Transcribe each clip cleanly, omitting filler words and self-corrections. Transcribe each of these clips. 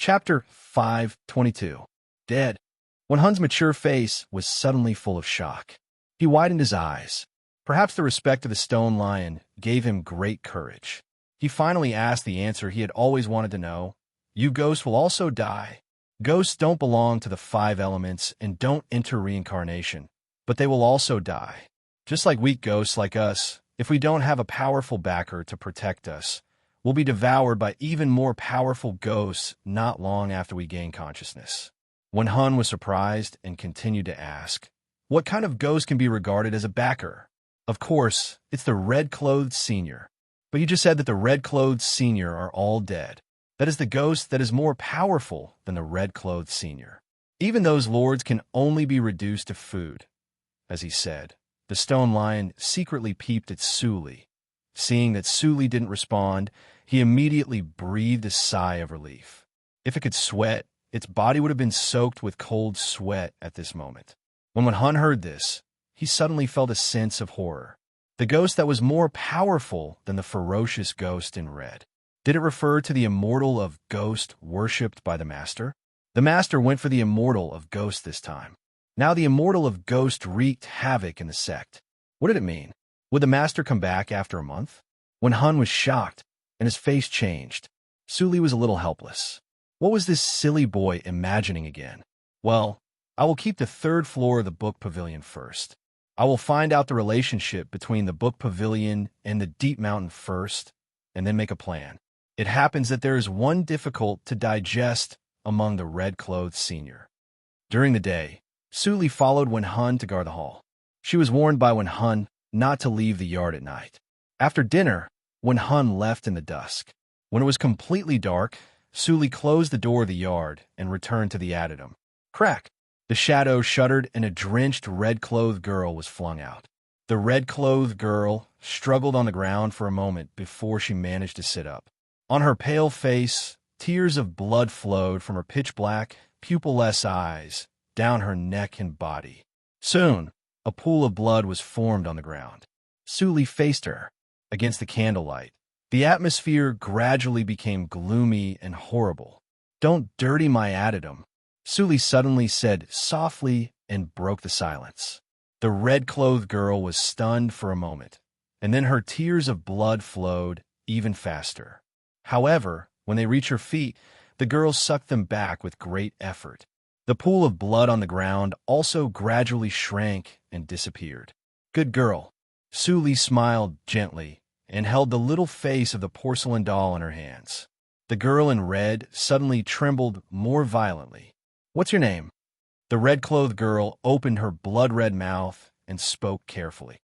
Chapter 522. Dead. When Hun's mature face was suddenly full of shock. He widened his eyes. Perhaps the respect of the stone lion gave him great courage. He finally asked the answer he had always wanted to know. You ghosts will also die. Ghosts don't belong to the 5 elements and don't enter reincarnation, but they will also die. Just like weak ghosts like us, if we don't have a powerful backer to protect us, we'll be devoured by even more powerful ghosts not long after we gain consciousness. When Hun was surprised and continued to ask, what kind of ghost can be regarded as a backer? Of course, it's the red-clothed senior. But you just said that the red-clothed senior are all dead. That is the ghost that is more powerful than the red-clothed senior. Even those lords can only be reduced to food. As he said, the stone lion secretly peeped at Suli. Seeing that Suli didn't respond, he immediately breathed a sigh of relief. If it could sweat, its body would have been soaked with cold sweat at this moment. When Hun heard this, he suddenly felt a sense of horror. The ghost that was more powerful than the ferocious ghost in red. Did it refer to the immortal of ghost worshipped by the master? The master went for the immortal of ghost this time. Now the immortal of ghost wreaked havoc in the sect. What did it mean? Would the master come back after a month? When Hun was shocked, and his face changed, Suli was a little helpless. What was this silly boy imagining again? Well, I will keep the 3rd floor of the book pavilion first. I will find out the relationship between the book pavilion and the deep mountain first, and then make a plan. It happens that there is one difficult to digest among the red-clothed senior. During the day, Suli followed Wen Hun to guard the hall. She was warned by Wen Hun not to leave the yard at night. After dinner, Wen Hun left in the dusk. When it was completely dark, Suli closed the door of the yard and returned to the addendum. Crack! The shadow shuddered and a drenched red-clothed girl was flung out. The red-clothed girl struggled on the ground for a moment before she managed to sit up. On her pale face, tears of blood flowed from her pitch-black, pupil-less eyes down her neck and body. Soon, a pool of blood was formed on the ground. Suli faced her. Against the candlelight, the atmosphere gradually became gloomy and horrible. Don't dirty my addendum, Suli suddenly said softly and broke the silence. The red-clothed girl was stunned for a moment, and then her tears of blood flowed even faster. However, when they reached her feet, the girl sucked them back with great effort. The pool of blood on the ground also gradually shrank and disappeared. Good girl. Suli smiled gently and held the little face of the porcelain doll in her hands. The girl in red suddenly trembled more violently. What's your name? The red-clothed girl opened her blood-red mouth and spoke carefully.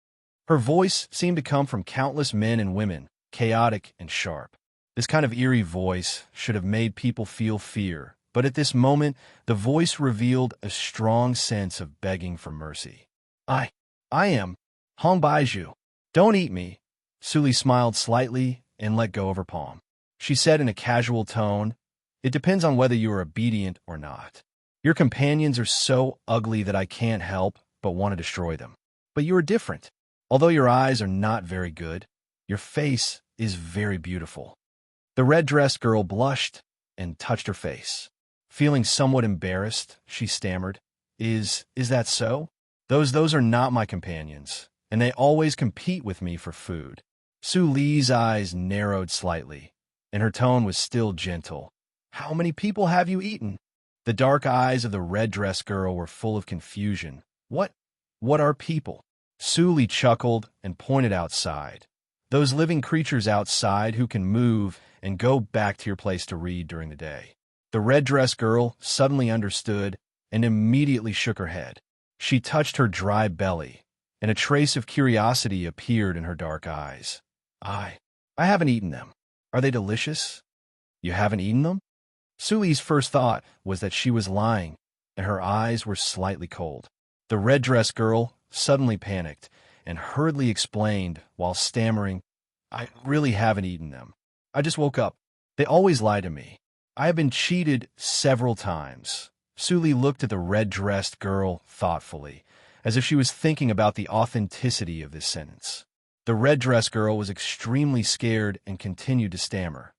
Her voice seemed to come from countless men and women, chaotic and sharp. This kind of eerie voice should have made people feel fear, but at this moment, the voice revealed a strong sense of begging for mercy. I am Hong Baiju. Don't eat me. Suli smiled slightly and let go of her palm. She said in a casual tone, it depends on whether you are obedient or not. Your companions are so ugly that I can't help but want to destroy them. But you are different. Although your eyes are not very good, your face is very beautiful. The red-dressed girl blushed and touched her face. Feeling somewhat embarrassed, she stammered, Is that so? Those are not my companions, and they always compete with me for food. Suli's eyes narrowed slightly, and her tone was still gentle. How many people have you eaten? The dark eyes of the red-dressed girl were full of confusion. What are people? Suli chuckled and pointed outside. Those living creatures outside who can move and go back to your place to read during the day. The red-dressed girl suddenly understood and immediately shook her head. She touched her dry belly, and a trace of curiosity appeared in her dark eyes. I haven't eaten them. Are they delicious? You haven't eaten them? Suli's first thought was that she was lying, and her eyes were slightly cold. The red-dressed girl suddenly panicked and hurriedly explained while stammering, I really haven't eaten them. I just woke up. They always lie to me. I have been cheated several times. Suli looked at the red-dressed girl thoughtfully, as if she was thinking about the authenticity of this sentence. The red-dressed girl was extremely scared and continued to stammer.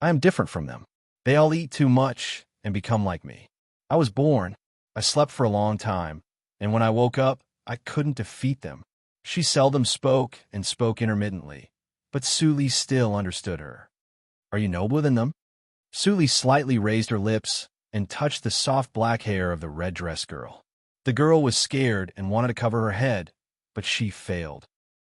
I am different from them. They all eat too much and become like me. I was born, I slept for a long time, and when I woke up, I couldn't defeat them. She seldom spoke and spoke intermittently, but Suli still understood her. Are you nobler than them? Suli slightly raised her lips and touched the soft black hair of the red-dressed girl. The girl was scared and wanted to cover her head, but she failed.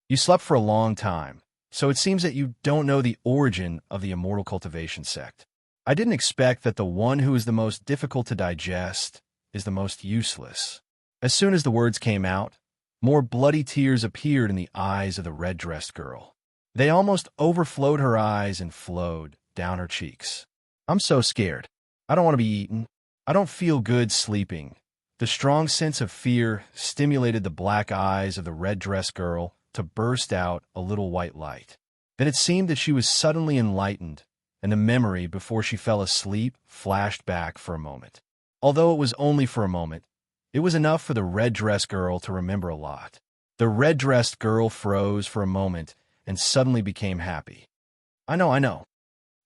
You slept for a long time, so it seems that you don't know the origin of the immortal cultivation sect. I didn't expect that the one who is the most difficult to digest is the most useless. As soon as the words came out, more bloody tears appeared in the eyes of the red-dressed girl. They almost overflowed her eyes and flowed down her cheeks. I'm so scared. I don't want to be eaten. I don't feel good sleeping. The strong sense of fear stimulated the black eyes of the red-dressed girl to burst out a little white light. Then it seemed that she was suddenly enlightened, and the memory before she fell asleep flashed back for a moment. Although it was only for a moment, it was enough for the red-dressed girl to remember a lot. The red-dressed girl froze for a moment and suddenly became happy. I know.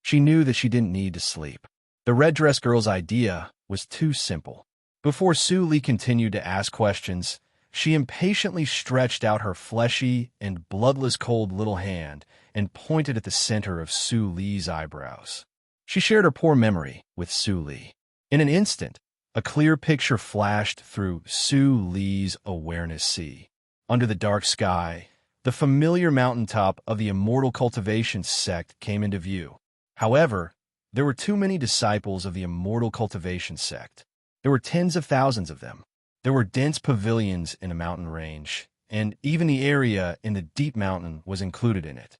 She knew that she didn't need to sleep. The red-dressed girl's idea was too simple. Before Suli continued to ask questions, she impatiently stretched out her fleshy and bloodless cold little hand and pointed at the center of Suli's eyebrows. She shared her poor memory with Suli. In an instant, a clear picture flashed through Suli's awareness sea. Under the dark sky, the familiar mountaintop of the immortal cultivation sect came into view. However, there were too many disciples of the immortal cultivation sect. There were tens of thousands of them. There were dense pavilions in a mountain range, and even the area in the deep mountain was included in it.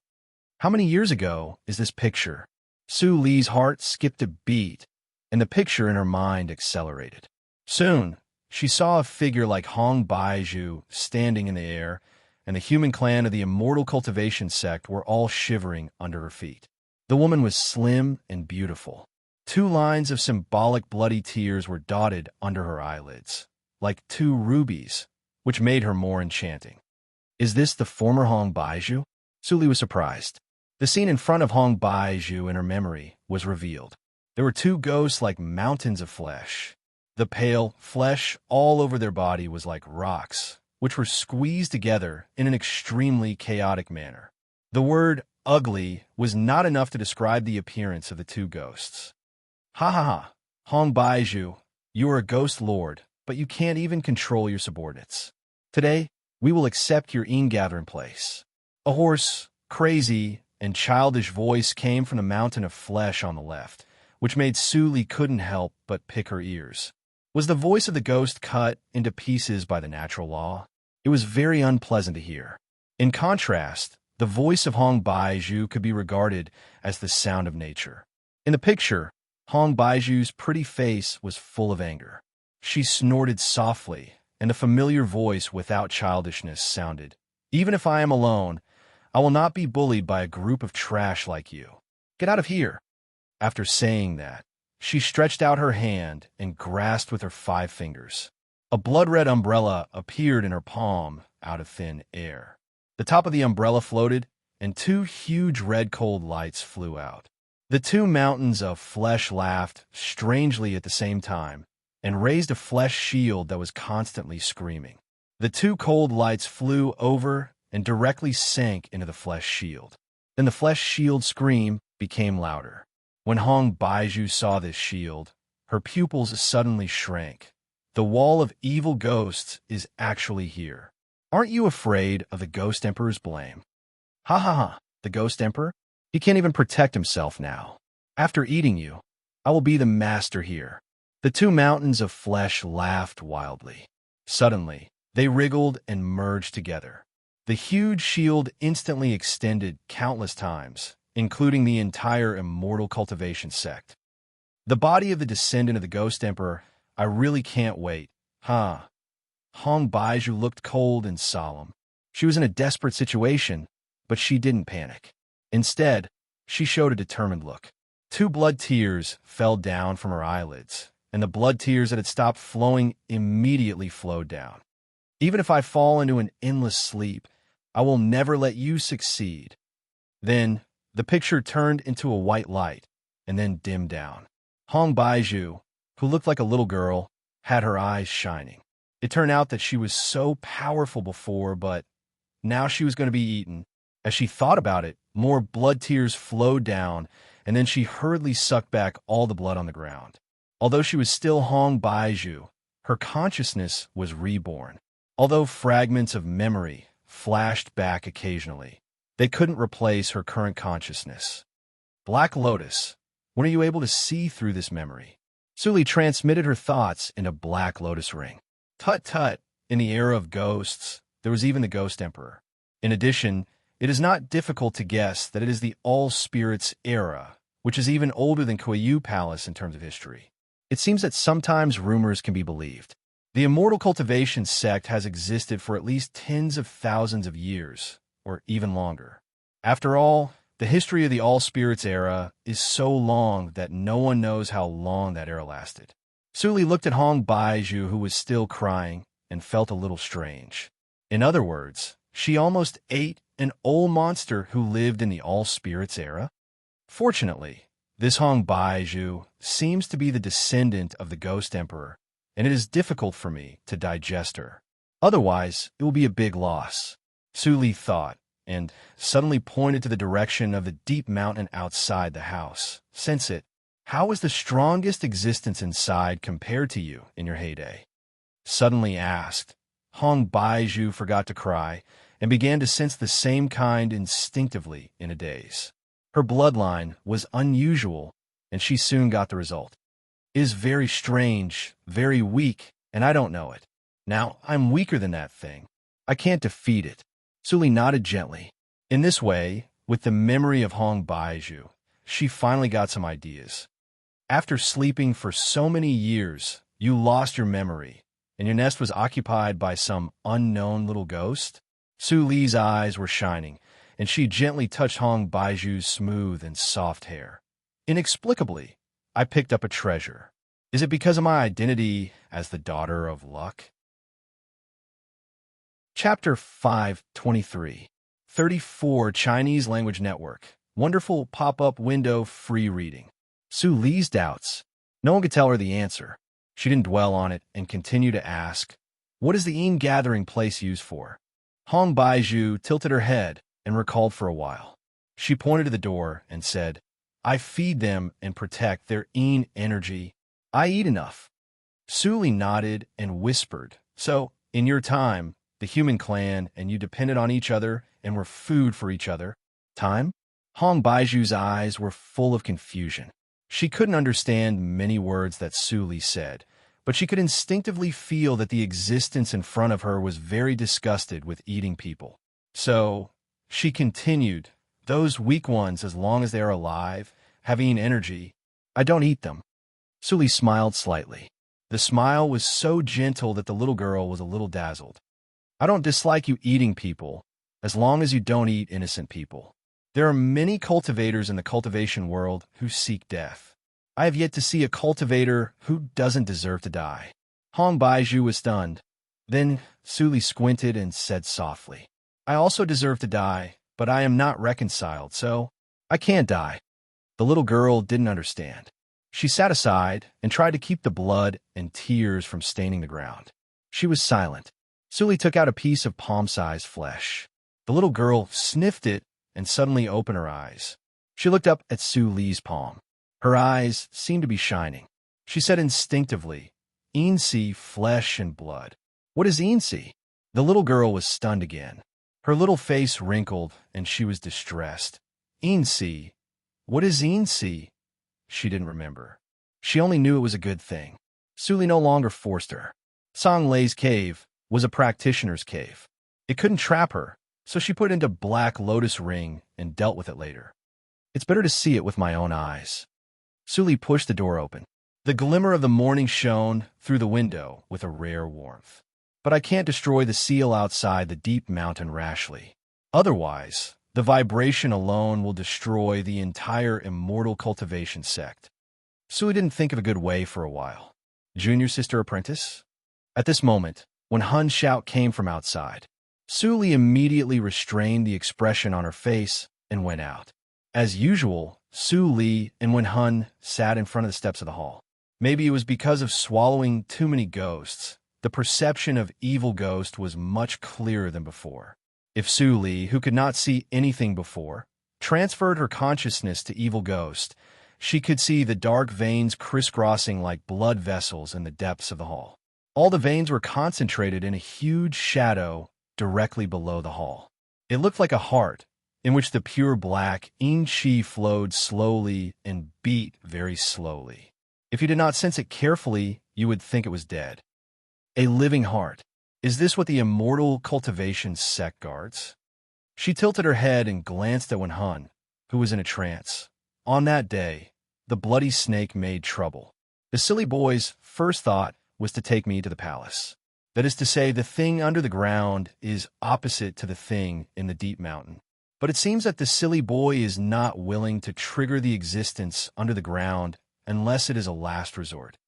How many years ago is this picture? Suli's heart skipped a beat, and the picture in her mind accelerated. Soon, she saw a figure like Hong Baiju standing in the air, and the human clan of the immortal cultivation sect were all shivering under her feet. The woman was slim and beautiful. 2 lines of symbolic bloody tears were dotted under her eyelids, like 2 rubies, which made her more enchanting. Is this the former Hong Baiju? Suli was surprised. The scene in front of Hong Baiju in her memory was revealed. There were 2 ghosts like mountains of flesh. The pale flesh all over their body was like rocks, which were squeezed together in an extremely chaotic manner. The word ugly was not enough to describe the appearance of the 2 ghosts. Ha ha ha, Hong Baiju, you are a ghost lord, but you can't even control your subordinates. Today, we will accept your ingathering place. A hoarse, crazy, and childish voice came from the mountain of flesh on the left, which made Suli couldn't help but pick her ears. Was the voice of the ghost cut into pieces by the natural law? It was very unpleasant to hear. In contrast, the voice of Hong Baiju could be regarded as the sound of nature. In the picture, Hong Baiju's pretty face was full of anger. She snorted softly, and a familiar voice without childishness sounded, "Even if I am alone, I will not be bullied by a group of trash like you. Get out of here." After saying that, she stretched out her hand and grasped with her 5 fingers. A blood-red umbrella appeared in her palm out of thin air. The top of the umbrella floated, and 2 huge red cold lights flew out. The 2 mountains of flesh laughed strangely at the same time and raised a flesh shield that was constantly screaming. The 2 cold lights flew over and directly sank into the flesh shield. Then the flesh shield scream became louder. When Hong Baiju saw this shield, her pupils suddenly shrank. The wall of evil ghosts is actually here. Aren't you afraid of the Ghost Emperor's blame? Ha ha ha, the Ghost Emperor? He can't even protect himself now. After eating you, I will be the master here. The 2 mountains of flesh laughed wildly. Suddenly, they wriggled and merged together. The huge shield instantly extended countless times, including the entire immortal cultivation sect. The body of the descendant of the Ghost Emperor, I really can't wait. Huh. Hong Baiju looked cold and solemn. She was in a desperate situation, but she didn't panic. Instead, she showed a determined look. 2 blood tears fell down from her eyelids, and the blood tears that had stopped flowing immediately flowed down. Even if I fall into an endless sleep, I will never let you succeed. Then, the picture turned into a white light, and then dimmed down. Hong Baizhu, who looked like a little girl, had her eyes shining. It turned out that she was so powerful before, but now she was going to be eaten. As she thought about it, more blood tears flowed down, and then she hurriedly sucked back all the blood on the ground. Although she was still Hong Baizhu, her consciousness was reborn. Although fragments of memory flashed back occasionally, they couldn't replace her current consciousness. Black Lotus, when are you able to see through this memory? Suli transmitted her thoughts in a Black Lotus ring. Tut-tut, in the era of ghosts, there was even the Ghost Emperor. In addition, it is not difficult to guess that it is the All-Spirits era, which is even older than Kuiyu Palace in terms of history. It seems that sometimes rumors can be believed. The Immortal Cultivation sect has existed for at least tens of thousands of years, or even longer. After all, the history of the All-Spirits era is so long that no one knows how long that era lasted. Suli looked at Hong Baizhu, who was still crying, and felt a little strange. In other words, she almost ate an old monster who lived in the All-Spirits era? Fortunately, this Hong Baizhu seems to be the descendant of the Ghost Emperor, and it is difficult for me to digest her. Otherwise, it will be a big loss, Suli thought, and suddenly pointed to the direction of the deep mountain outside the house. Sense it. How is the strongest existence inside compared to you in your heyday? Suddenly asked. Hong Baizhu forgot to cry and began to sense the same kind instinctively in a daze. Her bloodline was unusual, and she soon got the result. It is very strange, very weak, and I don't know it. Now, I'm weaker than that thing. I can't defeat it. Suli nodded gently. In this way, with the memory of Hong Baizhu, she finally got some ideas. After sleeping for so many years, you lost your memory, and your nest was occupied by some unknown little ghost? Suli's eyes were shining, and she gently touched Hong Baizhu's smooth and soft hair. Inexplicably, I picked up a treasure. Is it because of my identity as the daughter of luck? Chapter 523. 34 Chinese Language Network. Wonderful pop-up window free reading. Suli's doubts. No one could tell her the answer. She didn't dwell on it and continued to ask, what is the gathering place used for? Hong Baizhu tilted her head and recalled for a while. She pointed to the door and said, I feed them and protect their energy. I eat enough. Suli nodded and whispered, so, in your time, the human clan and you depended on each other and were food for each other. Time? Hong Baizhu's eyes were full of confusion. She couldn't understand many words that Suli said, but she could instinctively feel that the existence in front of her was very disgusted with eating people. So, she continued, those weak ones, as long as they are alive, having energy, I don't eat them. Suli smiled slightly. The smile was so gentle that the little girl was a little dazzled. I don't dislike you eating people, as long as you don't eat innocent people. There are many cultivators in the cultivation world who seek death. I have yet to see a cultivator who doesn't deserve to die. Hong Baizhu was stunned. Then Suli squinted and said softly, I also deserve to die, but I am not reconciled, so I can't die. The little girl didn't understand. She sat aside and tried to keep the blood and tears from staining the ground. She was silent. Suli took out a piece of palm-sized flesh. The little girl sniffed it and suddenly opened her eyes. She looked up at Suli's palm. Her eyes seemed to be shining. She said instinctively, Ensi, flesh and blood. What is Ensi? The little girl was stunned again. Her little face wrinkled and she was distressed. Ensi? What is Ensi? She didn't remember. She only knew it was a good thing. Suli no longer forced her. Song Lei's cave was a practitioner's cave. It couldn't trap her, so she put it into Black Lotus ring and dealt with it later. It's better to see it with my own eyes. Suli pushed the door open. The glimmer of the morning shone through the window with a rare warmth. But I can't destroy the seal outside the deep mountain rashly. Otherwise, the vibration alone will destroy the entire immortal cultivation sect. Suli didn't think of a good way for a while. Junior sister apprentice? At this moment, when Hun's shout came from outside, Suli immediately restrained the expression on her face and went out. As usual, Su Li and Wen Hun sat in front of the steps of the hall. Maybe it was because of swallowing too many ghosts. The perception of evil ghost was much clearer than before. If Su Li, who could not see anything before, transferred her consciousness to evil ghost, she could see the dark veins crisscrossing like blood vessels in the depths of the hall. All the veins were concentrated in a huge shadow directly below the hall. It looked like a heart, in which the pure black yin qi flowed slowly and beat very slowly. If you did not sense it carefully, you would think it was dead. A living heart. Is this what the immortal cultivation sect guards? She tilted her head and glanced at Wen Hun, who was in a trance. On that day, the bloody snake made trouble. The silly boy's first thought was to take me to the palace. That is to say, the thing under the ground is opposite to the thing in the deep mountain. But it seems that the silly boy is not willing to trigger the existence under the ground unless it is a last resort.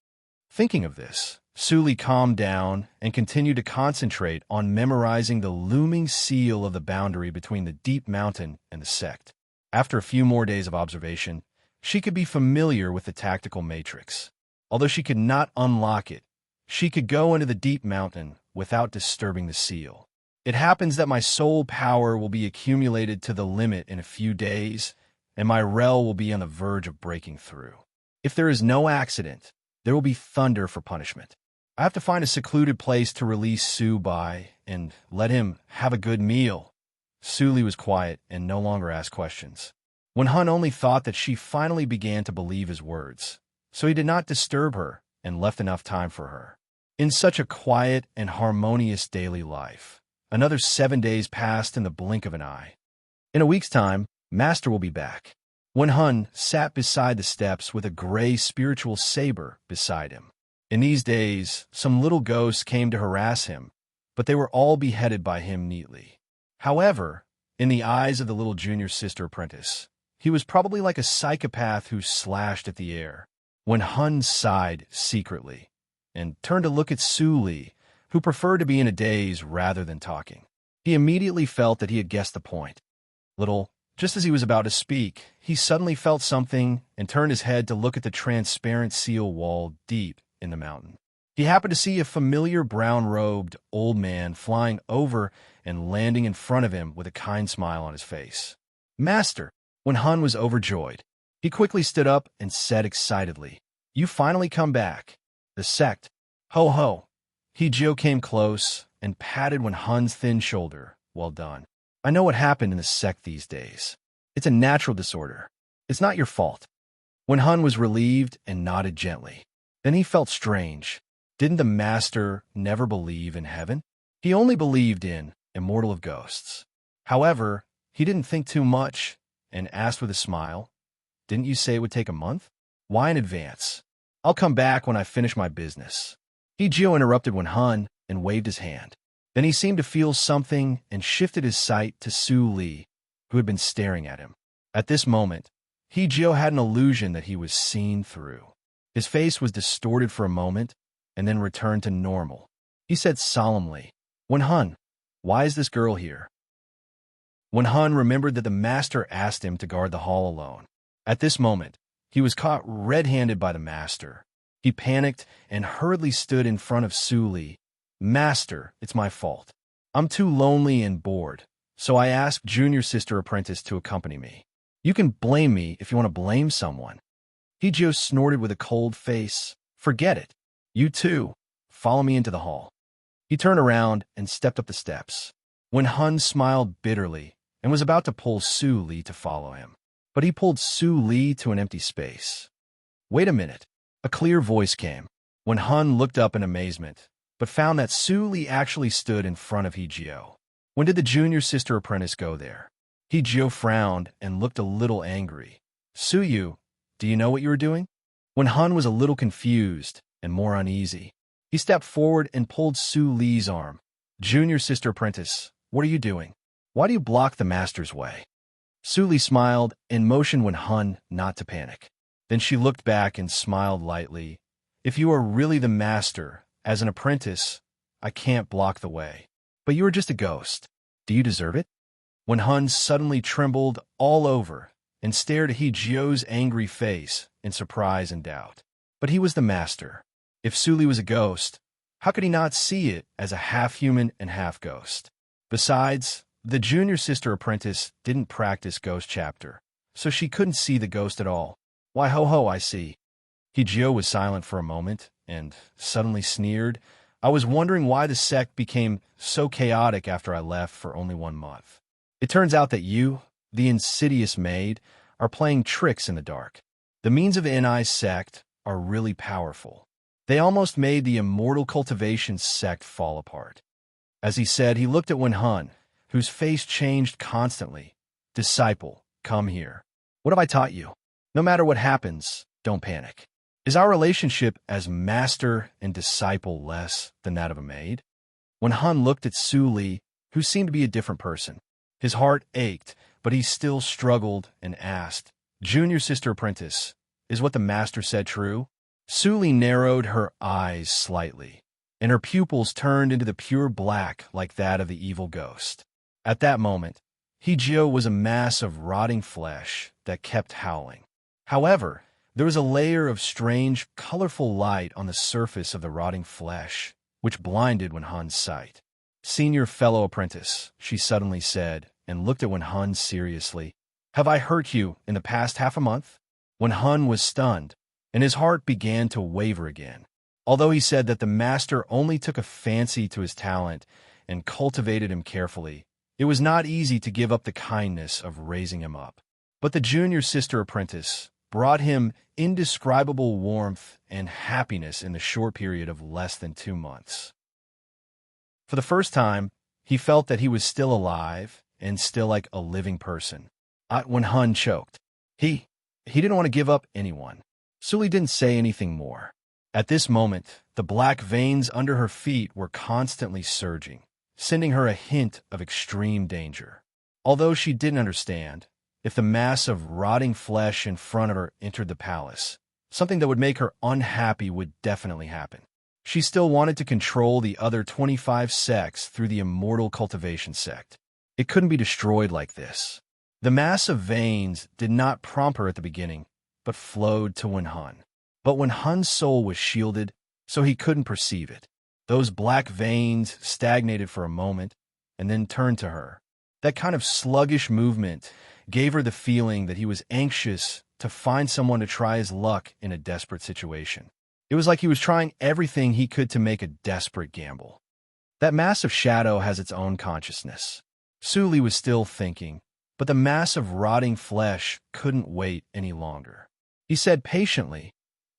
Thinking of this, Su Li calmed down and continued to concentrate on memorizing the looming seal of the boundary between the deep mountain and the sect. After a few more days of observation, she could be familiar with the tactical matrix. Although she could not unlock it, she could go into the deep mountain without disturbing the seal. It happens that my soul power will be accumulated to the limit in a few days, and my rel will be on the verge of breaking through. If there is no accident, there will be thunder for punishment. I have to find a secluded place to release Su Bai and let him have a good meal. Su Li was quiet and no longer asked questions. Wen Hun only thought that she finally began to believe his words, so he did not disturb her and left enough time for her. In such a quiet and harmonious daily life, another 7 days passed in the blink of an eye. In a week's time, Master will be back. Wen Hun sat beside the steps with a gray spiritual saber beside him. In these days, some little ghosts came to harass him, but they were all beheaded by him neatly. However, in the eyes of the little junior sister apprentice, he was probably like a psychopath who slashed at the air. Wen Hun sighed secretly and turned to look at Su Li, who preferred to be in a daze rather than talking. He immediately felt that he had guessed the point. Just as he was about to speak, he suddenly felt something and turned his head to look at the transparent seal wall deep in the mountain. He happened to see a familiar brown-robed old man flying over and landing in front of him with a kind smile on his face. Master! Wen Hun was overjoyed. He quickly stood up and said excitedly, "You finally come back. The sect. Ho ho." He-Jio came close and patted Wen Hun's thin shoulder. "Well done. I know what happened in the sect these days. It's a natural disorder. It's not your fault." Wen Hun was relieved and nodded gently. Then he felt strange. Didn't the master never believe in heaven? He only believed in immortal of ghosts. However, he didn't think too much and asked with a smile, "Didn't you say it would take a month? Why in advance? I'll come back when I finish my business." He-Jio interrupted Wen Hun and waved his hand. Then he seemed to feel something and shifted his sight to Su Li, who had been staring at him. At this moment, He-Jio had an illusion that he was seen through. His face was distorted for a moment and then returned to normal. He said solemnly, "Wen Hun, why is this girl here?" Wen Hun remembered that the master asked him to guard the hall alone. At this moment, he was caught red-handed by the master. He panicked and hurriedly stood in front of Su Li. "Master, it's my fault. I'm too lonely and bored, so I asked junior sister apprentice to accompany me. You can blame me if you want to blame someone." He-Jio snorted with a cold face. "Forget it. You too. Follow me into the hall." He turned around and stepped up the steps. Wen Hun smiled bitterly and was about to pull Su Li to follow him. But he pulled Su Li to an empty space. "Wait a minute." A clear voice came. Wen Hun looked up in amazement, but found that Su Li actually stood in front of He-Jio. "When did the junior sister apprentice go there?" He-Jio frowned and looked a little angry. "Su-Yu, do you know what you were doing?" Wen Hun was a little confused and more uneasy. He stepped forward and pulled Su Li's arm. "Junior sister apprentice, what are you doing? Why do you block the master's way?" Su Li smiled and motioned Wen Hun not to panic. Then she looked back and smiled lightly. "If you are really the master, as an apprentice, I can't block the way. But you are just a ghost. Do you deserve it?" Wen Hun suddenly trembled all over and stared at Hee-jio's angry face in surprise and doubt. But he was the master. If Suli was a ghost, how could he not see it as a half-human and half-ghost? Besides, the junior sister apprentice didn't practice ghost chapter, so she couldn't see the ghost at all. Why, ho-ho, I see. Hee-jio was silent for a moment, and suddenly sneered. I was wondering why the sect became so chaotic after I left for only 1 month. It turns out that you, the insidious maid, are playing tricks in the dark. The means of Ni's sect are really powerful. They almost made the immortal cultivation sect fall apart. As he said, he looked at Wen-hun, whose face changed constantly. Disciple, come here. What have I taught you? No matter what happens, don't panic. Is our relationship as master and disciple less than that of a maid? Wen-hun looked at Su-li, who seemed to be a different person. His heart ached, but he still struggled and asked, Junior sister apprentice, is what the master said true? Su-li narrowed her eyes slightly, and her pupils turned into the pure black like that of the evil ghost. At that moment, Hee-jio was a mass of rotting flesh that kept howling. However, there was a layer of strange, colorful light on the surface of the rotting flesh, which blinded Wen-hun's sight. Senior fellow apprentice, she suddenly said, and looked at Wen-hun seriously. Have I hurt you in the past half a month? Wen-hun was stunned, and his heart began to waver again. Although he said that the master only took a fancy to his talent and cultivated him carefully, it was not easy to give up the kindness of raising him up. But the junior sister apprentice brought him indescribable warmth and happiness in the short period of less than 2 months. For the first time, he felt that he was still alive and still like a living person. Wen-hun choked. He didn't want to give up anyone. Su-li didn't say anything more. At this moment, the black veins under her feet were constantly surging, sending her a hint of extreme danger. Although she didn't understand, if the mass of rotting flesh in front of her entered the palace, something that would make her unhappy would definitely happen. She still wanted to control the other 25 sects through the immortal cultivation sect. It couldn't be destroyed like this. The mass of veins did not prompt her at the beginning, but flowed to Wen-hun. But Wen-hun's soul was shielded, so he couldn't perceive it. Those black veins stagnated for a moment, and then turned to her. That kind of sluggish movement gave her the feeling that he was anxious to find someone to try his luck in a desperate situation. It was like he was trying everything he could to make a desperate gamble. That mass of shadow has its own consciousness. Su-li was still thinking, but the mass of rotting flesh couldn't wait any longer. He said patiently,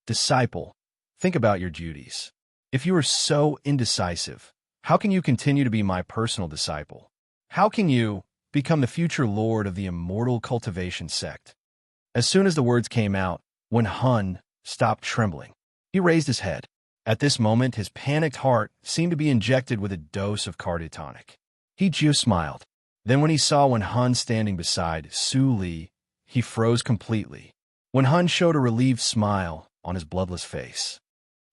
Disciple, think about your duties. If you are so indecisive, how can you continue to be my personal disciple? How can you become the future lord of the immortal cultivation sect? As soon as the words came out, Wen-hun stopped trembling. He raised his head. At this moment, his panicked heart seemed to be injected with a dose of cardiotonic. Hee-jio smiled. Then when he saw Wen-hun standing beside Su-li, he froze completely. Wen-hun showed a relieved smile on his bloodless face.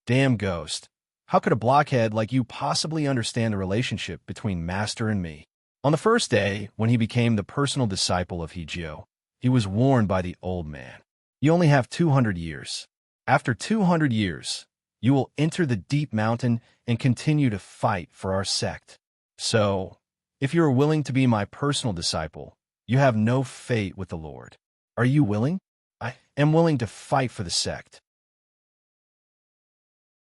Damn ghost, how could a blockhead like you possibly understand the relationship between master and me? On the first day, when he became the personal disciple of Hee-jio, he was warned by the old man. You only have 200 years. After 200 years, you will enter the deep mountain and continue to fight for our sect. So, if you are willing to be my personal disciple, you have no fate with the Lord. Are you willing? I am willing to fight for the sect.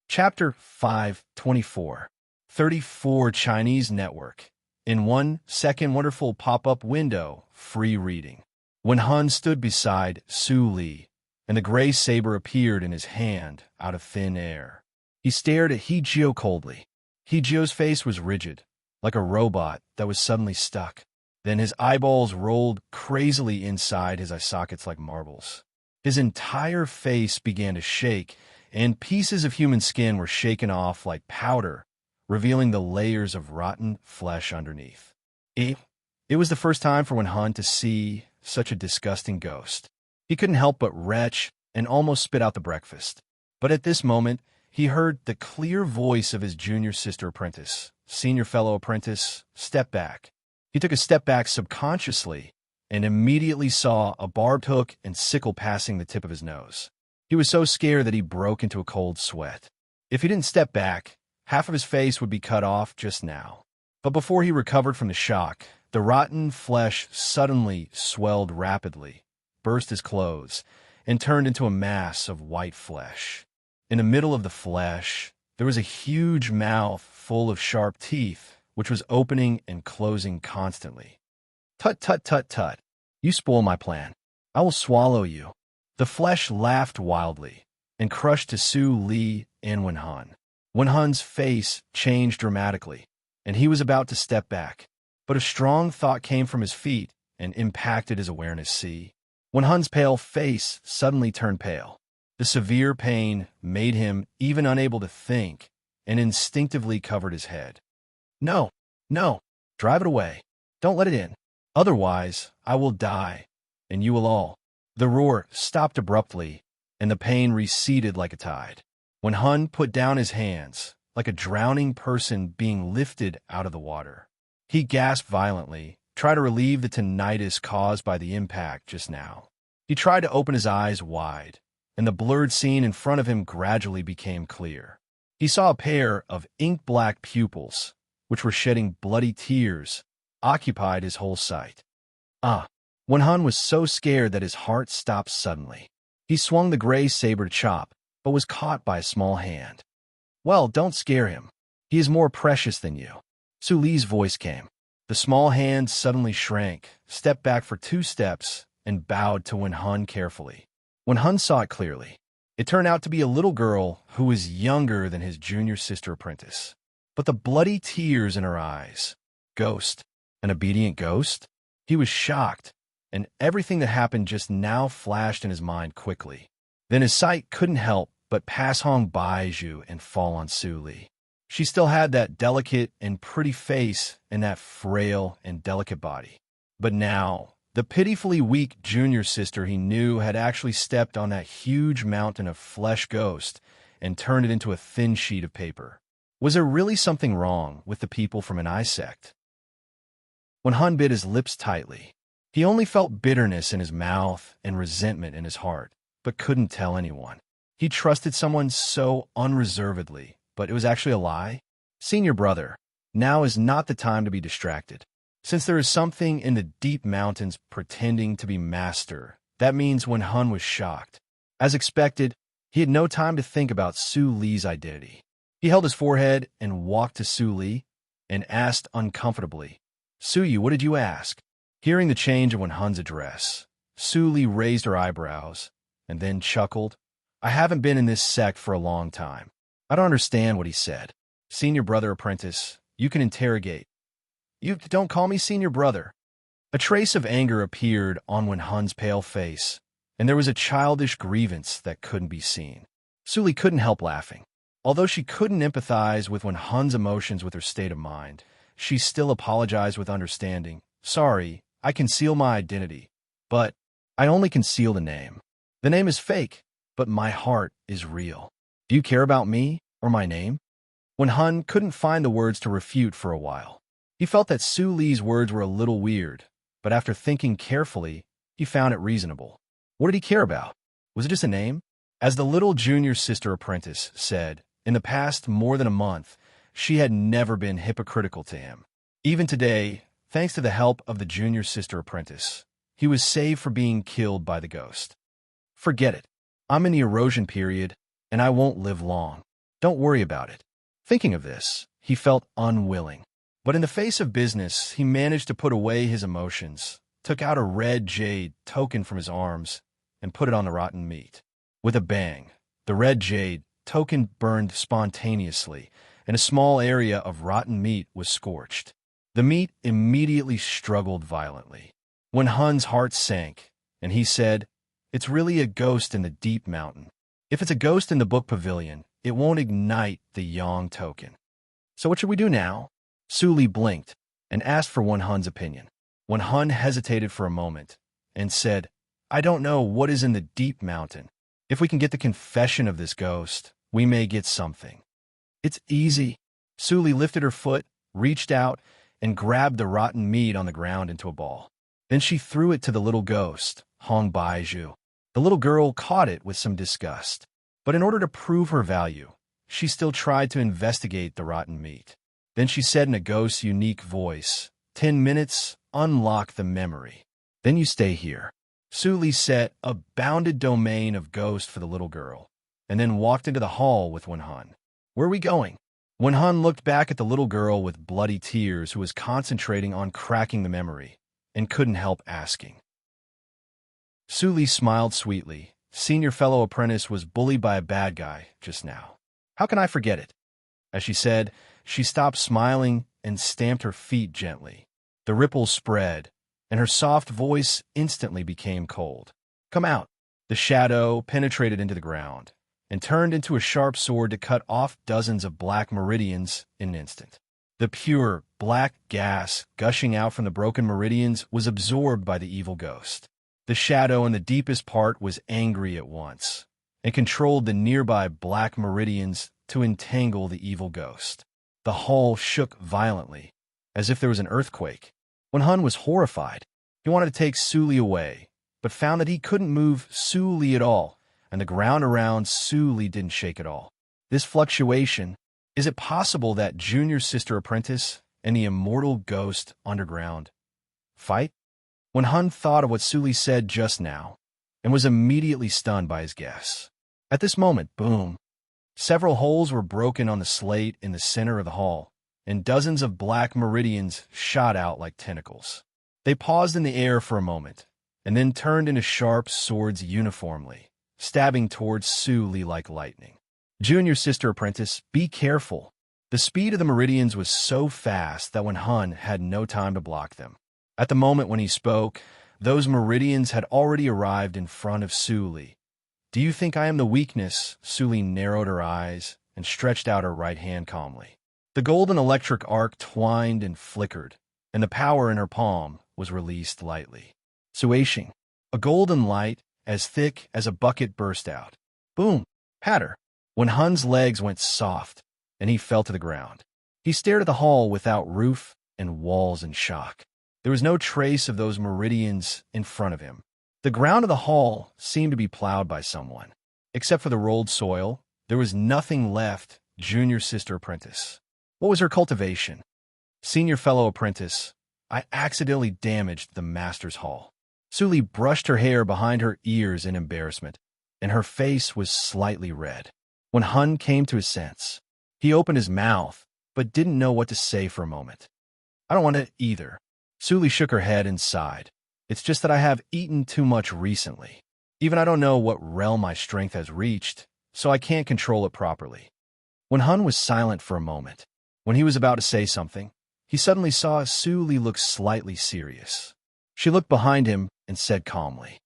Chapter 5:24. 34 Chinese Network. In 1 second wonderful pop-up window, free reading. Wen-hun stood beside Su-li, and the gray saber appeared in his hand out of thin air. He stared at Hee-jio coldly. Hee-jio's face was rigid, like a robot that was suddenly stuck. Then his eyeballs rolled crazily inside his eye sockets like marbles. His entire face began to shake, and pieces of human skin were shaken off like powder, revealing the layers of rotten flesh underneath. It was the first time for Wen-hun to see such a disgusting ghost. He couldn't help but retch and almost spit out the breakfast. But at this moment, he heard the clear voice of his junior sister apprentice, senior fellow apprentice, step back. He took a step back subconsciously, and immediately saw a barbed hook and sickle passing the tip of his nose. He was so scared that he broke into a cold sweat. If he didn't step back, half of his face would be cut off just now. But before he recovered from the shock, the rotten flesh suddenly swelled rapidly, burst his clothes, and turned into a mass of white flesh. In the middle of the flesh, there was a huge mouth full of sharp teeth, which was opening and closing constantly. "Tut, tut, tut, tut. You spoil my plan. I will swallow you." The flesh laughed wildly and crushed to Su Li and Wenhan. Wenhan's face changed dramatically, and he was about to step back. But a strong thought came from his feet and impacted his awareness. See? Wenhan's pale face suddenly turned pale. The severe pain made him even unable to think and instinctively covered his head. "No, no, drive it away. Don't let it in. Otherwise, I will die, and you will all." The roar stopped abruptly, and the pain receded like a tide. When Hun put down his hands, like a drowning person being lifted out of the water, he gasped violently, trying to relieve the tinnitus caused by the impact just now. He tried to open his eyes wide, and the blurred scene in front of him gradually became clear. He saw a pair of ink-black pupils, which were shedding bloody tears, occupied his whole sight. When Han was so scared that his heart stopped suddenly. He swung the gray-sabered chop, but was caught by a small hand. "Well, don't scare him. He is more precious than you." Su Li's voice came. The small hand suddenly shrank, stepped back for 2 steps, and bowed to Wen Hun carefully. When Hun saw it clearly, it turned out to be a little girl who was younger than his junior sister apprentice. But the bloody tears in her eyes. Ghost. An obedient ghost? He was shocked, and everything that happened just now flashed in his mind quickly. Then his sight couldn't help but pass Hong Baizhu and fall on Su Li. She still had that delicate and pretty face and that frail and delicate body. But now, the pitifully weak junior sister he knew had actually stepped on that huge mountain of flesh ghost and turned it into a thin sheet of paper. Was there really something wrong with the people from an eye sect? When Hun bit his lips tightly, he only felt bitterness in his mouth and resentment in his heart, but couldn't tell anyone. He trusted someone so unreservedly, but it was actually a lie. "Senior brother, now is not the time to be distracted. Since there is something in the deep mountains pretending to be master, that means." When Hun was shocked. As expected, he had no time to think about Su Li's identity. He held his forehead and walked to Su Li and asked uncomfortably, "Su Yu, what did you ask?" Hearing the change in Wen Hun's address, Su Li raised her eyebrows and then chuckled. "I haven't been in this sect for a long time. I don't understand what he said." "Senior brother apprentice, you can interrogate." "You don't call me senior brother." A trace of anger appeared on Wen Hun's pale face, and there was a childish grievance that couldn't be seen. Su Li couldn't help laughing. Although she couldn't empathize with Wen Hun's emotions with her state of mind, she still apologized with understanding. "Sorry, I conceal my identity, but I only conceal the name. The name is fake, but my heart is real. Do you care about me or my name?" When Hun couldn't find the words to refute for a while. He felt that Su Li's words were a little weird, but after thinking carefully, he found it reasonable. What did he care about? Was it just a name? As the little junior sister apprentice said, in the past more than a month, she had never been hypocritical to him. Even today, thanks to the help of the junior sister apprentice, he was saved from being killed by the ghost. "Forget it. I'm in the erosion period, and I won't live long. Don't worry about it." Thinking of this, he felt unwilling. But in the face of business, he managed to put away his emotions, took out a red jade token from his arms, and put it on the rotten meat. With a bang, the red jade token burned spontaneously, and a small area of rotten meat was scorched. The meat immediately struggled violently. When Hun's heart sank, and he said, "It's really a ghost in the deep mountain. If it's a ghost in the book pavilion, it won't ignite the Yang token. So what should we do now?" Su Li blinked and asked for Wen Hun's opinion. Wen Hun hesitated for a moment and said, "I don't know what is in the deep mountain. If we can get the confession of this ghost, we may get something." "It's easy." Su Li lifted her foot, reached out, and grabbed the rotten meat on the ground into a ball. Then she threw it to the little ghost, Hong Baiju. The little girl caught it with some disgust. But in order to prove her value, she still tried to investigate the rotten meat. Then she said in a ghost's unique voice, 10 minutes, unlock the memory. Then you stay here. Su Li set a bounded domain of ghost for the little girl, and then walked into the hall with Wen Han. Where are we going? Wen Han looked back at the little girl with bloody tears who was concentrating on cracking the memory, and couldn't help asking. Su Li smiled sweetly. Senior fellow apprentice was bullied by a bad guy just now. How can I forget it? As she said, she stopped smiling and stamped her feet gently. The ripples spread, and her soft voice instantly became cold. Come out. The shadow penetrated into the ground and turned into a sharp sword to cut off dozens of black meridians in an instant. The pure, black gas gushing out from the broken meridians was absorbed by the evil ghost. The shadow in the deepest part was angry at once and controlled the nearby black meridians to entangle the evil ghost. The hall shook violently, as if there was an earthquake. Wen Han was horrified. He wanted to take Su Li away, but found that he couldn't move Su Li at all, and the ground around Su Li didn't shake at all. This fluctuation, is it possible that junior sister apprentice and the immortal ghost underground fight? Wen Han thought of what Su Li said just now, and was immediately stunned by his guess. At this moment, boom, several holes were broken on the slate in the center of the hall, and dozens of black meridians shot out like tentacles. They paused in the air for a moment, and then turned into sharp swords uniformly, stabbing towards Su Li like lightning. Junior sister apprentice, be careful. The speed of the meridians was so fast that Wen Han had no time to block them. At the moment when he spoke, those meridians had already arrived in front of Su Li. Do you think I am the weakness? Su Li narrowed her eyes and stretched out her right hand calmly. The golden electric arc twined and flickered, and the power in her palm was released lightly. Suashing, a golden light as thick as a bucket burst out. Boom! Patter! Wen Han's legs went soft, and he fell to the ground. He stared at the hall without roof and walls in shock. There was no trace of those meridians in front of him. The ground of the hall seemed to be plowed by someone. Except for the rolled soil, there was nothing left. Junior sister apprentice. What was her cultivation? Senior fellow apprentice. I accidentally damaged the master's hall. Su Li brushed her hair behind her ears in embarrassment, and her face was slightly red. Wen Han came to his sense, he opened his mouth, but didn't know what to say for a moment. I don't want to either. Su Li shook her head and sighed. It's just that I have eaten too much recently. Even I don't know what realm my strength has reached, so I can't control it properly. Wen Han was silent for a moment. When he was about to say something, he suddenly saw Su Li look slightly serious. She looked behind him and said calmly,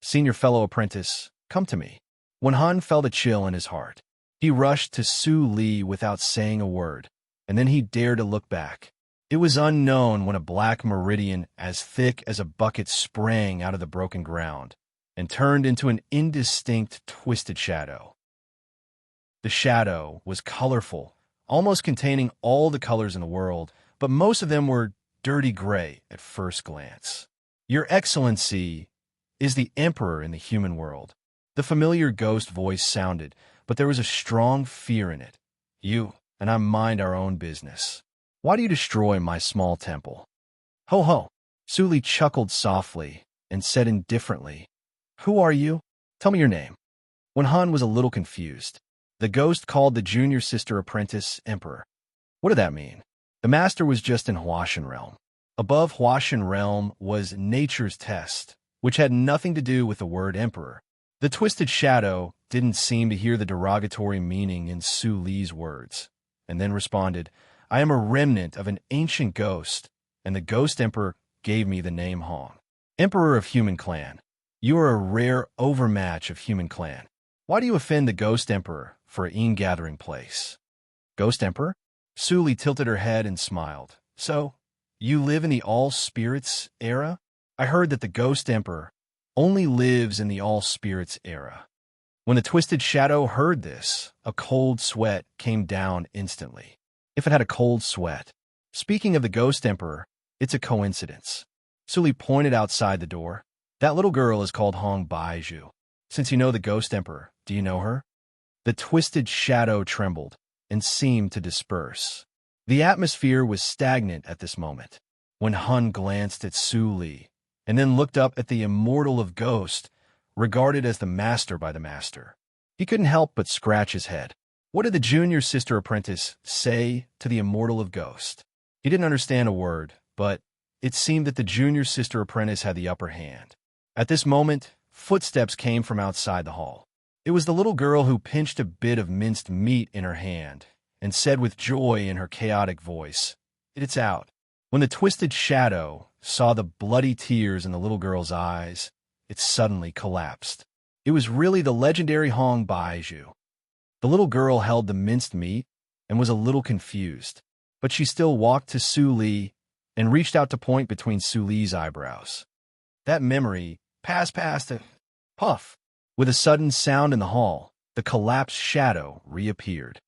Senior fellow apprentice, come to me. Wen Han felt a chill in his heart. He rushed to Su Li without saying a word, and then he dared to look back. It was unknown when a black meridian as thick as a bucket sprang out of the broken ground and turned into an indistinct, twisted shadow. The shadow was colorful, almost containing all the colors in the world, but most of them were dirty gray at first glance. Your Excellency is the Emperor in the human world. The familiar ghost voice sounded, but there was a strong fear in it. You and I mind our own business. Why do you destroy my small temple? Ho ho! Su Li chuckled softly and said indifferently, Who are you? Tell me your name. Wen Han was a little confused. The ghost called the junior sister apprentice Emperor. What did that mean? The master was just in Huashan realm. Above Huashan realm was nature's test, which had nothing to do with the word emperor. The twisted shadow didn't seem to hear the derogatory meaning in Su Li's words, and then responded, I am a remnant of an ancient ghost, and the ghost emperor gave me the name Hong. Emperor of human clan. You are a rare overmatch of human clan. Why do you offend the ghost emperor for a in-gathering place? Ghost emperor? Su Li tilted her head and smiled. So, you live in the all-spirits era? I heard that the ghost emperor only lives in the all-spirits era. When the twisted shadow heard this, a cold sweat came down instantly. If it had a cold sweat. Speaking of the ghost emperor, it's a coincidence. Suli pointed outside the door. That little girl is called Hong Baiju. Since you know the Ghost Emperor, do you know her? The twisted shadow trembled and seemed to disperse. The atmosphere was stagnant at this moment. When Hun glanced at Su Li and then looked up at the immortal of Ghost, regarded as the master by the master, he couldn't help but scratch his head. What did the junior sister apprentice say to the immortal of Ghost? He didn't understand a word, but it seemed that the junior sister apprentice had the upper hand. At this moment, footsteps came from outside the hall. It was the little girl who pinched a bit of minced meat in her hand and said with joy in her chaotic voice, "It's out." When the twisted shadow saw the bloody tears in the little girl's eyes, it suddenly collapsed. It was really the legendary Hong Baiju. The little girl held the minced meat and was a little confused, but she still walked to Su Li and reached out to point between Su Li's eyebrows. That memory passed past a puff. With a sudden sound in the hall, the collapsed shadow reappeared.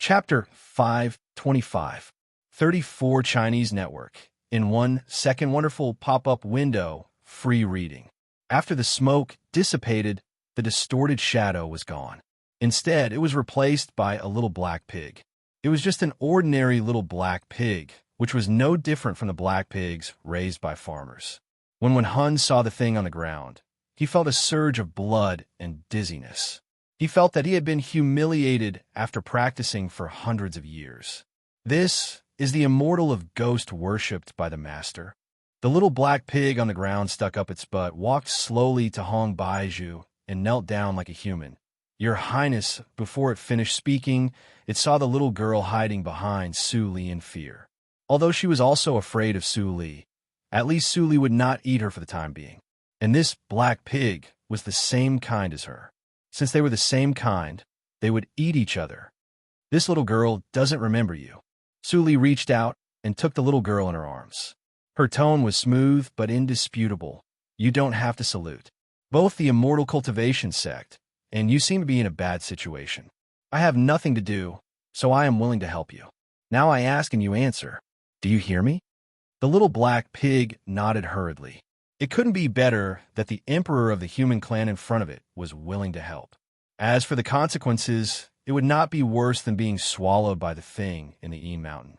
Chapter 525. 34 Chinese Network. In 1 second, wonderful pop-up window, free reading. After the smoke dissipated, the distorted shadow was gone. Instead, it was replaced by a little black pig. It was just an ordinary little black pig, which was no different from the black pigs raised by farmers. When Hun saw the thing on the ground, he felt a surge of blood and dizziness. He felt that he had been humiliated after practicing for hundreds of years. This is the immortal of Ghost worshipped by the master. The little black pig on the ground stuck up its butt, walked slowly to Hong Baiju, and knelt down like a human. "Your Highness," before it finished speaking, it saw the little girl hiding behind Su Li in fear. Although she was also afraid of Su Li, at least Su Li would not eat her for the time being. And this black pig was the same kind as her. Since they were the same kind, they would eat each other. "This little girl doesn't remember you." Su Li reached out and took the little girl in her arms. Her tone was smooth but indisputable. "You don't have to salute. Both the immortal cultivation sect and you seem to be in a bad situation. I have nothing to do, so I am willing to help you. Now I ask and you answer. Do you hear me?" The little black pig nodded hurriedly. It couldn't be better that the emperor of the human clan in front of it was willing to help. As for the consequences, it would not be worse than being swallowed by the thing in the Yin Mountain.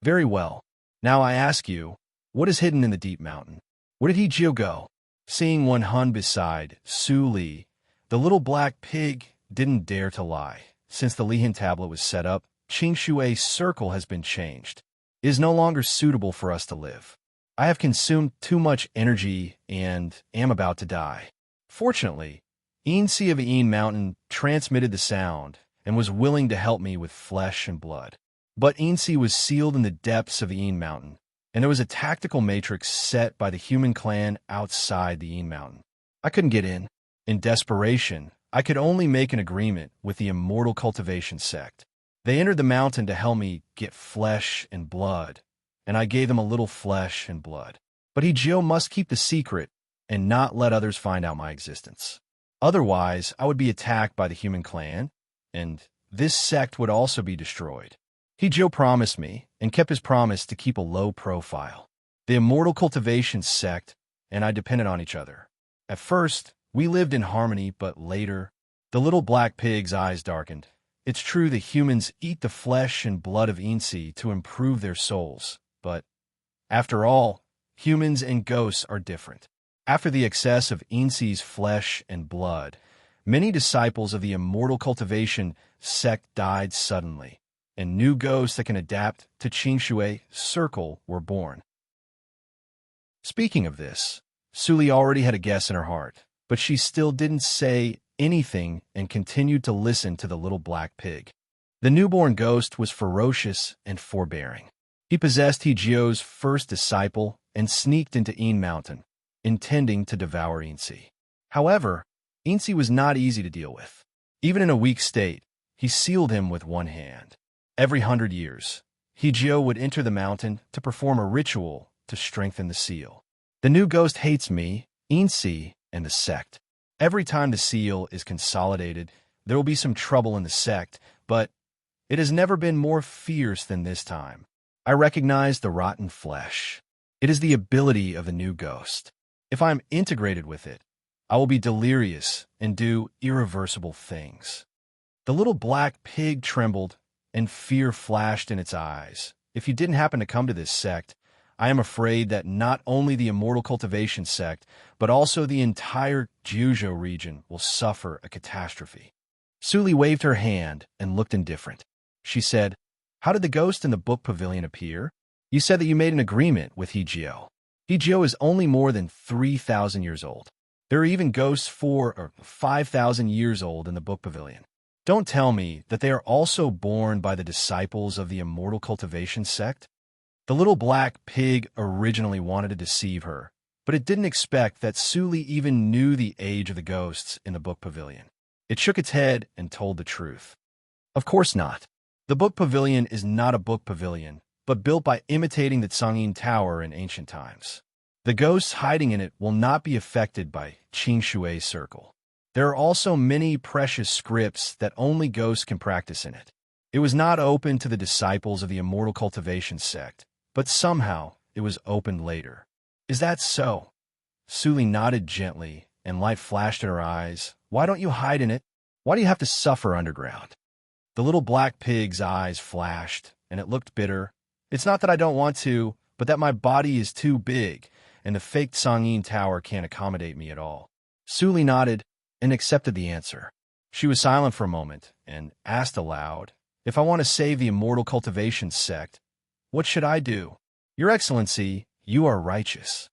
"Very well. Now I ask you, what is hidden in the deep mountain? Where did He go?" Seeing one Hun beside Su Li, the little black pig didn't dare to lie. Since the Lihan tablet was set up, Qingshui's circle has been changed. It is no longer suitable for us to live. I have consumed too much energy and am about to die. Fortunately, Yin of the Yin Mountain transmitted the sound and was willing to help me with flesh and blood. But Yin was sealed in the depths of the Yin Mountain, and there was a tactical matrix set by the human clan outside the Yin Mountain. I couldn't get in. In desperation, I could only make an agreement with the immortal cultivation sect. They entered the mountain to help me get flesh and blood, and I gave them a little flesh and blood. But He must keep the secret and not let others find out my existence. Otherwise, I would be attacked by the human clan, and this sect would also be destroyed. He promised me and kept his promise to keep a low profile. The immortal cultivation sect and I depended on each other. At first, we lived in harmony, but later, the little black pig's eyes darkened. It's true that humans eat the flesh and blood of Insi to improve their souls, but after all, humans and ghosts are different. After the excess of Insi's flesh and blood, many disciples of the immortal cultivation sect died suddenly, and new ghosts that can adapt to Qingshui's circle were born. Speaking of this, Su Li already had a guess in her heart, but she still didn't say anything and continued to listen to the little black pig. The newborn ghost was ferocious and forbearing. He possessed Hejiao's first disciple and sneaked into Yin Mountain, intending to devour Insi. However, Insi was not easy to deal with. Even in a weak state, he sealed him with one hand. Every 100 years, Hejiao would enter the mountain to perform a ritual to strengthen the seal. The new ghost hates me, Insi, and the sect. Every time the seal is consolidated, there will be some trouble in the sect, but it has never been more fierce than this time. I recognize the rotten flesh. It is the ability of the new ghost. If I am integrated with it, I will be delirious and do irreversible things. The little black pig trembled, and fear flashed in its eyes. If you didn't happen to come to this sect, I am afraid that not only the Immortal Cultivation sect, but also the entire Jiuzhou region will suffer a catastrophe. Suli waved her hand and looked indifferent. She said, "How did the ghost in the book pavilion appear? You said that you made an agreement with Hijio. Hijio is only more than 3,000 years old. There are even ghosts 4 or 5,000 years old in the book pavilion. Don't tell me that they are also born by the disciples of the Immortal Cultivation sect." The little black pig originally wanted to deceive her, but it didn't expect that Suli even knew the age of the ghosts in the book pavilion. It shook its head and told the truth. Of course not. The book pavilion is not a book pavilion, but built by imitating the Tsangyin Tower in ancient times. The ghosts hiding in it will not be affected by Qingshui's circle. There are also many precious scripts that only ghosts can practice in it. It was not open to the disciples of the Immortal Cultivation sect, but somehow it was opened later. Is that so? Suli nodded gently, and light flashed in her eyes. Why don't you hide in it? Why do you have to suffer underground? The little black pig's eyes flashed, and it looked bitter. It's not that I don't want to, but that my body is too big, and the fake Tsangyin Tower can't accommodate me at all. Suli nodded and accepted the answer. She was silent for a moment and asked aloud, "If I want to save the Immortal Cultivation sect, what should I do?" "Your Excellency, you are righteous."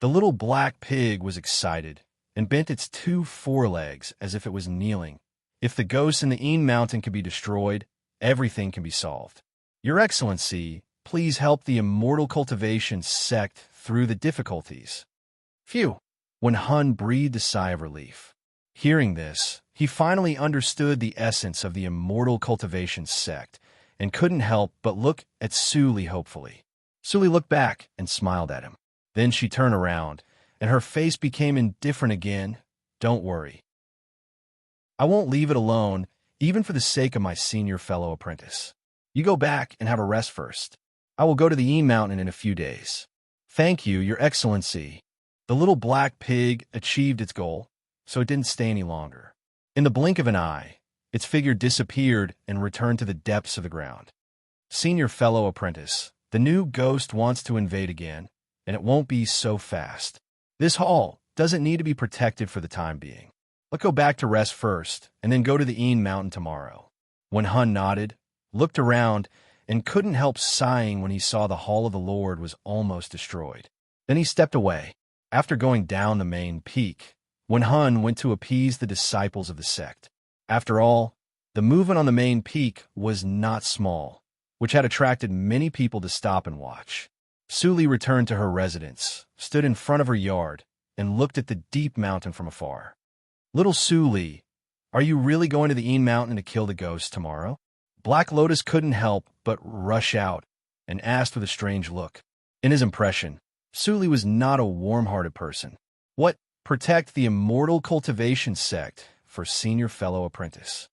The little black pig was excited and bent its 2 forelegs as if it was kneeling. If the ghosts in the Een Mountain can be destroyed, everything can be solved. "Your Excellency, please help the Immortal Cultivation sect through the difficulties." Phew! When Hun breathed a sigh of relief. Hearing this, he finally understood the essence of the Immortal Cultivation sect and couldn't help but look at Suli hopefully. Suli looked back and smiled at him. Then she turned around, and her face became indifferent again. "Don't worry. I won't leave it alone, even for the sake of my senior fellow apprentice. You go back and have a rest first. I will go to the Een Mountain in a few days." "Thank you, Your Excellency." The little black pig achieved its goal, so it didn't stay any longer. In the blink of an eye, its figure disappeared and returned to the depths of the ground. "Senior fellow apprentice, the new ghost wants to invade again, and it won't be so fast. This hall doesn't need to be protected for the time being. Let's go back to rest first, and then go to the Een Mountain tomorrow." When Hun nodded, looked around, and couldn't help sighing when he saw the Hall of the Lord was almost destroyed. Then he stepped away. After going down the main peak, when Hun went to appease the disciples of the sect. After all, the movement on the main peak was not small, which had attracted many people to stop and watch. Suli returned to her residence, stood in front of her yard, and looked at the deep mountain from afar. "Little Suli, are you really going to the Een Mountain to kill the ghost tomorrow?" Black Lotus couldn't help but rush out and asked with a strange look. In his impression, Suli was not a warm-hearted person. What? Protect the Immortal Cultivation sect for senior fellow apprentice.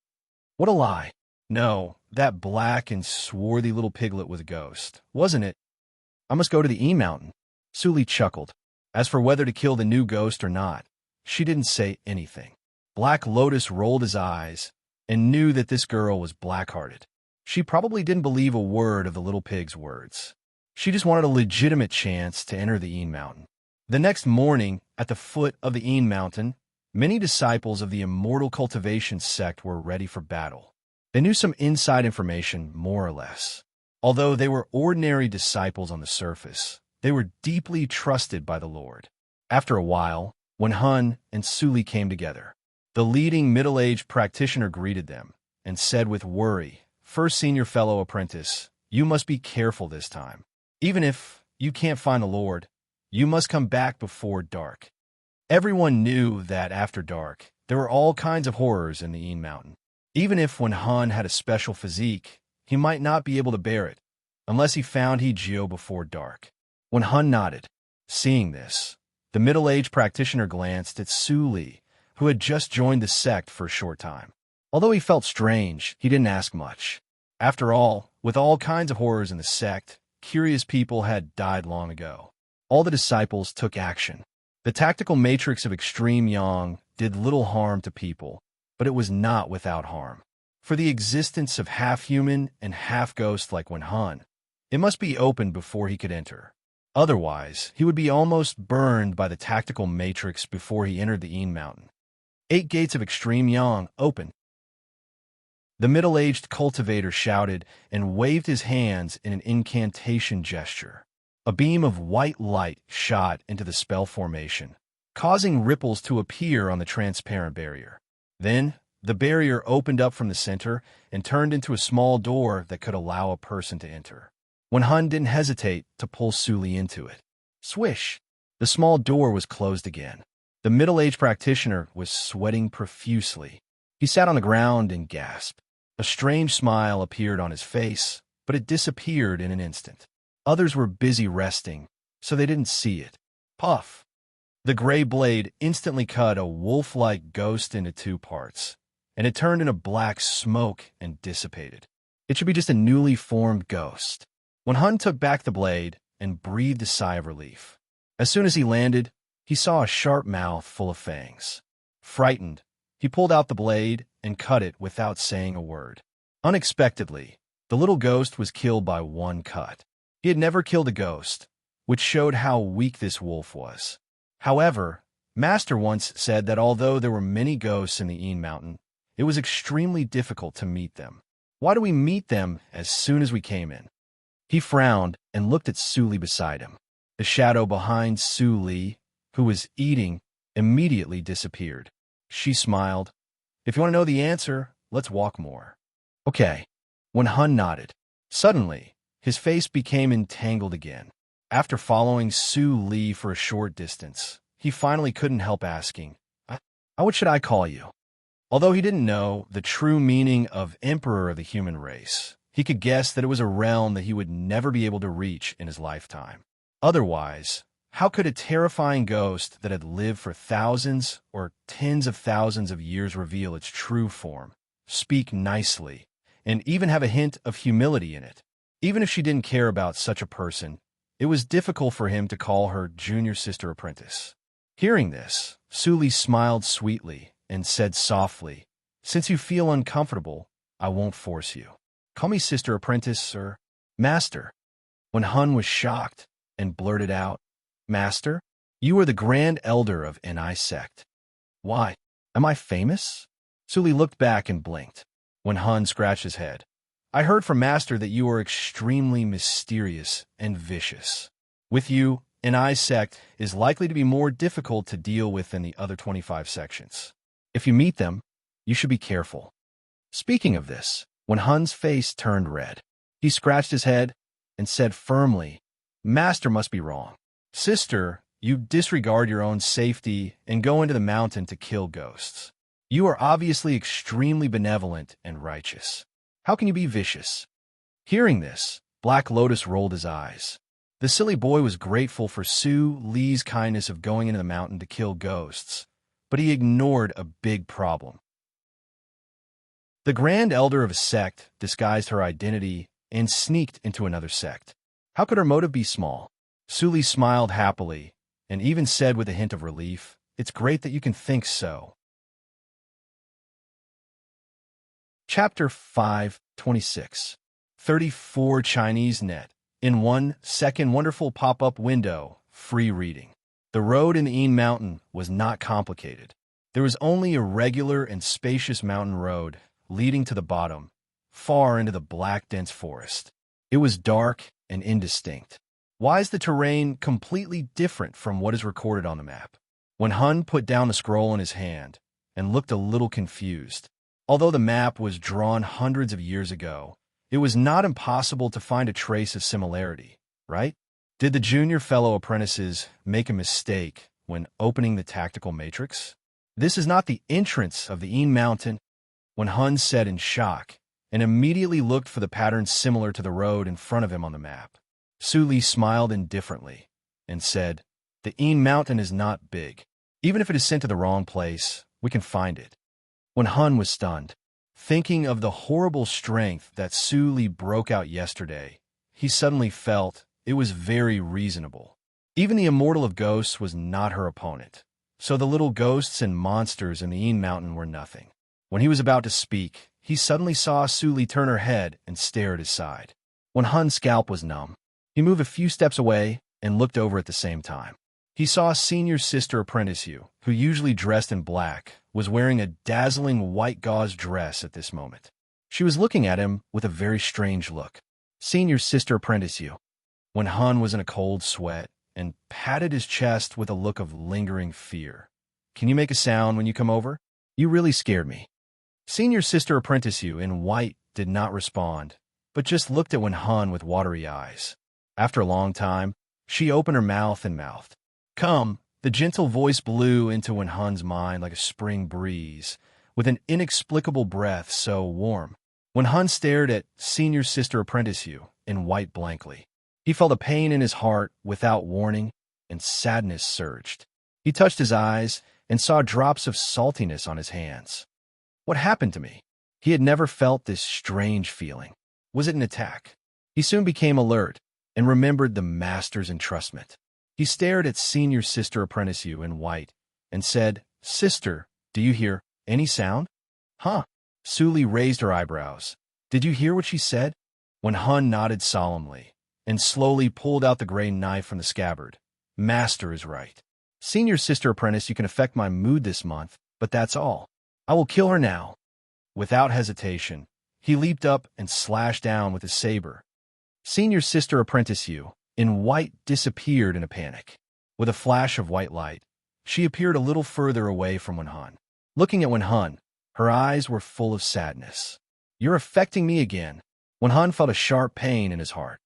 What a lie. No, that black and swarthy little piglet was a ghost, wasn't it? I must go to the Een Mountain. Suli chuckled. As for whether to kill the new ghost or not, she didn't say anything. Black Lotus rolled his eyes and knew that this girl was black-hearted. She probably didn't believe a word of the little pig's words. She just wanted a legitimate chance to enter the Een Mountain. The next morning, at the foot of the Een Mountain, many disciples of the Immortal Cultivation sect were ready for battle. They knew some inside information, more or less. Although they were ordinary disciples on the surface, they were deeply trusted by the Lord. After a while, when Hun and Suli came together, the leading middle-aged practitioner greeted them and said with worry, "First senior fellow apprentice, you must be careful this time. Even if you can't find the Lord, you must come back before dark." Everyone knew that after dark, there were all kinds of horrors in the Een Mountain. Even if when Hun had a special physique, he might not be able to bear it, unless he found Hijio before dark. When Hun nodded, seeing this, the middle-aged practitioner glanced at Suli, who had just joined the sect for a short time. Although he felt strange, he didn't ask much. After all, with all kinds of horrors in the sect, curious people had died long ago. All the disciples took action. The tactical matrix of extreme yang did little harm to people, but it was not without harm. For the existence of half-human and half-ghost like Wenhan, it must be opened before he could enter. Otherwise, he would be almost burned by the tactical matrix before he entered the Een Mountain. 8 gates of extreme yang open. The middle-aged cultivator shouted and waved his hands in an incantation gesture. A beam of white light shot into the spell formation, causing ripples to appear on the transparent barrier. Then, the barrier opened up from the center and turned into a small door that could allow a person to enter. Wenhan didn't hesitate to pull Suli into it. Swish! The small door was closed again. The middle-aged practitioner was sweating profusely. He sat on the ground and gasped. A strange smile appeared on his face, but it disappeared in an instant. Others were busy resting, so they didn't see it. Puff! The gray blade instantly cut a wolf-like ghost into 2 parts, and it turned into black smoke and dissipated. It should be just a newly formed ghost. Wenhan took back the blade and breathed a sigh of relief. As soon as he landed, he saw a sharp mouth full of fangs. Frightened, he pulled out the blade and cut it without saying a word. Unexpectedly, the little ghost was killed by 1 cut. He had never killed a ghost, which showed how weak this wolf was. However, Master once said that although there were many ghosts in the Een Mountain, it was extremely difficult to meet them. Why do we meet them as soon as we came in? He frowned and looked at Suli beside him. The shadow behind Suli, who was eating, immediately disappeared. She smiled. If you want to know the answer, let's walk more. Okay. Wenhan nodded. Suddenly, his face became entangled again. After following Suli for a short distance, he finally couldn't help asking, what should I call you? Although he didn't know the true meaning of Emperor of the human race, he could guess that it was a realm that he would never be able to reach in his lifetime. Otherwise, how could a terrifying ghost that had lived for thousands or tens of thousands of years reveal its true form, speak nicely, and even have a hint of humility in it? Even if she didn't care about such a person, it was difficult for him to call her junior sister apprentice. Hearing this, Suli smiled sweetly and said softly, "Since you feel uncomfortable, I won't force you. Call me sister apprentice or master." Wenhan was shocked and blurted out, "Master, you are the grand elder of Ni sect. Why, am I famous?" Suli looked back and blinked. Wenhan scratched his head. "I heard from Master that you are extremely mysterious and vicious. With you, Ni sect is likely to be more difficult to deal with than the other 25 sections. If you meet them, you should be careful." Speaking of this, Wenhan's face turned red. He scratched his head and said firmly, "Master must be wrong. Sister, you disregard your own safety and go into the mountain to kill ghosts. You are obviously extremely benevolent and righteous. How can you be vicious?" Hearing this, Black Lotus rolled his eyes. The silly boy was grateful for Suli's kindness of going into the mountain to kill ghosts, but he ignored a big problem. The Grand Elder of a sect disguised her identity and sneaked into another sect. How could her motive be small? Suli smiled happily and even said with a hint of relief, "It's great that you can think so." Chapter 5:26. 34 Chinese net. In 1 second wonderful pop-up window, free reading. The road in the Een Mountain was not complicated. There was only a regular and spacious mountain road leading to the bottom, far into the black dense forest. It was dark and indistinct. Why is the terrain completely different from what is recorded on the map? Wenhan put down the scroll in his hand and looked a little confused. Although the map was drawn hundreds of years ago, it was not impossible to find a trace of similarity, right? Did the junior fellow apprentices make a mistake when opening the tactical matrix? This is not the entrance of the Een Mountain, Wenhan said in shock, and immediately looked for the pattern similar to the road in front of him on the map. Suli smiled indifferently and said, "The Een Mountain is not big. Even if it is sent to the wrong place, we can find it." Wenhan was stunned. Thinking of the horrible strength that Suli broke out yesterday, he suddenly felt it was very reasonable. Even the immortal of ghosts was not her opponent, so the little ghosts and monsters in the Een Mountain were nothing. When he was about to speak, he suddenly saw Suli turn her head and stare at his side. When Hun's scalp was numb, he moved a few steps away and looked over at the same time. He saw Senior Sister Apprentice Yu, who usually dressed in black, was wearing a dazzling white gauze dress at this moment. She was looking at him with a very strange look. Senior Sister Apprentice Yu. When Hun was in a cold sweat and patted his chest with a look of lingering fear. Can you make a sound when you come over? You really scared me. Senior Sister Apprentice Yu in white did not respond, but just looked at Wen Hun with watery eyes. After a long time, she opened her mouth and mouthed. Come, the gentle voice blew into Wen Hun's mind like a spring breeze, with an inexplicable breath so warm. Wen Hun stared at Senior Sister Apprentice Yu in white blankly. He felt a pain in his heart without warning, and sadness surged. He touched his eyes and saw drops of saltiness on his hands. What happened to me? He had never felt this strange feeling. Was it an attack? He soon became alert and remembered the master's entrustment. He stared at Senior Sister Apprentice Yu in white and said, Sister, do you hear any sound? Huh? Suli raised her eyebrows. Did you hear what she said? When Hun nodded solemnly and slowly pulled out the gray knife from the scabbard. Master is right. Senior Sister Apprentice, you can affect my mood this month, but that's all. I will kill her now. Without hesitation, he leaped up and slashed down with his saber. Senior Sister Apprentice Yu, in white, disappeared in a panic. With a flash of white light, she appeared a little further away from Wen Hun. Looking at Wen Hun, her eyes were full of sadness. You're affecting me again. Wen Hun felt a sharp pain in his heart.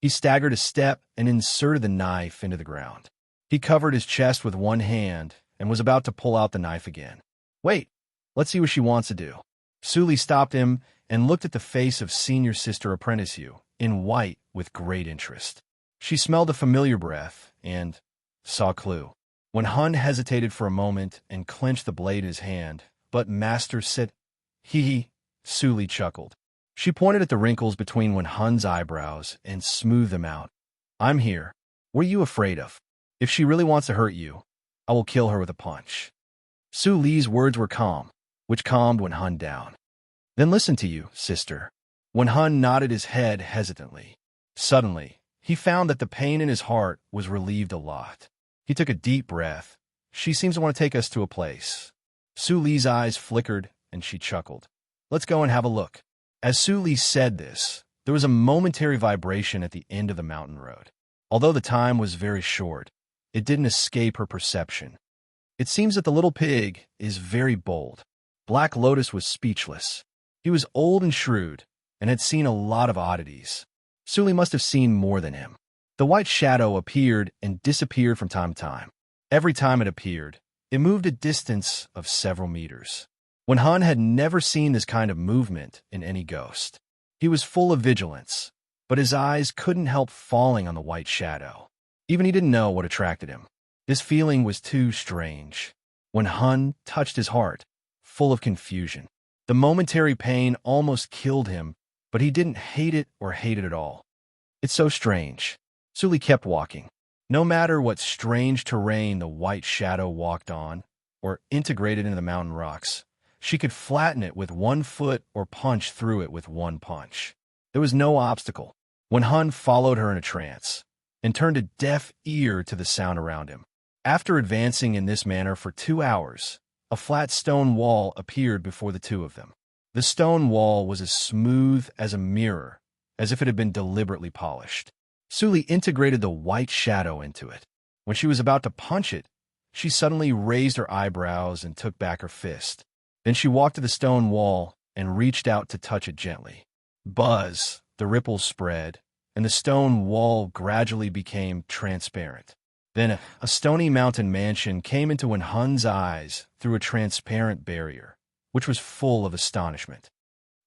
He staggered a step and inserted the knife into the ground. He covered his chest with one hand and was about to pull out the knife again. Wait, let's see what she wants to do. Suli stopped him and looked at the face of Senior Sister Apprentice Yu, in white, with great interest. She smelled a familiar breath and saw a clue. When Hun hesitated for a moment and clenched the blade in his hand, but Master said, Hee. Suli chuckled. She pointed at the wrinkles between Wen Hun's eyebrows and smoothed them out. I'm here. What are you afraid of? If she really wants to hurt you, I will kill her with a punch. Su Li's words were calm, which calmed Wen Hun down. Then listen to you, sister. Wen Hun nodded his head hesitantly. Suddenly, he found that the pain in his heart was relieved a lot. He took a deep breath. She seems to want to take us to a place. Su Li's eyes flickered, and she chuckled. Let's go and have a look. As Su Li said this, there was a momentary vibration at the end of the mountain road. Although the time was very short, it didn't escape her perception. It seems that the little pig is very bold. Black Lotus was speechless. He was old and shrewd, and had seen a lot of oddities. Su Li must have seen more than him. The white shadow appeared and disappeared from time to time. Every time it appeared, it moved a distance of several meters. Wen Hun had never seen this kind of movement in any ghost. He was full of vigilance, but his eyes couldn't help falling on the white shadow. Even he didn't know what attracted him. This feeling was too strange. Wen Hun touched his heart, full of confusion. The momentary pain almost killed him, but he didn't hate it or hate it at all. It's so strange. Su Li kept walking. No matter what strange terrain the white shadow walked on, or integrated into the mountain rocks, she could flatten it with one foot or punch through it with one punch. There was no obstacle. Wen Hun followed her in a trance, and turned a deaf ear to the sound around him. After advancing in this manner for 2 hours, a flat stone wall appeared before the two of them. The stone wall was as smooth as a mirror, as if it had been deliberately polished. Su Li integrated the white shadow into it. When she was about to punch it, she suddenly raised her eyebrows and took back her fist. Then she walked to the stone wall and reached out to touch it gently. Buzz! The ripples spread, and the stone wall gradually became transparent. Then a stony mountain mansion came into Wen Hun's eyes through a transparent barrier, which was full of astonishment.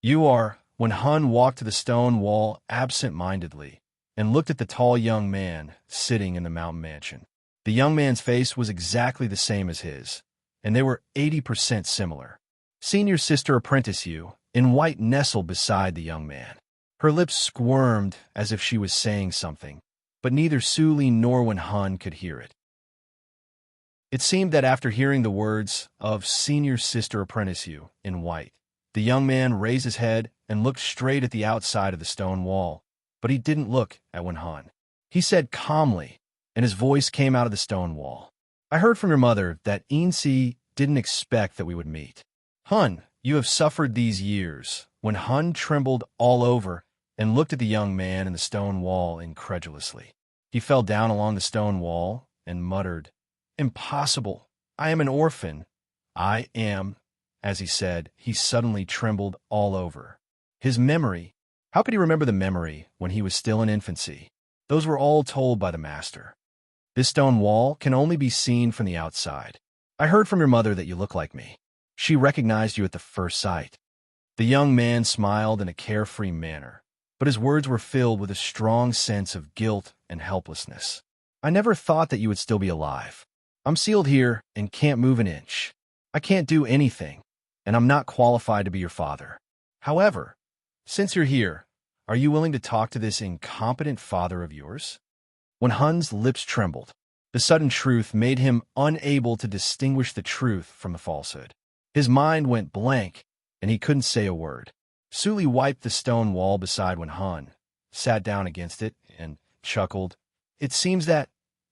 Wen Hun walked to the stone wall absent-mindedly and looked at the tall young man sitting in the mountain mansion. The young man's face was exactly the same as his, and they were 80% similar. Senior Sister Apprentice Yu, in white, nestled beside the young man. Her lips squirmed as if she was saying something, but neither Suli nor Wen-hun could hear it. It seemed that after hearing the words of Senior Sister Apprentice You in white, the young man raised his head and looked straight at the outside of the stone wall, but he didn't look at Wen-hun. He said calmly, and his voice came out of the stone wall. I heard from your mother that Insi didn't expect that we would meet. Hun, you have suffered these years. Wen-hun trembled all over and looked at the young man in the stone wall incredulously. He fell down along the stone wall and muttered, Impossible. I am an orphan. I am, as he said, he suddenly trembled all over. His memory. How could he remember the memory when he was still in infancy? Those were all told by the master. This stone wall can only be seen from the outside. I heard from your mother that you look like me. She recognized you at the first sight. The young man smiled in a carefree manner, but his words were filled with a strong sense of guilt and helplessness. I never thought that you would still be alive. I'm sealed here and can't move an inch. I can't do anything, and I'm not qualified to be your father. However, since you're here, are you willing to talk to this incompetent father of yours? Wen-hun's lips trembled. The sudden truth made him unable to distinguish the truth from the falsehood. His mind went blank, and he couldn't say a word. Suli wiped the stone wall beside Wen-hun, sat down against it, and chuckled. It seems that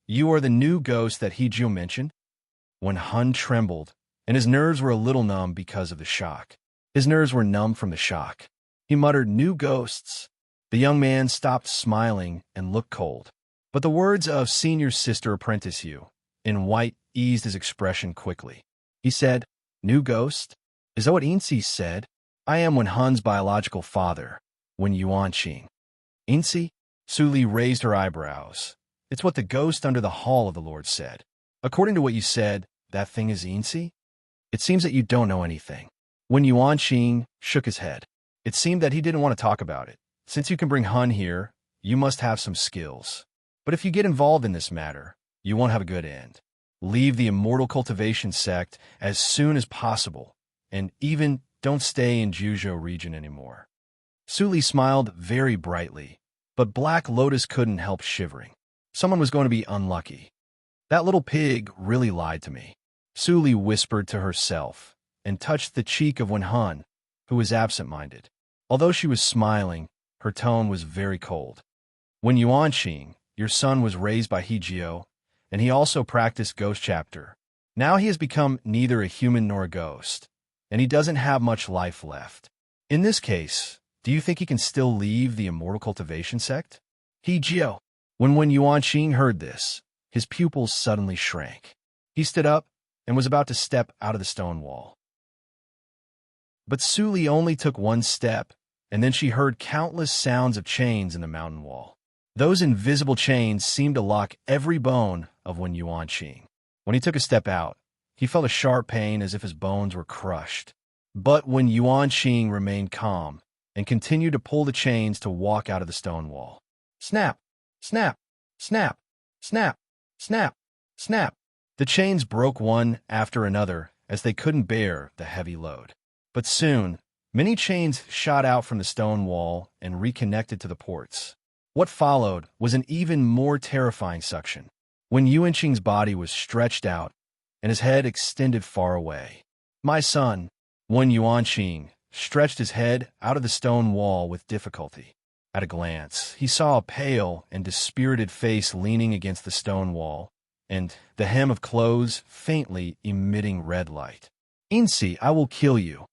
you are the new ghost that Hee-jio mentioned? Wen-hun trembled, and his nerves were a little numb because of the shock. His nerves were numb from the shock. He muttered, New ghosts. The young man stopped smiling and looked cold. But the words of Senior Sister Apprentice You in white eased his expression quickly. He said, New ghost? Is that what Insi said? I am Wen-hun's biological father, Wen Yuanqing. Insi? Suli raised her eyebrows. It's what the ghost under the hall of the Lord said. According to what you said, that thing is Insi? It seems that you don't know anything. Wen Yuanqing shook his head. It seemed that he didn't want to talk about it. Since you can bring Hun here, you must have some skills. But if you get involved in this matter, you won't have a good end. Leave the immortal cultivation sect as soon as possible, and even don't stay in Juzhou region anymore. Suli smiled very brightly, but Black Lotus couldn't help shivering. Someone was going to be unlucky. That little pig really lied to me. Suli whispered to herself and touched the cheek of Wen-hun, who was absent-minded. Although she was smiling, her tone was very cold. Wen Yuanqing, your son was raised by Hee-jio, and he also practiced ghost chapter. Now he has become neither a human nor a ghost, and he doesn't have much life left. In this case, do you think he can still leave the immortal cultivation sect? Hee-jio. When Wen Yuanqing heard this, his pupils suddenly shrank. He stood up and was about to step out of the stone wall. But Suli only took one step, and then she heard countless sounds of chains in the mountain wall. Those invisible chains seemed to lock every bone of Wen Yuanqing. When he took a step out, he felt a sharp pain as if his bones were crushed. But Wen Yuanqing remained calm and continued to pull the chains to walk out of the stone wall. Snap! Snap! Snap! Snap! Snap! Snap! The chains broke one after another as they couldn't bear the heavy load. But soon, many chains shot out from the stone wall and reconnected to the ports. What followed was an even more terrifying suction. When Yuanqing's body was stretched out and his head extended far away. My son, Wen Yuanqing, stretched his head out of the stone wall with difficulty. At a glance, he saw a pale and dispirited face leaning against the stone wall, and the hem of clothes faintly emitting red light. Insi, I will kill you.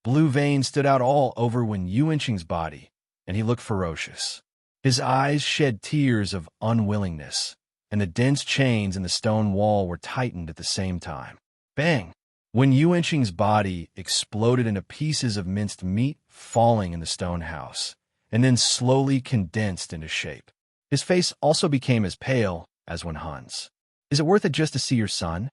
Blue veins stood out all over Wen Yuanqing's body, and he looked ferocious. His eyes shed tears of unwillingness, and the dense chains in the stone wall were tightened at the same time. Bang! Wen Yuanqing's body exploded into pieces of minced meat falling in the stone house, and then slowly condensed into shape. His face also became as pale as Wen-hun's. Is it worth it just to see your son?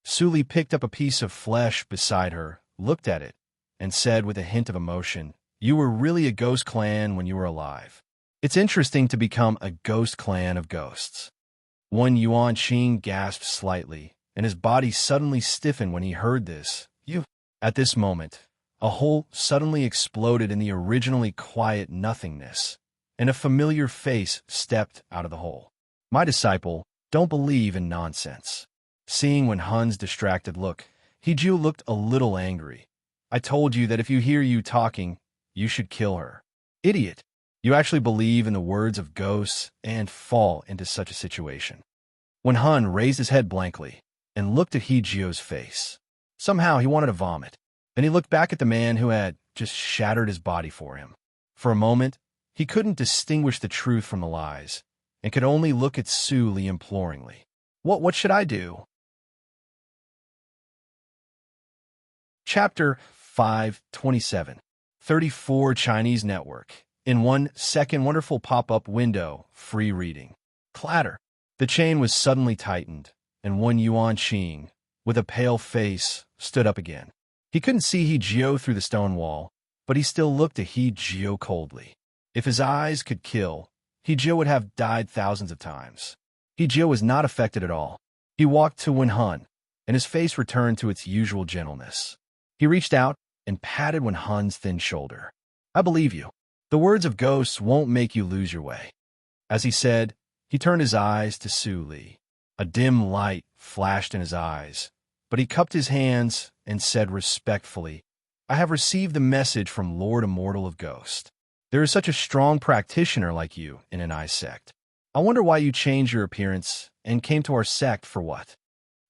Suli picked up a piece of flesh beside her, looked at it, and said with a hint of emotion, You were really a ghost clan when you were alive. It's interesting to become a ghost clan of ghosts. Wen Yuanqing gasped slightly, and his body suddenly stiffened when he heard this. You. At this moment, A hole suddenly exploded in the originally quiet nothingness, and a familiar face stepped out of the hole. My disciple, don't believe in nonsense. Seeing Wen Hun's distracted look, Hiju looked a little angry. I told you that if you hear you talking, you should kill her. Idiot! You actually believe in the words of ghosts and fall into such a situation. Wen Hun raised his head blankly and looked at Hijio's face. Somehow he wanted to vomit. Then he looked back at the man who had just shattered his body for him. For a moment, he couldn't distinguish the truth from the lies, and could only look at Su Li imploringly. What should I do? Chapter 527. 34 Chinese Network. In 1 second, wonderful pop-up window, free reading. Clatter. The chain was suddenly tightened, and Wen Yuanqing, with a pale face, stood up again. He couldn't see Hijio through the stone wall, but he still looked at Hijio coldly. If his eyes could kill, Hijio would have died thousands of times. Hijio was not affected at all. He walked to Wen Hun, and his face returned to its usual gentleness. He reached out and patted Wen Hun's thin shoulder. I believe you. The words of ghosts won't make you lose your way. As he said, he turned his eyes to Su Li. A dim light flashed in his eyes, but he cupped his hands and said respectfully, I have received the message from Lord Immortal of Ghost. There is such a strong practitioner like you in an eye sect. I wonder why you changed your appearance and came to our sect for what?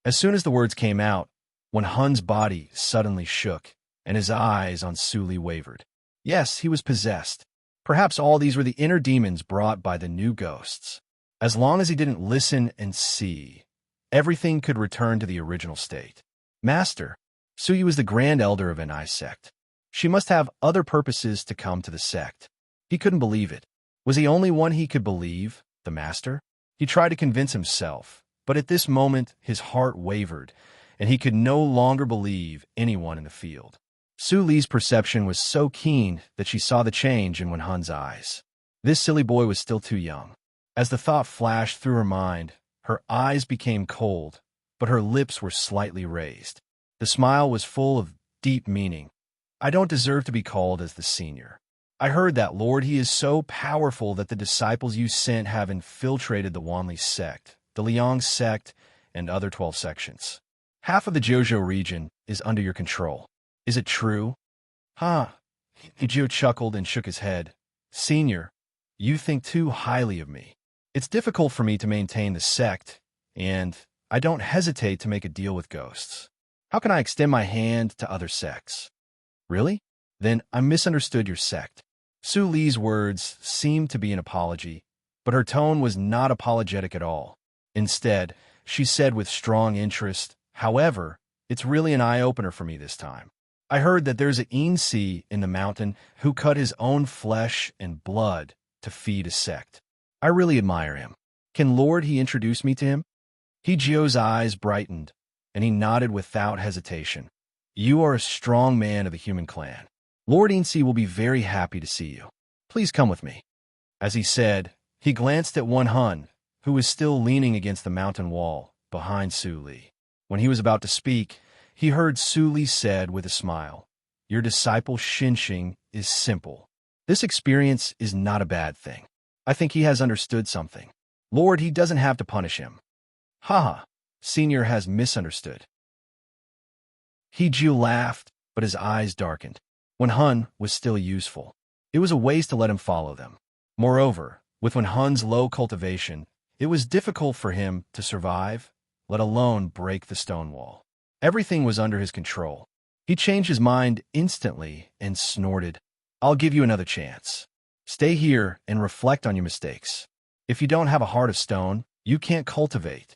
As soon as the words came out, Wen Hun's body suddenly shook, and his eyes on Su Li wavered. Yes, he was possessed. Perhaps all these were the inner demons brought by the new ghosts. As long as he didn't listen and see, everything could return to the original state. Master, Su Yi was the grand elder of an eye sect. She must have other purposes to come to the sect. He couldn't believe it. Was he only one he could believe, the master? He tried to convince himself, but at this moment his heart wavered, and he could no longer believe anyone in the field. Su Li's perception was so keen that she saw the change in Wen Hun's eyes. This silly boy was still too young. As the thought flashed through her mind, her eyes became cold, but her lips were slightly raised. The smile was full of deep meaning. I don't deserve to be called as the senior. I heard that, Lord, he is so powerful that the disciples you sent have infiltrated the Wanli sect, the Liang sect, and other 12 sections. Half of the Zhou region is under your control. Is it true? Huh. Hijio chuckled and shook his head. Senior, you think too highly of me. It's difficult for me to maintain the sect, and I don't hesitate to make a deal with ghosts. How can I extend my hand to other sects? Really? Then I misunderstood your sect. Su Li's words seemed to be an apology, but her tone was not apologetic at all. Instead, she said with strong interest, however, it's really an eye-opener for me this time. I heard that there's a Insi in the mountain who cut his own flesh and blood to feed a sect. I really admire him. Can Lord he introduce me to him? Hijio's eyes brightened, and he nodded without hesitation. You are a strong man of the human clan. Lord Insi will be very happy to see you. Please come with me. As he said, he glanced at Wen Hun, who was still leaning against the mountain wall behind Su Li. When he was about to speak, he heard Su Li said with a smile, Your disciple Xinxing is simple. This experience is not a bad thing. I think he has understood something. Lord, he doesn't have to punish him. Haha, Senior has misunderstood. Hiju laughed, but his eyes darkened. Wen Hun was still useful. It was a waste to let him follow them. Moreover, with Wen Hun's low cultivation, it was difficult for him to survive, let alone break the stone wall. Everything was under his control. He changed his mind instantly and snorted, I'll give you another chance. Stay here and reflect on your mistakes. If you don't have a heart of stone, you can't cultivate.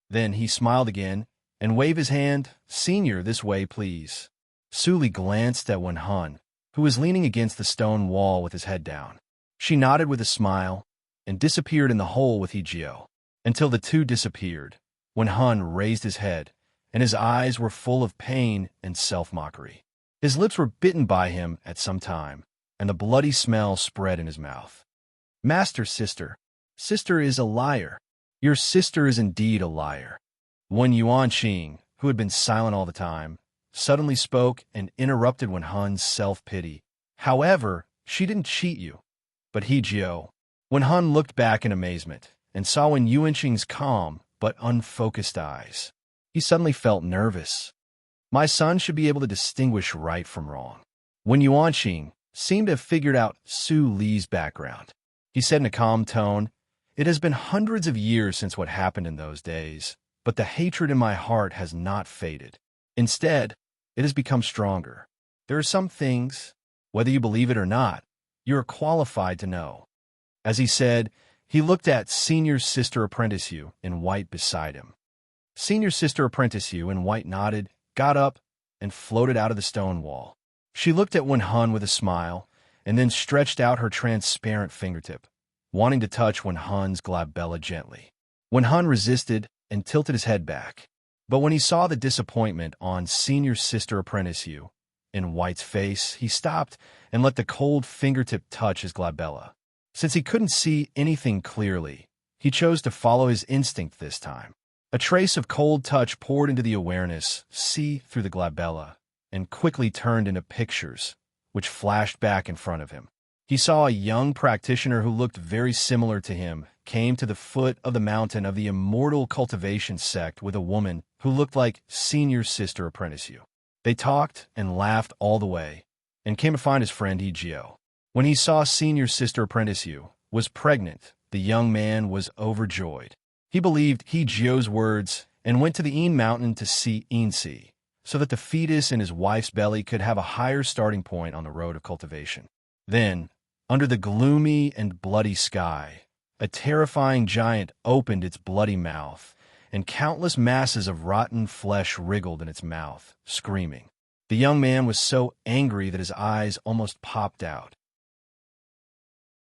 Then he smiled again and waved his hand, Senior, this way, please. Su Li glanced at Wen Hun, who was leaning against the stone wall with his head down. She nodded with a smile and disappeared in the hole with Hijio. Until the two disappeared, Wen Hun raised his head, and his eyes were full of pain and self-mockery. His lips were bitten by him at some time, and the bloody smell spread in his mouth. Master, sister. Sister is a liar. Your sister is indeed a liar. Wen Yuanqing, who had been silent all the time, suddenly spoke and interrupted Wen Hun's self-pity. However, she didn't cheat you. But He-Jio. Wen Hun looked back in amazement and saw Wen Yuanqing's calm but unfocused eyes. He suddenly felt nervous. My son should be able to distinguish right from wrong. Wen Yuanqing seemed to have figured out Su Li's background. He said in a calm tone, "It has been hundreds of years since what happened in those days, but the hatred in my heart has not faded. Instead, it has become stronger. There are some things, whether you believe it or not, you are qualified to know." As he said, he looked at Senior Sister Apprentice Yu in white beside him. Senior Sister Apprentice Yu in white nodded, got up, and floated out of the stone wall. She looked at Wen Hun with a smile, and then stretched out her transparent fingertip, wanting to touch Wen Hun's glabella gently. Wen Hun resisted and tilted his head back. But when he saw the disappointment on Senior Sister Apprentice Yu in White's face, he stopped and let the cold fingertip touch his glabella. Since he couldn't see anything clearly, he chose to follow his instinct this time. A trace of cold touch poured into the awareness, see through the glabella, and quickly turned into pictures, which flashed back in front of him. He saw a young practitioner who looked very similar to him came to the foot of the mountain of the immortal cultivation sect with a woman who looked like Senior Sister Apprentice Yu. They talked and laughed all the way, and came to find his friend He-Jio. When he saw Senior Sister Apprentice Yu was pregnant, the young man was overjoyed. He believed He-Jio's words and went to the Een Mountain to see Eensi, so that the fetus in his wife's belly could have a higher starting point on the road of cultivation. Then, under the gloomy and bloody sky, a terrifying giant opened its bloody mouth, and countless masses of rotten flesh wriggled in its mouth, screaming. The young man was so angry that his eyes almost popped out.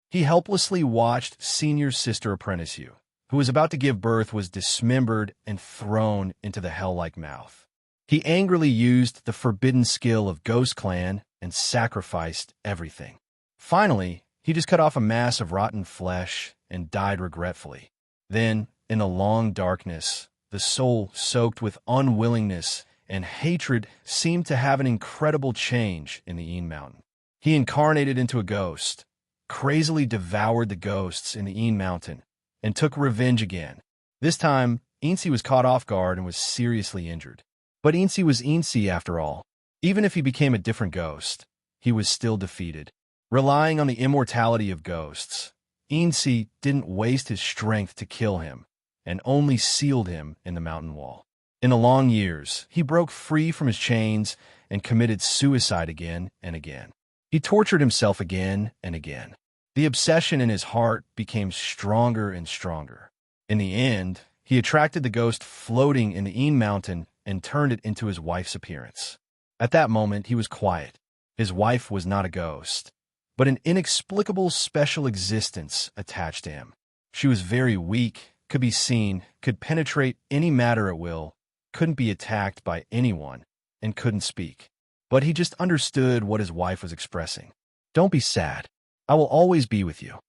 He helplessly watched Senior Sister Apprentice Yu, who was about to give birth, was dismembered and thrown into the hell-like mouth. He angrily used the forbidden skill of Ghost Clan and sacrificed everything. Finally, he just cut off a mass of rotten flesh and died regretfully. Then, in the long darkness, the soul soaked with unwillingness and hatred seemed to have an incredible change in the Een Mountain. He incarnated into a ghost, crazily devoured the ghosts in the Een Mountain, and took revenge again. This time, Eensi was caught off guard and was seriously injured. But Eensi was Eensi after all. Even if he became a different ghost, he was still defeated. Relying on the immortality of ghosts, Eensi didn't waste his strength to kill him, and only sealed him in the mountain wall. In the long years, he broke free from his chains and committed suicide again and again. He tortured himself again and again. The obsession in his heart became stronger and stronger. In the end, he attracted the ghost floating in the Een Mountain and turned it into his wife's appearance. At that moment, he was quiet. His wife was not a ghost, but an inexplicable special existence attached to him. She was very weak, could be seen, could penetrate any matter at will, couldn't be attacked by anyone, and couldn't speak. But he just understood what his wife was expressing. "Don't be sad. I will always be with you."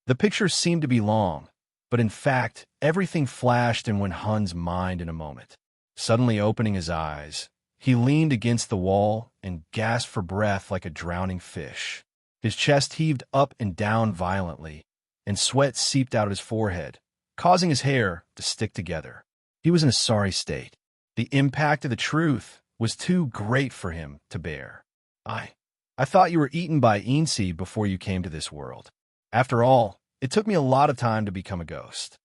The picture seemed to be long, but in fact, everything flashed in Wen Hun's mind in a moment. Suddenly opening his eyes, he leaned against the wall and gasped for breath like a drowning fish. His chest heaved up and down violently, and sweat seeped out of his forehead, causing his hair to stick together. He was in a sorry state. The impact of the truth was too great for him to bear. I thought you were eaten by Eensi before you came to this world. After all, it took me a lot of time to become a ghost."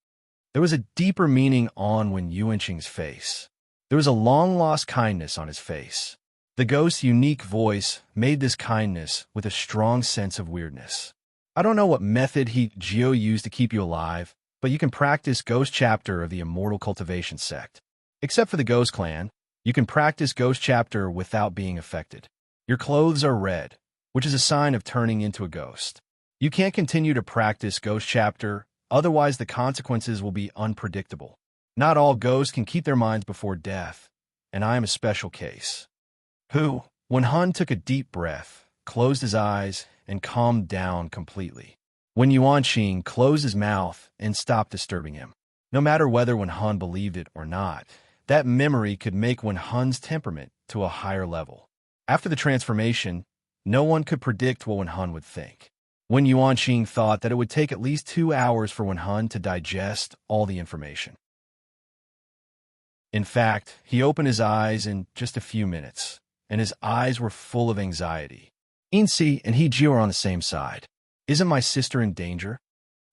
There was a deeper meaning on Wen Yuanqing's face. There was a long-lost kindness on his face. The ghost's unique voice made this kindness with a strong sense of weirdness. "I don't know what method He-Jio used to keep you alive, but you can practice Ghost Chapter of the Immortal Cultivation Sect. Except for the Ghost Clan, you can practice Ghost Chapter without being affected. Your clothes are red, which is a sign of turning into a ghost. You can't continue to practice Ghost Chapter, otherwise the consequences will be unpredictable. Not all ghosts can keep their minds before death, and I am a special case." Wen Hun took a deep breath, closed his eyes, and calmed down completely. Wen Yuanqing closed his mouth and stopped disturbing him. No matter whether Wen Hun believed it or not, that memory could make Wen Hun's temperament to a higher level. After the transformation, no one could predict what Wenhun would think. Wen Yuanqing thought that it would take at least 2 hours for Wenhun to digest all the information. In fact, he opened his eyes in just a few minutes, and his eyes were full of anxiety. Insi and He Jio are on the same side. Isn't my sister in danger?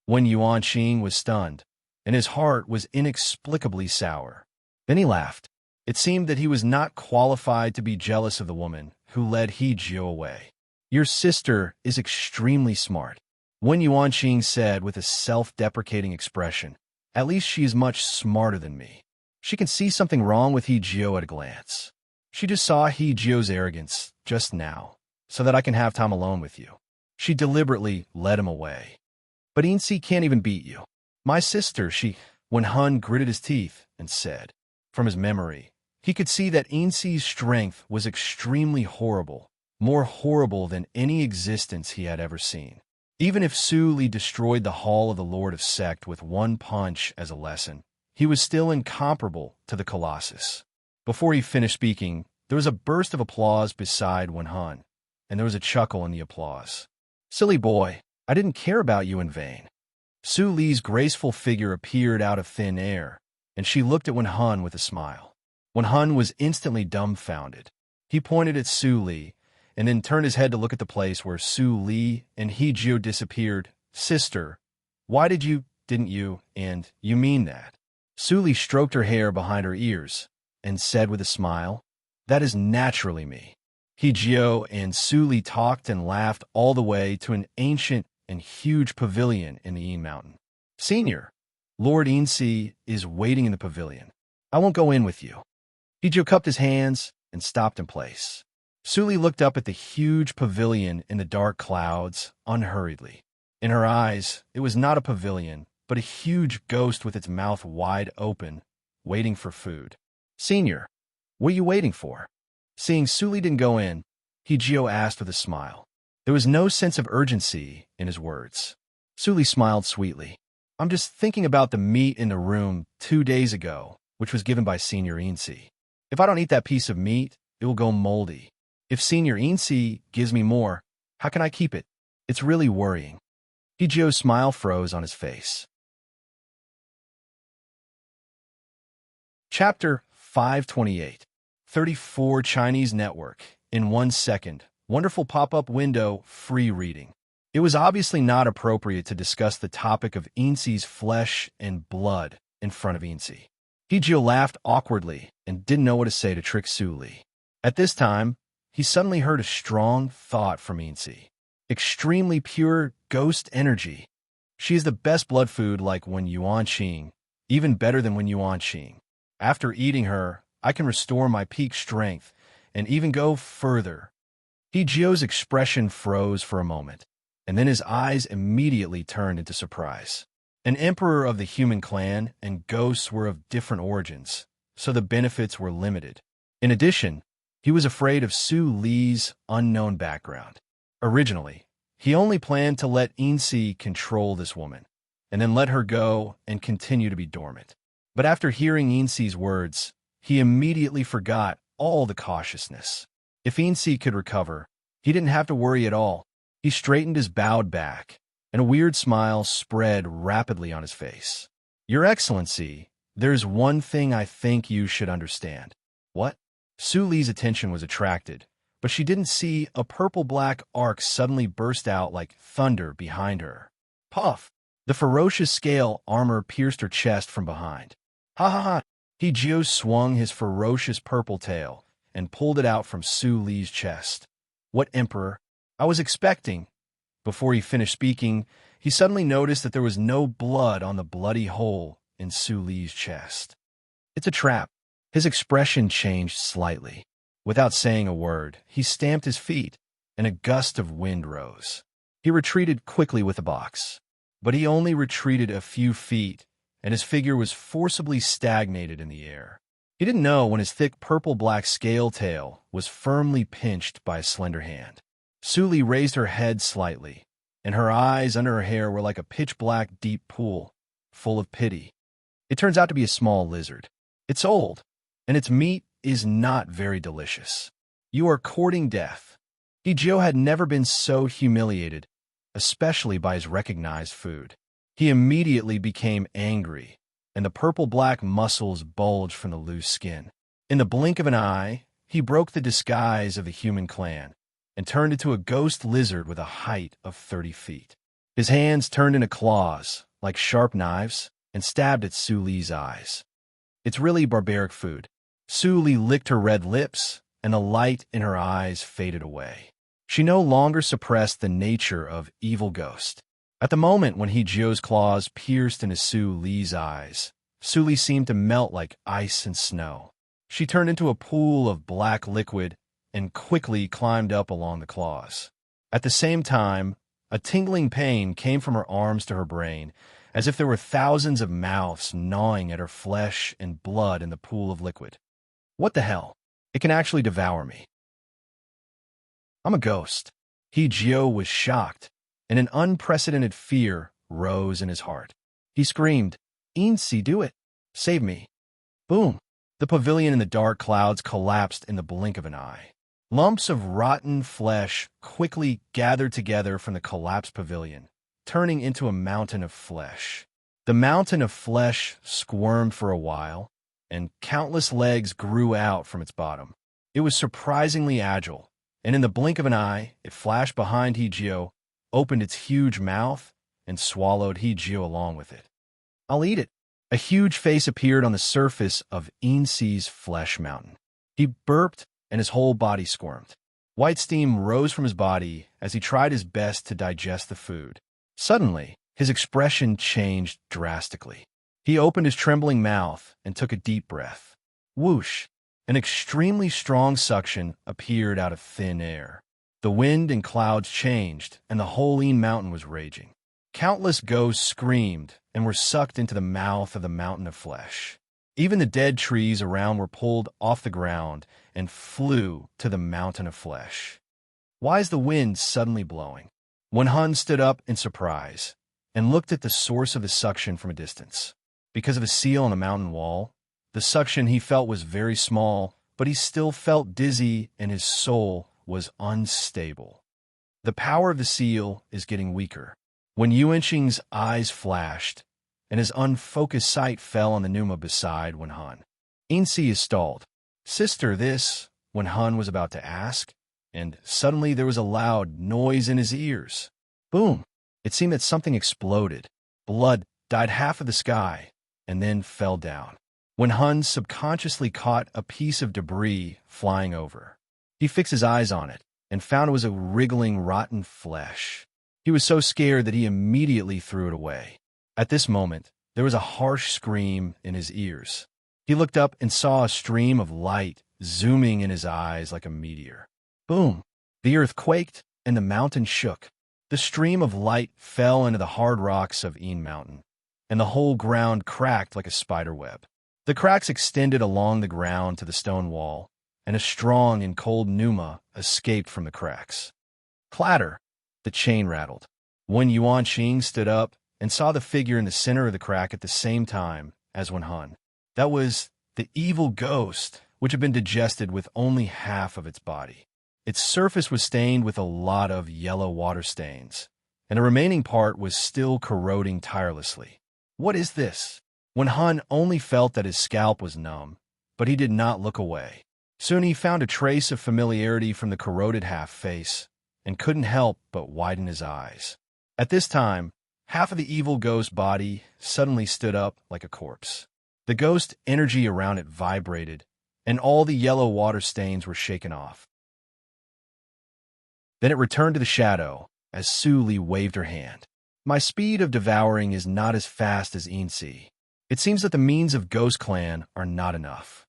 Wen Yuanqing was stunned, and his heart was inexplicably sour. Then he laughed. It seemed that he was not qualified to be jealous of the woman who led He Jio away. Your sister is extremely smart, Wen Yuanqing said with a self-deprecating expression. At least she is much smarter than me. She can see something wrong with He Jio at a glance. She just saw He Jio's arrogance just now, so that I can have time alone with you. She deliberately led him away. But Insi can't even beat you. My sister, Wenhun gritted his teeth and said. From his memory, he could see that Insi's strength was extremely horrible, more horrible than any existence he had ever seen. Even if Su Li destroyed the Hall of the Lord of Sect with one punch as a lesson, he was still incomparable to the Colossus. Before he finished speaking, there was a burst of applause beside Wenhun, and there was a chuckle in the applause. Silly boy, I didn't care about you in vain. Su Li's graceful figure appeared out of thin air, and she looked at Wenhun with a smile. Wenhun was instantly dumbfounded. He pointed at Su Li, and then turned his head to look at the place where Su Li and He Jio disappeared. Sister, why didn't you mean that? Su Li stroked her hair behind her ears and said with a smile, that is naturally me. He Jio and Su Li talked and laughed all the way to an ancient and huge pavilion in the Yin Mountain. Senior, Lord Insi is waiting in the pavilion. I won't go in with you. He Jio cupped his hands and stopped in place. Su Li looked up at the huge pavilion in the dark clouds unhurriedly. In her eyes, it was not a pavilion, but a huge ghost with its mouth wide open, waiting for food. Senior, what are you waiting for? Seeing Su Li didn't go in, He Jio asked with a smile. There was no sense of urgency in his words. Su Li smiled sweetly. I'm just thinking about the meat in the room 2 days ago, which was given by Senior Insi. If I don't eat that piece of meat, it will go moldy. If Senior Insi gives me more, how can I keep it? It's really worrying. He Jio's smile froze on his face. Chapter 528. 34 Chinese Network. In 1 second. Wonderful pop-up window, free reading. It was obviously not appropriate to discuss the topic of Insi's flesh and blood in front of Insi. He Jio laughed awkwardly and didn't know what to say to trick Su Li. At this time, he suddenly heard a strong thought from Insi. Extremely pure ghost energy. She is the best blood food like Wen Yuanqing, even better than Wen Yuanqing. After eating her, I can restore my peak strength and even go further. He Jio's expression froze for a moment, and then his eyes immediately turned into surprise. An emperor of the human clan and ghosts were of different origins, so the benefits were limited. In addition, he was afraid of Su Li's unknown background. Originally, he only planned to let Insi control this woman, and then let her go and continue to be dormant. But after hearing Insi's words, he immediately forgot all the cautiousness. If Insi could recover, he didn't have to worry at all. He straightened his bowed back, and a weird smile spread rapidly on his face. Your Excellency, there's one thing I think you should understand. What? Su Li's attention was attracted, but she didn't see a purple-black arc suddenly burst out like thunder behind her. Puff! The ferocious scale armor pierced her chest from behind. Ha ha ha! He Jio swung his ferocious purple tail and pulled it out from Su Li's chest. What emperor? I was expecting. Before he finished speaking, he suddenly noticed that there was no blood on the bloody hole in Su Li's chest. It's a trap. His expression changed slightly. Without saying a word, he stamped his feet, and a gust of wind rose. He retreated quickly with the box. But he only retreated a few feet, and his figure was forcibly stagnated in the air. He didn't know when his thick purple-black scale tail was firmly pinched by a slender hand. Su Li raised her head slightly, and her eyes under her hair were like a pitch-black deep pool, full of pity. It turns out to be a small lizard. It's old, and its meat is not very delicious. You are courting death. Hijio had never been so humiliated, especially by his recognized food. He immediately became angry, and the purple-black muscles bulged from the loose skin. In the blink of an eye, he broke the disguise of the human clan and turned into a ghost lizard with a height of 30 feet. His hands turned into claws, like sharp knives, and stabbed at Su Li's eyes. It's really barbaric food. Su Li licked her red lips, and the light in her eyes faded away. She no longer suppressed the nature of evil ghost. At the moment when Hijio's claws pierced into Su Li's eyes, Su Li seemed to melt like ice and snow. She turned into a pool of black liquid and quickly climbed up along the claws. At the same time, a tingling pain came from her arms to her brain, as if there were thousands of mouths gnawing at her flesh and blood in the pool of liquid. What the hell? It can actually devour me. I'm a ghost. Hijio was shocked, and an unprecedented fear rose in his heart. He screamed, "Insi, do it! Save me!" Boom! The pavilion in the dark clouds collapsed in the blink of an eye. Lumps of rotten flesh quickly gathered together from the collapsed pavilion, turning into a mountain of flesh. The mountain of flesh squirmed for a while, and countless legs grew out from its bottom. It was surprisingly agile, and in the blink of an eye, it flashed behind Hijio, opened its huge mouth, and swallowed Hijio along with it. "I'll eat it." A huge face appeared on the surface of Insi's flesh mountain. He burped, and his whole body squirmed. White steam rose from his body as he tried his best to digest the food. Suddenly, his expression changed drastically. He opened his trembling mouth and took a deep breath. Whoosh! An extremely strong suction appeared out of thin air. The wind and clouds changed, and the whole mountain was raging. Countless ghosts screamed and were sucked into the mouth of the mountain of flesh. Even the dead trees around were pulled off the ground and flew to the mountain of flesh. Why is the wind suddenly blowing? Wenhan stood up in surprise and looked at the source of the suction from a distance. Because of a seal on the mountain wall, the suction he felt was very small, but he still felt dizzy and his soul was unstable. The power of the seal is getting weaker. When Yuanqing's eyes flashed, and his unfocused sight fell on the Numa beside Wenhan. Insi is stalled. "Sister, this," Wenhan was about to ask, and suddenly there was a loud noise in his ears. Boom! It seemed that something exploded. Blood dyed half of the sky, and then fell down. Wenhan subconsciously caught a piece of debris flying over. He fixed his eyes on it, and found it was a wriggling, rotten flesh. He was so scared that he immediately threw it away. At this moment, there was a harsh scream in his ears. He looked up and saw a stream of light zooming in his eyes like a meteor. Boom! The earth quaked and the mountain shook. The stream of light fell into the hard rocks of Een Mountain, and the whole ground cracked like a spider web. The cracks extended along the ground to the stone wall, and a strong and cold Numa escaped from the cracks. Clatter! The chain rattled. When Yuanqing stood up and saw the figure in the center of the crack at the same time as Wenhan. That was the evil ghost, which had been digested with only half of its body. Its surface was stained with a lot of yellow water stains, and the remaining part was still corroding tirelessly. What is this? Wenhan only felt that his scalp was numb, but he did not look away. Soon he found a trace of familiarity from the corroded half-face, and couldn't help but widen his eyes. At this time, half of the evil ghost body suddenly stood up like a corpse. The ghost energy around it vibrated, and all the yellow water stains were shaken off. Then it returned to the shadow as Su Li waved her hand. My speed of devouring is not as fast as Insi. It seems that the means of Ghost Clan are not enough.